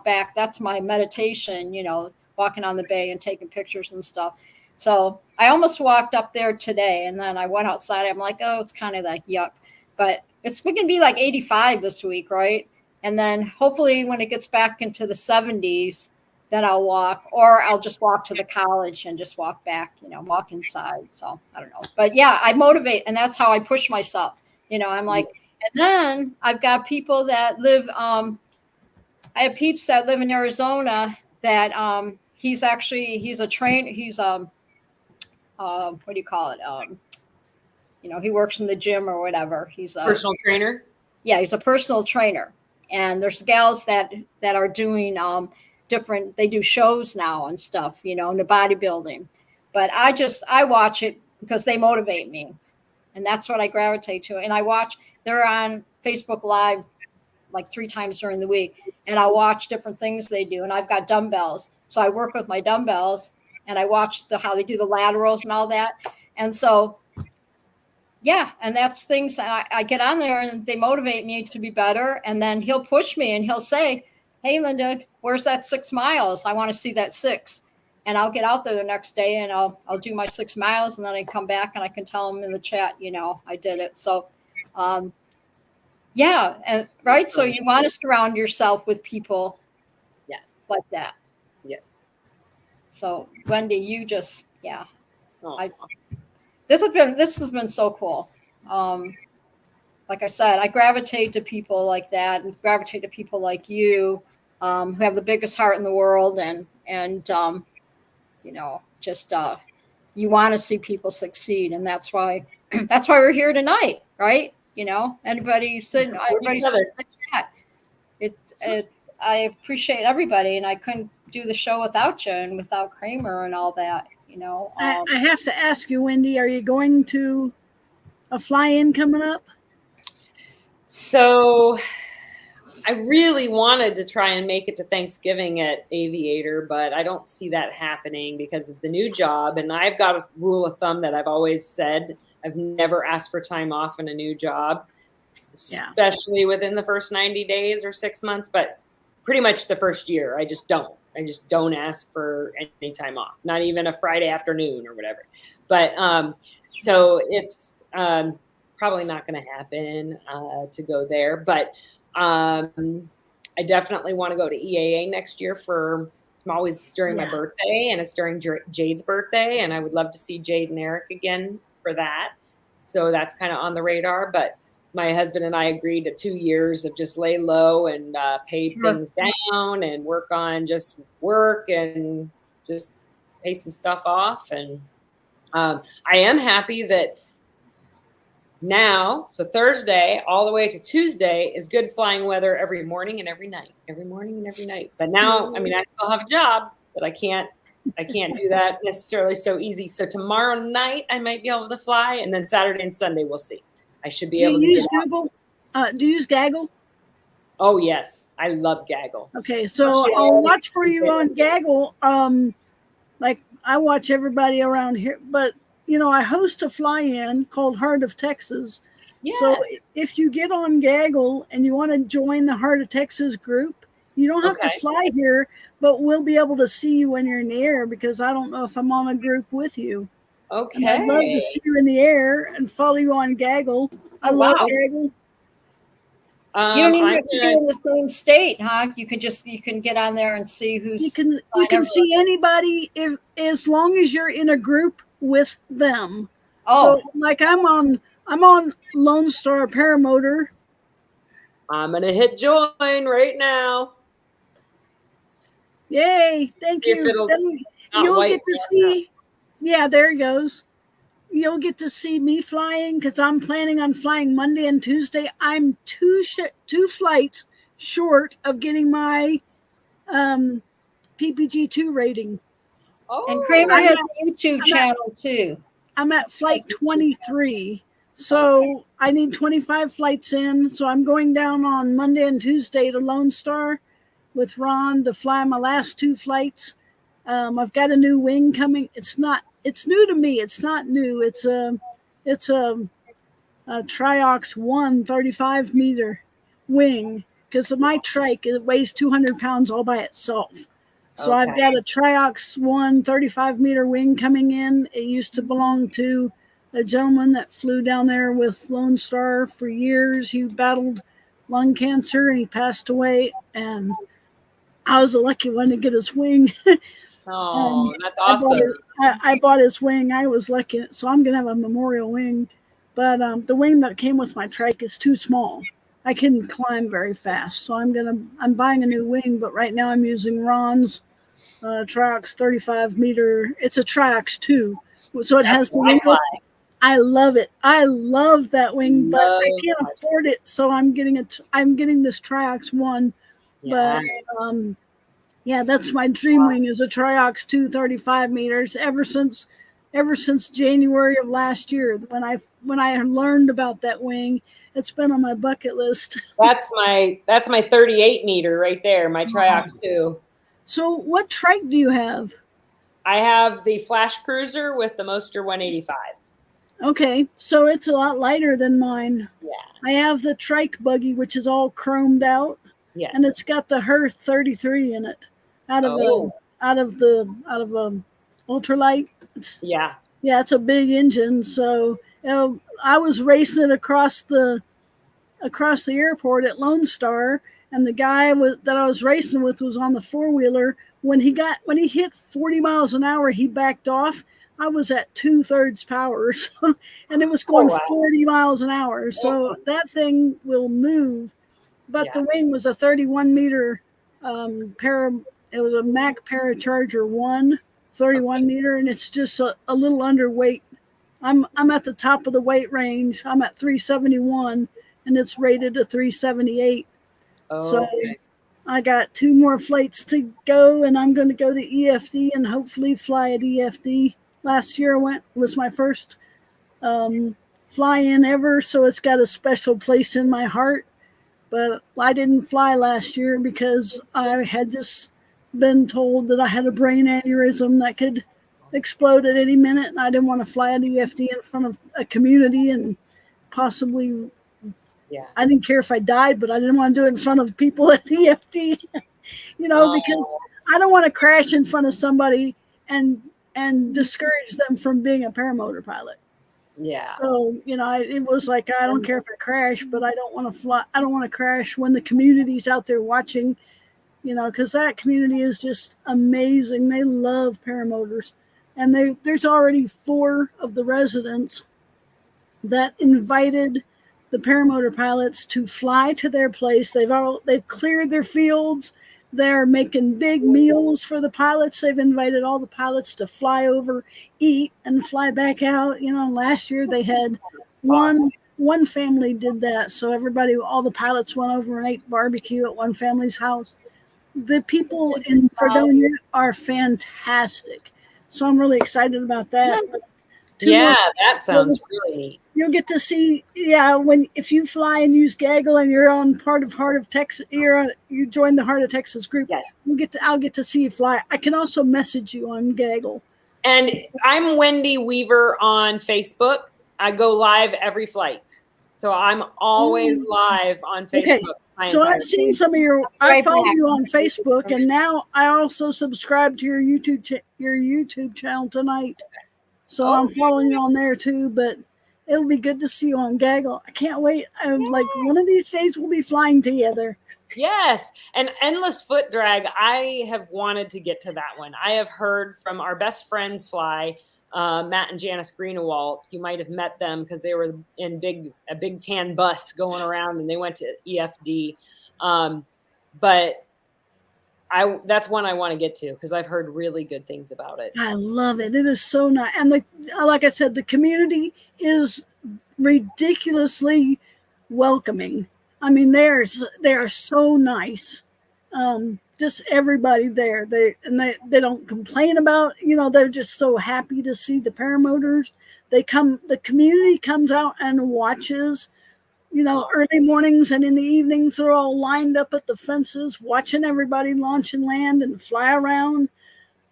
back. That's my meditation, you know, walking on the bay and taking pictures and stuff. So I almost walked up there today, and then I went outside. I'm like, oh, it's kind of like yuck, but we can be like 85 this week, right? And then hopefully when it gets back into the 70s, then I'll walk, or I'll just walk to the college and just walk back, you know, walk inside. So I don't know. But yeah, I motivate, and that's how I push myself. You know, I'm like, and then I've got people that live, I have peeps that live in Arizona that he's a trainer. He's, what do you call it? You know, he works in the gym or whatever. He's a personal trainer. Yeah, he's a personal trainer. And there's gals that are doing they do shows now and stuff, you know, in the bodybuilding. But I watch it because they motivate me. And that's what I gravitate to. And they're on Facebook Live like 3 times during the week. And I watch different things they do. And I've got dumbbells. So I work with my dumbbells, and I watch how they do the laterals and all that. And so, yeah, and that's things I get on there, and they motivate me to be better. And then he'll push me, and he'll say, hey, Linda, where's that 6 miles? I want to see that 6. And I'll get out there the next day, and I'll do my 6 miles, and then I come back and I can tell them in the chat, you know, I did it. So, yeah, and right. So you want to surround yourself with people, yes, like that. Yes. So Wendy, you just, yeah, oh. This has been so cool. Like I said, I gravitate to people like that, and gravitate to people like you, who have the biggest heart in the world, and you know, just you want to see people succeed, and that's why we're here tonight, right? You know, everybody's sitting in the chat. I appreciate everybody, and I couldn't do the show without you and without Kramer and all that. I have to ask you, Wendy, are you going to a fly-in coming up? So I really wanted to try and make it to Thanksgiving at Aviator, but I don't see that happening because of the new job. And I've got a rule of thumb that I've always said: I've never asked for time off in a new job, especially within the first 90 days or 6 months, but pretty much the first year. I just don't ask for any time off, not even a Friday afternoon or whatever. But so it's probably not going to happen to go there. But I definitely want to go to EAA next year it's always during my birthday, and it's during Jade's birthday. And I would love to see Jade and Eric again for that. So that's kind of on the radar. But my husband and I agreed to 2 years of just lay low and pay things down and work on just work and just pay some stuff off. And I am happy that now, so Thursday all the way to Tuesday is good flying weather every morning and every night, But now, I mean, I still have a job, but I can't do that necessarily so easy. So tomorrow night I might be able to fly, and then Saturday and Sunday we'll see. I should be able to use Google. Do you use Gaggle? Oh yes, I love Gaggle. Okay, so I'll watch for you on Gaggle. Like I watch everybody around here, but I host a fly-in called Heart of Texas. Yes. So if you get on Gaggle and you want to join the Heart of Texas group, you don't have to fly here, but we'll be able to see you when you're in the air, because I don't know if I'm on a group with you. Okay. And I'd love to see you in the air and follow you on Gaggle. I love Gaggle. You don't even have to be in the same state, huh? You can get on there and see who's. You can see anybody as long as you're in a group with them. Oh, so like I'm on Lone Star Paramotor. I'm gonna hit join right now. Yay! Thank you. Then you'll get to see. Yeah, there it goes. You'll get to see me flying, because I'm planning on flying Monday and Tuesday. I'm two flights short of getting my PPG2 rating. Oh, and Kramer has a YouTube channel too. I'm at flight 23, so I need 25 flights in. So I'm going down on Monday and Tuesday to Lone Star with Ron to fly my last 2 flights. I've got a new wing coming. It's new to me. It's not new. It's a Treehouse 1 35-meter wing, because my trike, it weighs 200 pounds all by itself. So I've got a Treehouse 1 35-meter wing coming in. It used to belong to a gentleman that flew down there with Lone Star for years. He battled lung cancer and he passed away, and I was the lucky one to get his wing. Oh, that's awesome. I bought his wing. I was lucky. So I'm going to have a memorial wing. But the wing that came with my trike is too small. I couldn't climb very fast. So I'm buying a new wing. But right now I'm using Ron's Treehouse 35-meter. It's a Treehouse 2. So it has the wing. I love it. I love that wing, but I can't afford it. So I'm getting this Treehouse 1. Yeah. But yeah, that's my dream wing, is a Treehouse 2 35 meters. Ever since January of last year, when I learned about that wing, it's been on my bucket list. That's my 38-meter right there, my Treehouse 2. So what trike do you have? I have the Flash Cruiser with the Moster 185. Okay, so it's a lot lighter than mine. Yeah. I have the trike buggy, which is all chromed out. Yes. And it's got the Hearth 33 in it. Out of ultralight. It's a big engine. So I was racing it across the airport at Lone Star, and the guy that I was racing with was on the 4-wheeler. When he hit 40 miles an hour, he backed off. I was at 2/3 power, and it was going 40 miles an hour. So that thing will move. But the wing was a 31-meter It was a Mac Paracharger 1 31-meter, and it's just a little underweight. I'm at the top of the weight range. I'm at 371, and it's rated a 378. So I got 2 more flights to go, and I'm going to go to EFD and hopefully fly at EFD. Last year was my first fly-in ever, so it's got a special place in my heart. But I didn't fly last year because I had just been told that I had a brain aneurysm that could explode at any minute, and I didn't want to fly at EFD in front of a community and possibly. Yeah, I didn't care if I died, but I didn't want to do it in front of people at EFD, because I don't want to crash in front of somebody and discourage them from being a paramotor pilot. Yeah. So, it was like, I don't care if I crash, but I don't want to fly. I don't want to crash when the community's out there watching, because that community is just amazing. They love paramotors. And there's already 4 of the residents that invited the paramotor pilots to fly to their place. They've cleared their fields. They're making big meals for the pilots. They've invited all the pilots to fly over, eat, and fly back out. Last year they had one family did that. So all the pilots went over and ate barbecue at one family's house. The people in Fredonia are fantastic. So I'm really excited about that. That sounds really neat. You'll get to see, if you fly and use Gaggle and you're on part of Heart of Texas, you join the Heart of Texas group. Yes. I'll get to see you fly. I can also message you on Gaggle. And I'm Wendy Weaver on Facebook. I go live every flight, so I'm always live on Facebook. Okay. So I've seen some of I follow you on Facebook, and now I also subscribe to your YouTube channel tonight. So I'm following you on there too, but it'll be good to see you on Gaggle. I can't wait. Like one of these days we'll be flying together. Yes. And Endless Foot Drag, I have wanted to get to that one. I have heard from our best friends fly, Matt and Janice Greenewalt. You might have met them because they were in a big tan bus going around, and they went to EFD. But that's one I want to get to because I've heard really good things about it. I love it. It is so nice. And like I said, the community is ridiculously welcoming. I mean, they are so nice. Just everybody there. They don't complain about, they're just so happy to see the paramotors. The community comes out and watches. Early mornings and in the evenings, they're all lined up at the fences, watching everybody launch and land and fly around.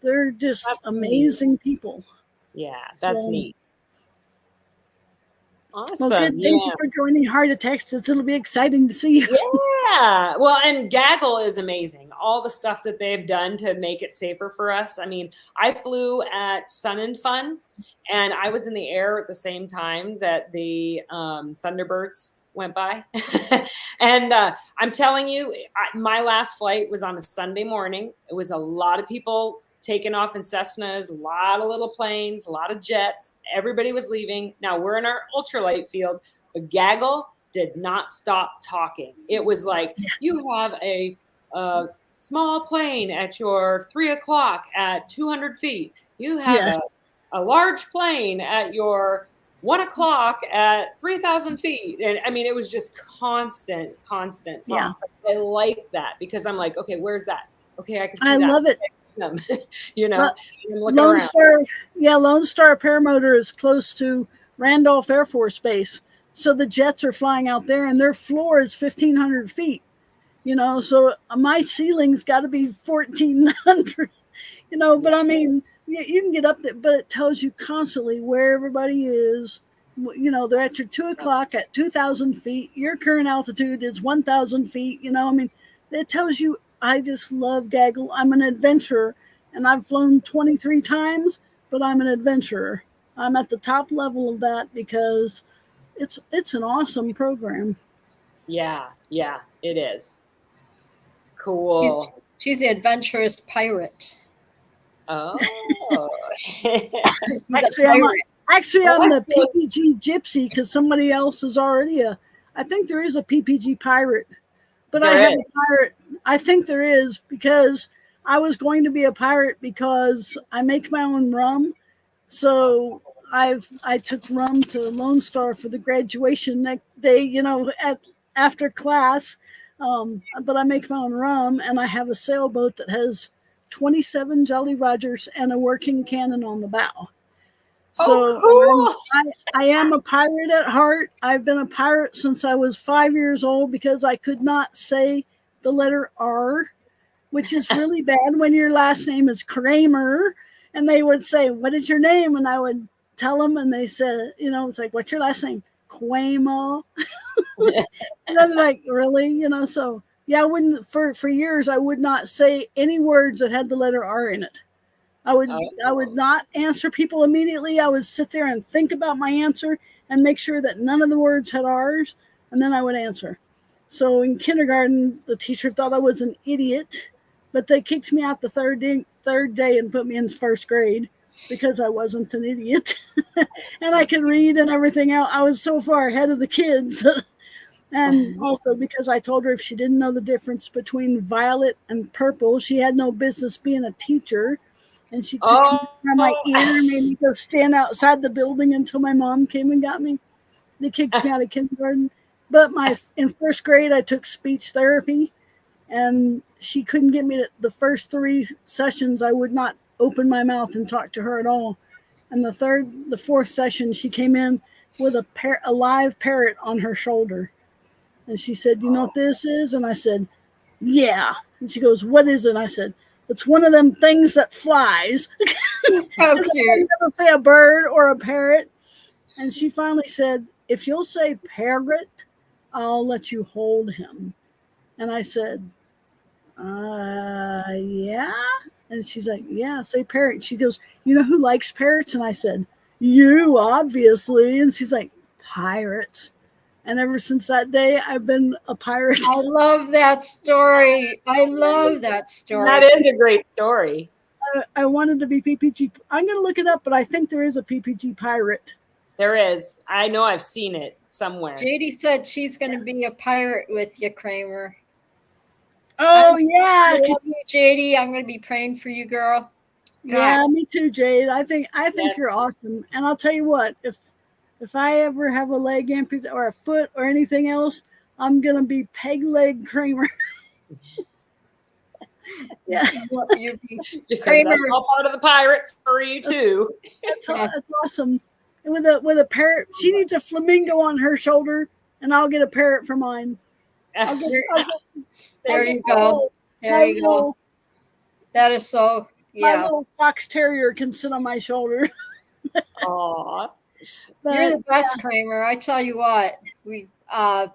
They're just amazing people. Yeah, that's neat. Awesome. Well, good. Thank you for joining Heart of Texas. It'll be exciting to see you. Yeah. Well, and Gaggle is amazing. All the stuff that they've done to make it safer for us. I mean, I flew at Sun and Fun, and I was in the air at the same time that the Thunderbirds went by. And I'm telling you, my last flight was on a Sunday morning. It was a lot of people taking off in Cessnas, a lot of little planes, a lot of jets. Everybody was leaving. Now we're in our ultralight field, but Gaggle did not stop talking. It was like, you have a small plane at your 3 o'clock at 200 feet. You have a large plane at your 1 o'clock at 3,000 feet. And I mean, it was just constant talk. Yeah. I like that because I'm like, okay, where's that? Okay, I can see that. I love it. Lone Star Paramotor is close to Randolph Air Force Base. So the jets are flying out there and their floor is 1,500 feet. So my ceiling's got to be 1,400, but I mean, you can get up there, but it tells you constantly where everybody is. They're at your 2 o'clock at 2,000 feet. Your current altitude is 1,000 feet. I mean, it tells you. I just love Gaggle. I'm an adventurer, and I've flown 23 times, but I'm an adventurer. I'm at the top level of that because it's an awesome program. Yeah, it is. Cool. She's the adventurous pirate. Oh. Actually, I'm the PPG gypsy because somebody else is already I think there is a PPG pirate. But I have a pirate. I think there is because I was going to be a pirate because I make my own rum. So I took rum to Lone Star for the graduation that day, after class. But I make my own rum, and I have a sailboat that has 27 Jolly Rogers and a working cannon on the bow. So cool. I am a pirate at heart. I've been a pirate since I was 5 years old because I could not say the letter R, which is really bad when your last name is Kramer. And they would say, "What is your name?" And I would tell them, and they said, it's like, "What's your last name?" Quamo. And I'm like, really? So yeah, I wouldn't for years I would not say any words that had the letter R in it. I would not answer people immediately. I would sit there and think about my answer and make sure that none of the words had R's, and then I would answer. So in kindergarten, the teacher thought I was an idiot, but they kicked me out the third day and put me in first grade because I wasn't an idiot. And I could read and everything else. I was so far ahead of the kids. And also because I told her if she didn't know the difference between violet and purple, she had no business being a teacher. And she took me by my ear and made me go stand outside the building until my mom came and got me. They kicked me out of kindergarten. But in first grade, I took speech therapy, and she couldn't get me to the first 3 sessions. I would not open my mouth and talk to her at all. And the 4th session, she came in with a live parrot on her shoulder. And she said, "You know what this is?" And I said, "Yeah." And she goes, "What is it?" And I said, "It's one of them things that flies." How cute. I never say a bird or a parrot. And she finally said, "If you'll say parrot, I'll let you hold him." And I said, yeah. And she's like, "Yeah, say parrot." She goes, "You know who likes parrots?" And I said, "You, obviously." And she's like, "Pirates." And ever since that day, I've been a pirate. I love that story. I love that story. That is a great story. I wanted to be PPG. I'm going to look it up, but I think there is a PPG pirate. There is. I know I've seen it somewhere. JD said she's going to be a pirate with you, Kramer. Oh, yeah. I love you, JD. I'm going to be praying for you, girl. God. Yeah, me too, Jade. I think Yes. You're awesome. And I'll tell you what, if I ever have a leg amputated or a foot or anything else, I'm going to be peg leg Kramer. Yeah. Kramer. That's all part of the pirate for you too. That's awesome. And with a parrot, she needs a flamingo on her shoulder, and I'll get a parrot for mine. There you go. There you go. That is so. Yeah. My little fox terrier can sit on my shoulder. Aw. You're the best, Kramer. I tell you what, we the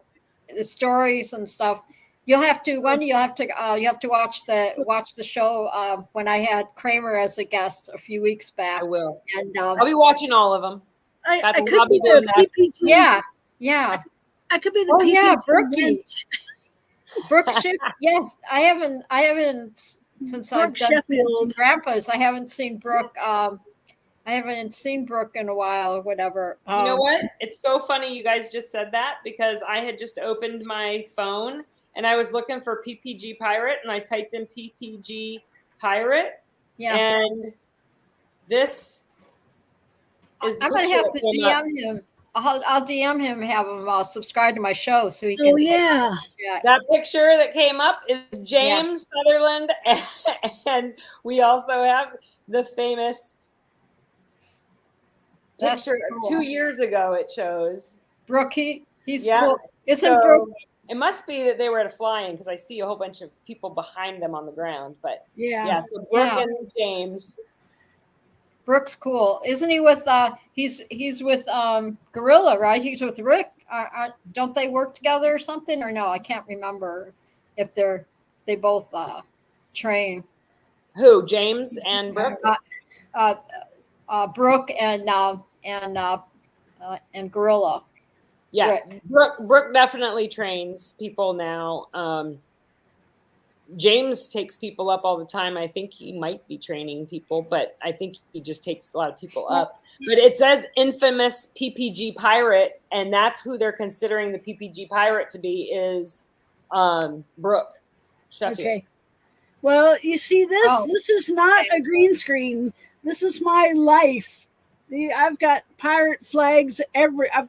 stories and stuff. You'll have to watch the show when I had Kramer as a guest a few weeks back. I will. And I'll be watching all of them. I could be the PPG. Yeah. I could be the PPG. Yeah, Brookie. Brooke should. Yes, I haven't since I've done Sheffield. Grandpa's. I haven't seen Brooke. I haven't seen Brooke in a while or whatever. You know what? It's so funny you guys just said that because I had just opened my phone and I was looking for PPG Pirate and I typed in PPG Pirate. Yeah. And this is. I'm going to have to DM him. I'll DM him and have him subscribe to my show so he can. Oh, yeah. That picture that came up is James Sutherland. And we also have the famous picture cool. 2 years ago it shows. Brookie, he's cool. Isn't Brooke? It must be that they were at a fly-in because I see a whole bunch of people behind them on the ground. But so Brooke and James. Brooke's cool. Isn't he with he's with Gorilla, right? He's with Rick. Don't they work together or something? Or no, I can't remember if they both train. Who, James and Brooke? Brooke and Gorilla. Yeah, Rick. Brooke definitely trains people now. James takes people up all the time. I think he might be training people, but I think he just takes a lot of people up. But it says infamous PPG Pirate, and that's who they're considering the PPG Pirate to be is Brooke Sheffield. Okay. Well, you see this? This is not a green screen. This is my life. I've got pirate flags I've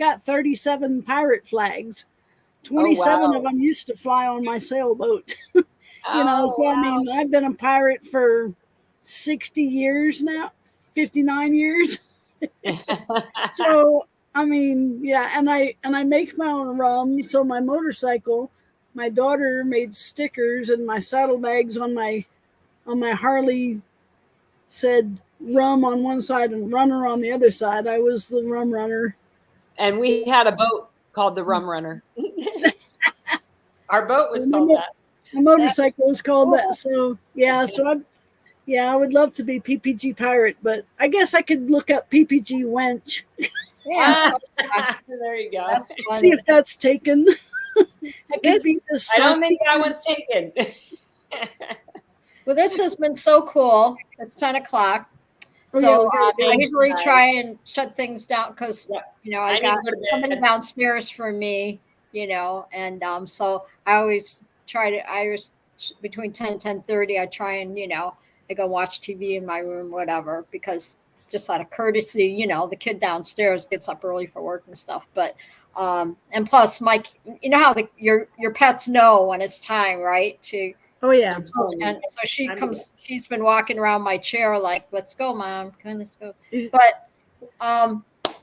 got 37 pirate flags. 27 wow. of them used to fly on my sailboat. Oh, So wow. I mean, I've been a pirate for 60 years now, 59 years. So I mean, yeah, and I make my own rum. So my motorcycle, my daughter made stickers, and my saddlebags on my Harley said rum on one side and runner on the other side. I was the rum runner. And we had a boat called the Rum Runner. Our boat was called that. My motorcycle was called cool. that. So yeah, I would love to be PPG pirate, but I guess I could look up PPG wench. Yeah. There you go. That's funny. See if that's taken. I could be the I don't think that one's taken. Well, this has been so cool. It's 10 o'clock. So I usually try and shut things down because, I got somebody downstairs for me, and so I always between 10 and 10:30, I try and, I go watch TV in my room, whatever, because just out of courtesy, the kid downstairs gets up early for work and stuff. But and plus, Mike, how your pets know when it's time, right? Oh yeah. And so she comes. She's been walking around my chair like, "Let's go, Mom. Come on, let's go." But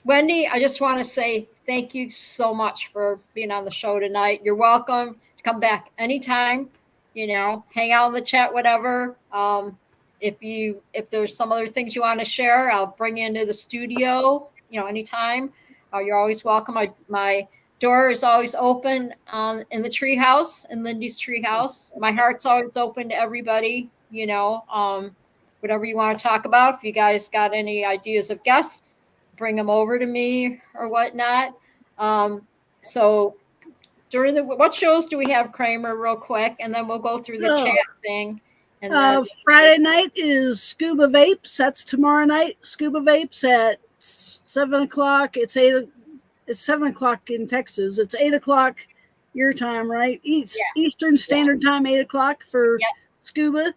Wendy, I just want to say thank you so much for being on the show tonight. You're welcome to come back anytime. Hang out in the chat, whatever. If there's some other things you want to share, I'll bring you into the studio. Anytime. You're always welcome. My door is always open in the Treehouse, in Lindy's Treehouse. My heart's always open to everybody. Whatever you want to talk about. If you guys got any ideas of guests, bring them over to me or whatnot. So during what shows do we have, Kramer, real quick, and then we'll go through the chat thing. And then Friday night is Scuba Vapes. That's tomorrow night. Scuba Vapes at 7 o'clock. It's 7 o'clock in Texas. It's 8 o'clock your time, right? Eastern Standard Time, 8 o'clock for Scuba.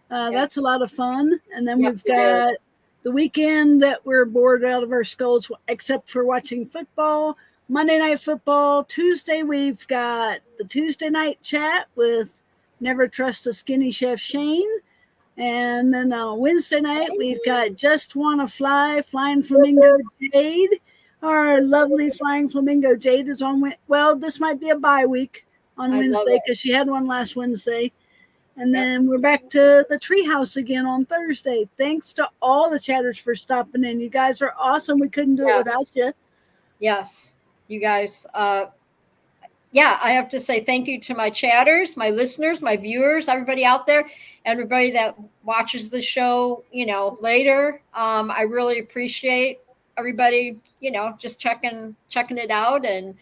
That's a lot of fun. And then we've got the weekend that we're bored out of our skulls, except for watching football. Monday Night Football. Tuesday, we've got the Tuesday night chat with Never Trust a Skinny Chef Shane. And then on Wednesday night, we've got Just Wanna Fly, Flying Flamingo Jade. Our lovely Flying Flamingo Jade is on. Well, this might be a bye week on Wednesday because she had one last Wednesday. And then we're back to the Treehouse again on Thursday. Thanks to all the chatters for stopping in. You guys are awesome. We couldn't do it without you. Yes, you guys. I have to say thank you to my chatters, my listeners, my viewers, everybody out there, everybody that watches the show, later. I really appreciate everybody, just checking it out, and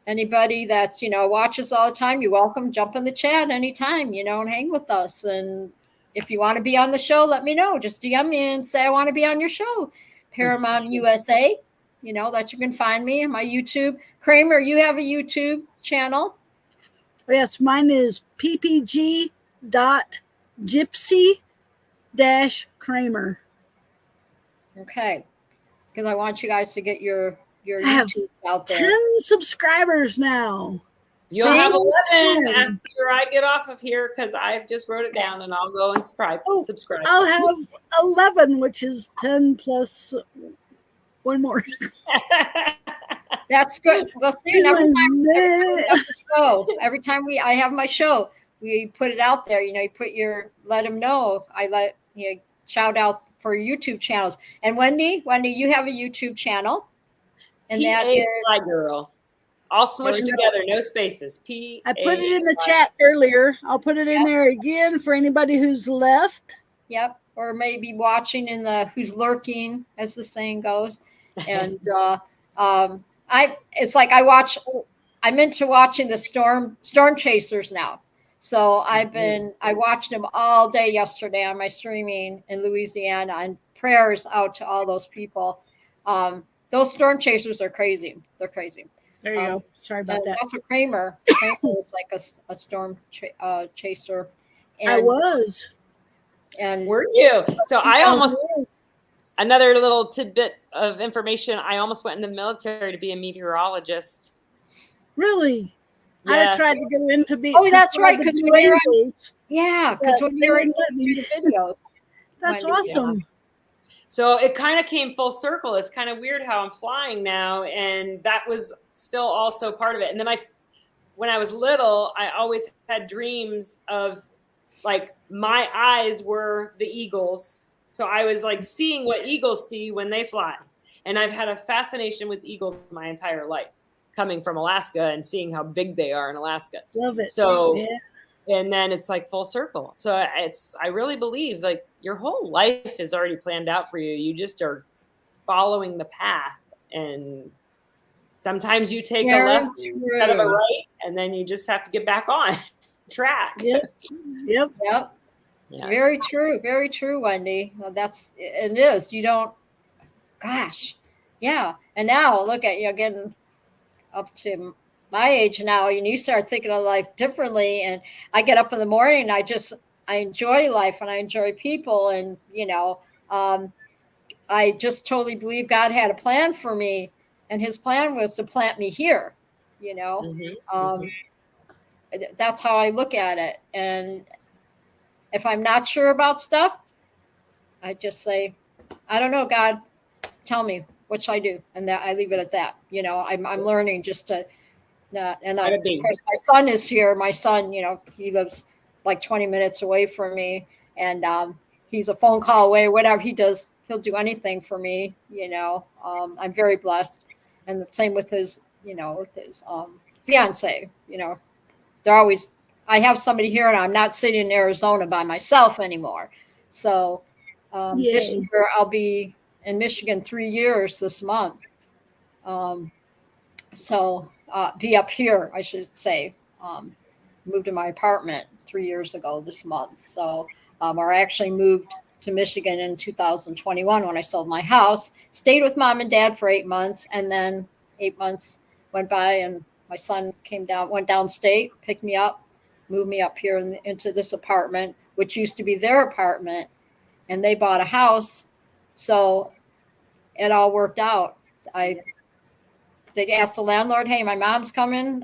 anybody that's, watches all the time, you're welcome. Jump in the chat anytime, and hang with us. And if you want to be on the show, let me know. Just DM me and say, I want to be on your show. Paramount USA, that you can find me on my YouTube. Kramer, you have a YouTube channel? Yes, mine is ppg.gypsy-kramer. Okay. Because I want you guys to get your YouTube out there. 10 subscribers now. You'll have 11 after I get off of here because I just wrote it down, and I'll go and subscribe. I'll have 11, which is 10 plus one more. That's good. Well, see, every time I have my show, we put it out there. You let them know. I shout out for YouTube channels. And Wendy, you have a YouTube channel, and that is Fly Girl, all smushed together, no spaces. I put it in the chat earlier. I'll put it in there again for anybody who's left. Yep, or maybe watching who's lurking, as the saying goes. And I'm into watching the storm chasers now. So I watched them all day yesterday on my streaming in Louisiana, and prayers out to all those people. Those storm chasers are crazy. They're crazy. There you go. Sorry about that. That's what Kramer was like a storm chaser. And I was. And were you? So I almost, another little tidbit of information, I almost went in the military to be a meteorologist. Really? Yes. I tried to go into being. Oh, that's right. Because when you're angels. because when you're in the videos, That's Wendy, awesome. So it kind of came full circle. It's kind of weird how I'm flying now, and that was still also part of it. And then when I was little, I always had dreams of like my eyes were the eagles. So I was like seeing what eagles see when they fly. And I've had a fascination with eagles my entire life, coming from Alaska and seeing how big they are in Alaska. Love it. So, yeah. And then it's like full circle. So I really believe like your whole life is already planned out for you. You just are following the path, and sometimes you take a left instead of a right, and then you just have to get back on track. Yep. Yep. Yeah. Very true, Wendy. Well, it is. You don't, gosh. Yeah. And now look at you getting up to my age now, and you start thinking of life differently. And I get up in the morning and I enjoy life and I enjoy people. And, I just totally believe God had a plan for me, and his plan was to plant me here, That's how I look at it. And if I'm not sure about stuff, I just say, I don't know, God, tell me what should I do, and that I leave it at that. I'm learning just to. And of course, my son is here. My son, he lives like 20 minutes away from me, and he's a phone call away. Whatever he does, he'll do anything for me. I'm very blessed, and the same with his, fiance. They're always. I have somebody here, and I'm not sitting in Arizona by myself anymore. So this year I'll be in Michigan 3 years this month. Be up here, I should say. Moved to my apartment 3 years ago this month. So, or I actually moved to Michigan in 2021 when I sold my house. Stayed with mom and dad for 8 months, and then 8 months went by, and my son went downstate, picked me up, moved me up here into this apartment, which used to be their apartment, and they bought a house, so it all worked out. They asked the landlord, "Hey, my mom's coming.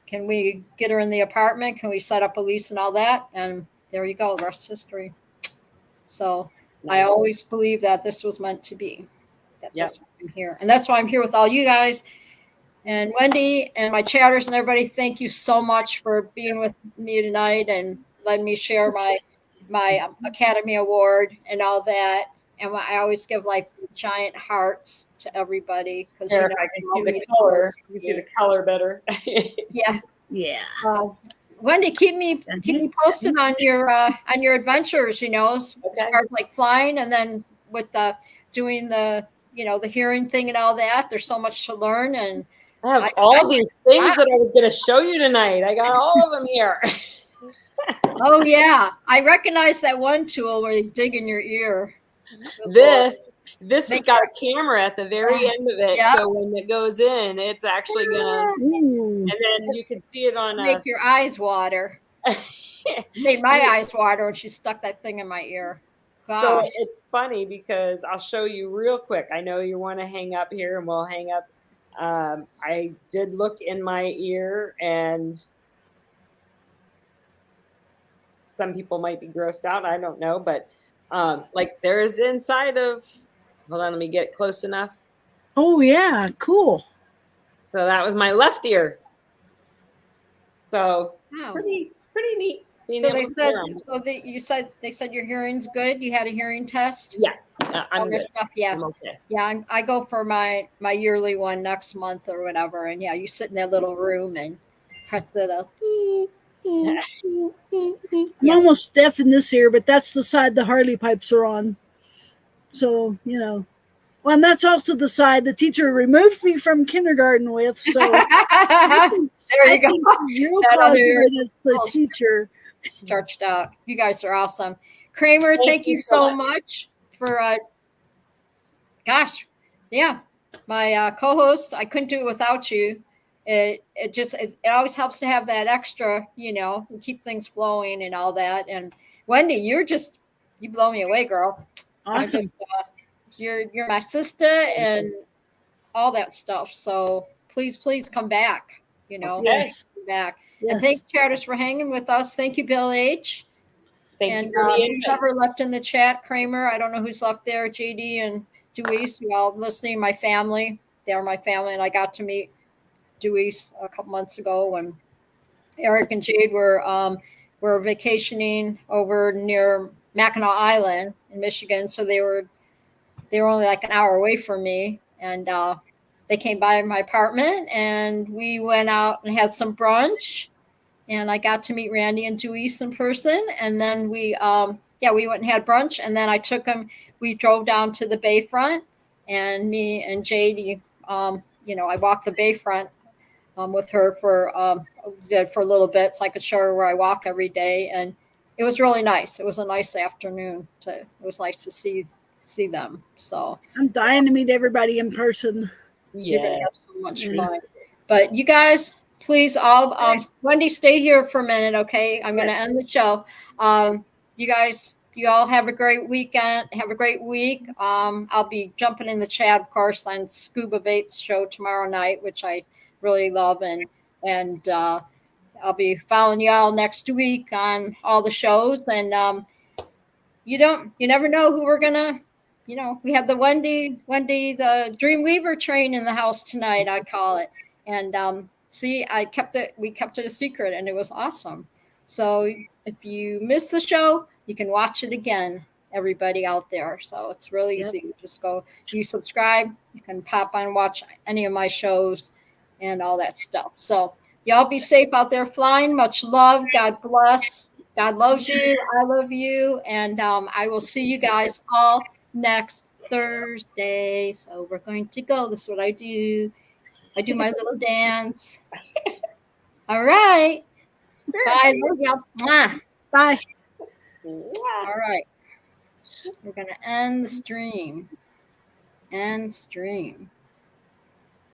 Can we get her in the apartment? Can we set up a lease and all that?" And there you go, the rest is history. So nice. I always believe that this was meant to be. That's why I'm here, and that's why I'm here with all you guys. And Wendy and my chatters and everybody, thank you so much for being with me tonight and letting me share my Academy Award and all that. And I always give like giant hearts to everybody because I can see the color. You can see the color better. Yeah. Wendy, keep me posted on your adventures. As far as like flying, and then with doing the the hearing thing and all that. There's so much to learn, and I have all these things that I was going to show you tonight. I got all of them here. Oh yeah, I recognize that one tool where you dig in your ear. This has got a camera at the very end of it, so when it goes in, it's actually gonna. And then you can see it on. Make your eyes water. Made my eyes water when she stuck that thing in my ear. Gosh. So it's funny because I'll show you real quick. I know you want to hang up here, and we'll hang up. I did look in my ear, and some people might be grossed out. I don't know, but. Like there's inside of, hold on, let me get close enough. Oh yeah, cool. So that was my left ear. So pretty neat. They said your hearing's good. You had a hearing test. Yeah, I'm good. Stuff. Yeah, I'm okay. Yeah, I go for my yearly one next month or whatever, and you sit in that little room and press it up. I'm almost deaf in this ear, but that's the side the Harley pipes are on. So, well, and that's also the side the teacher removed me from kindergarten with. So there you go. Real cause is the teacher. Starched out. You guys are awesome. Kramer, thank you so much for my co-host. I couldn't do it without you. It always helps to have that extra, and keep things flowing and all that. And Wendy, you blow me away, girl. Awesome. You're my sister and all that stuff. So please come back. You know, Yes. come back. Yes. And thanks, chatters, for hanging with us. Thank you, Bill H. Thank you for being who's ever left in the chat, Kramer. I don't know who's left there. JD and Deweese, we all listening. My family, they are my family, and I got to meet Deweese a couple months ago when Eric and Jade were vacationing over near Mackinac Island in Michigan. So they were only like an hour away from me, and they came by my apartment, and we went out and had some brunch. And I got to meet Randy and Deweese in person. And then we went and had brunch. And then I took them. We drove down to the Bayfront, and me and Jade, I walked the Bayfront with her for a little bit, so I could show her where I walk every day. And it was really nice. It was a nice afternoon. It was nice to see them. So I'm dying to meet everybody in person. You're gonna have so much fun. But you guys, please all Wendy, stay here for a minute, okay? I'm gonna end the show. You guys, you all have a great weekend. Have a great week. I'll be jumping in the chat, of course, on Scuba Bait's show tomorrow night, which I really love, and I'll be following y'all next week on all the shows. And you never know who we're gonna. We have the Wendy, the Dreamweaver train in the house tonight, I call it. And we kept it a secret, and it was awesome. So if you missed the show, you can watch it again, everybody out there. So it's really easy. You just go, you subscribe, you can pop on and watch any of my shows and all that stuff. So y'all be safe out there flying. Much love. God bless. God loves you. I love you. And I will see you guys all next Thursday. So we're going to go. This is what I do. I do my little dance. All right. Bye. Love y'all. Mwah. Bye. All right. We're going to end the stream. End stream.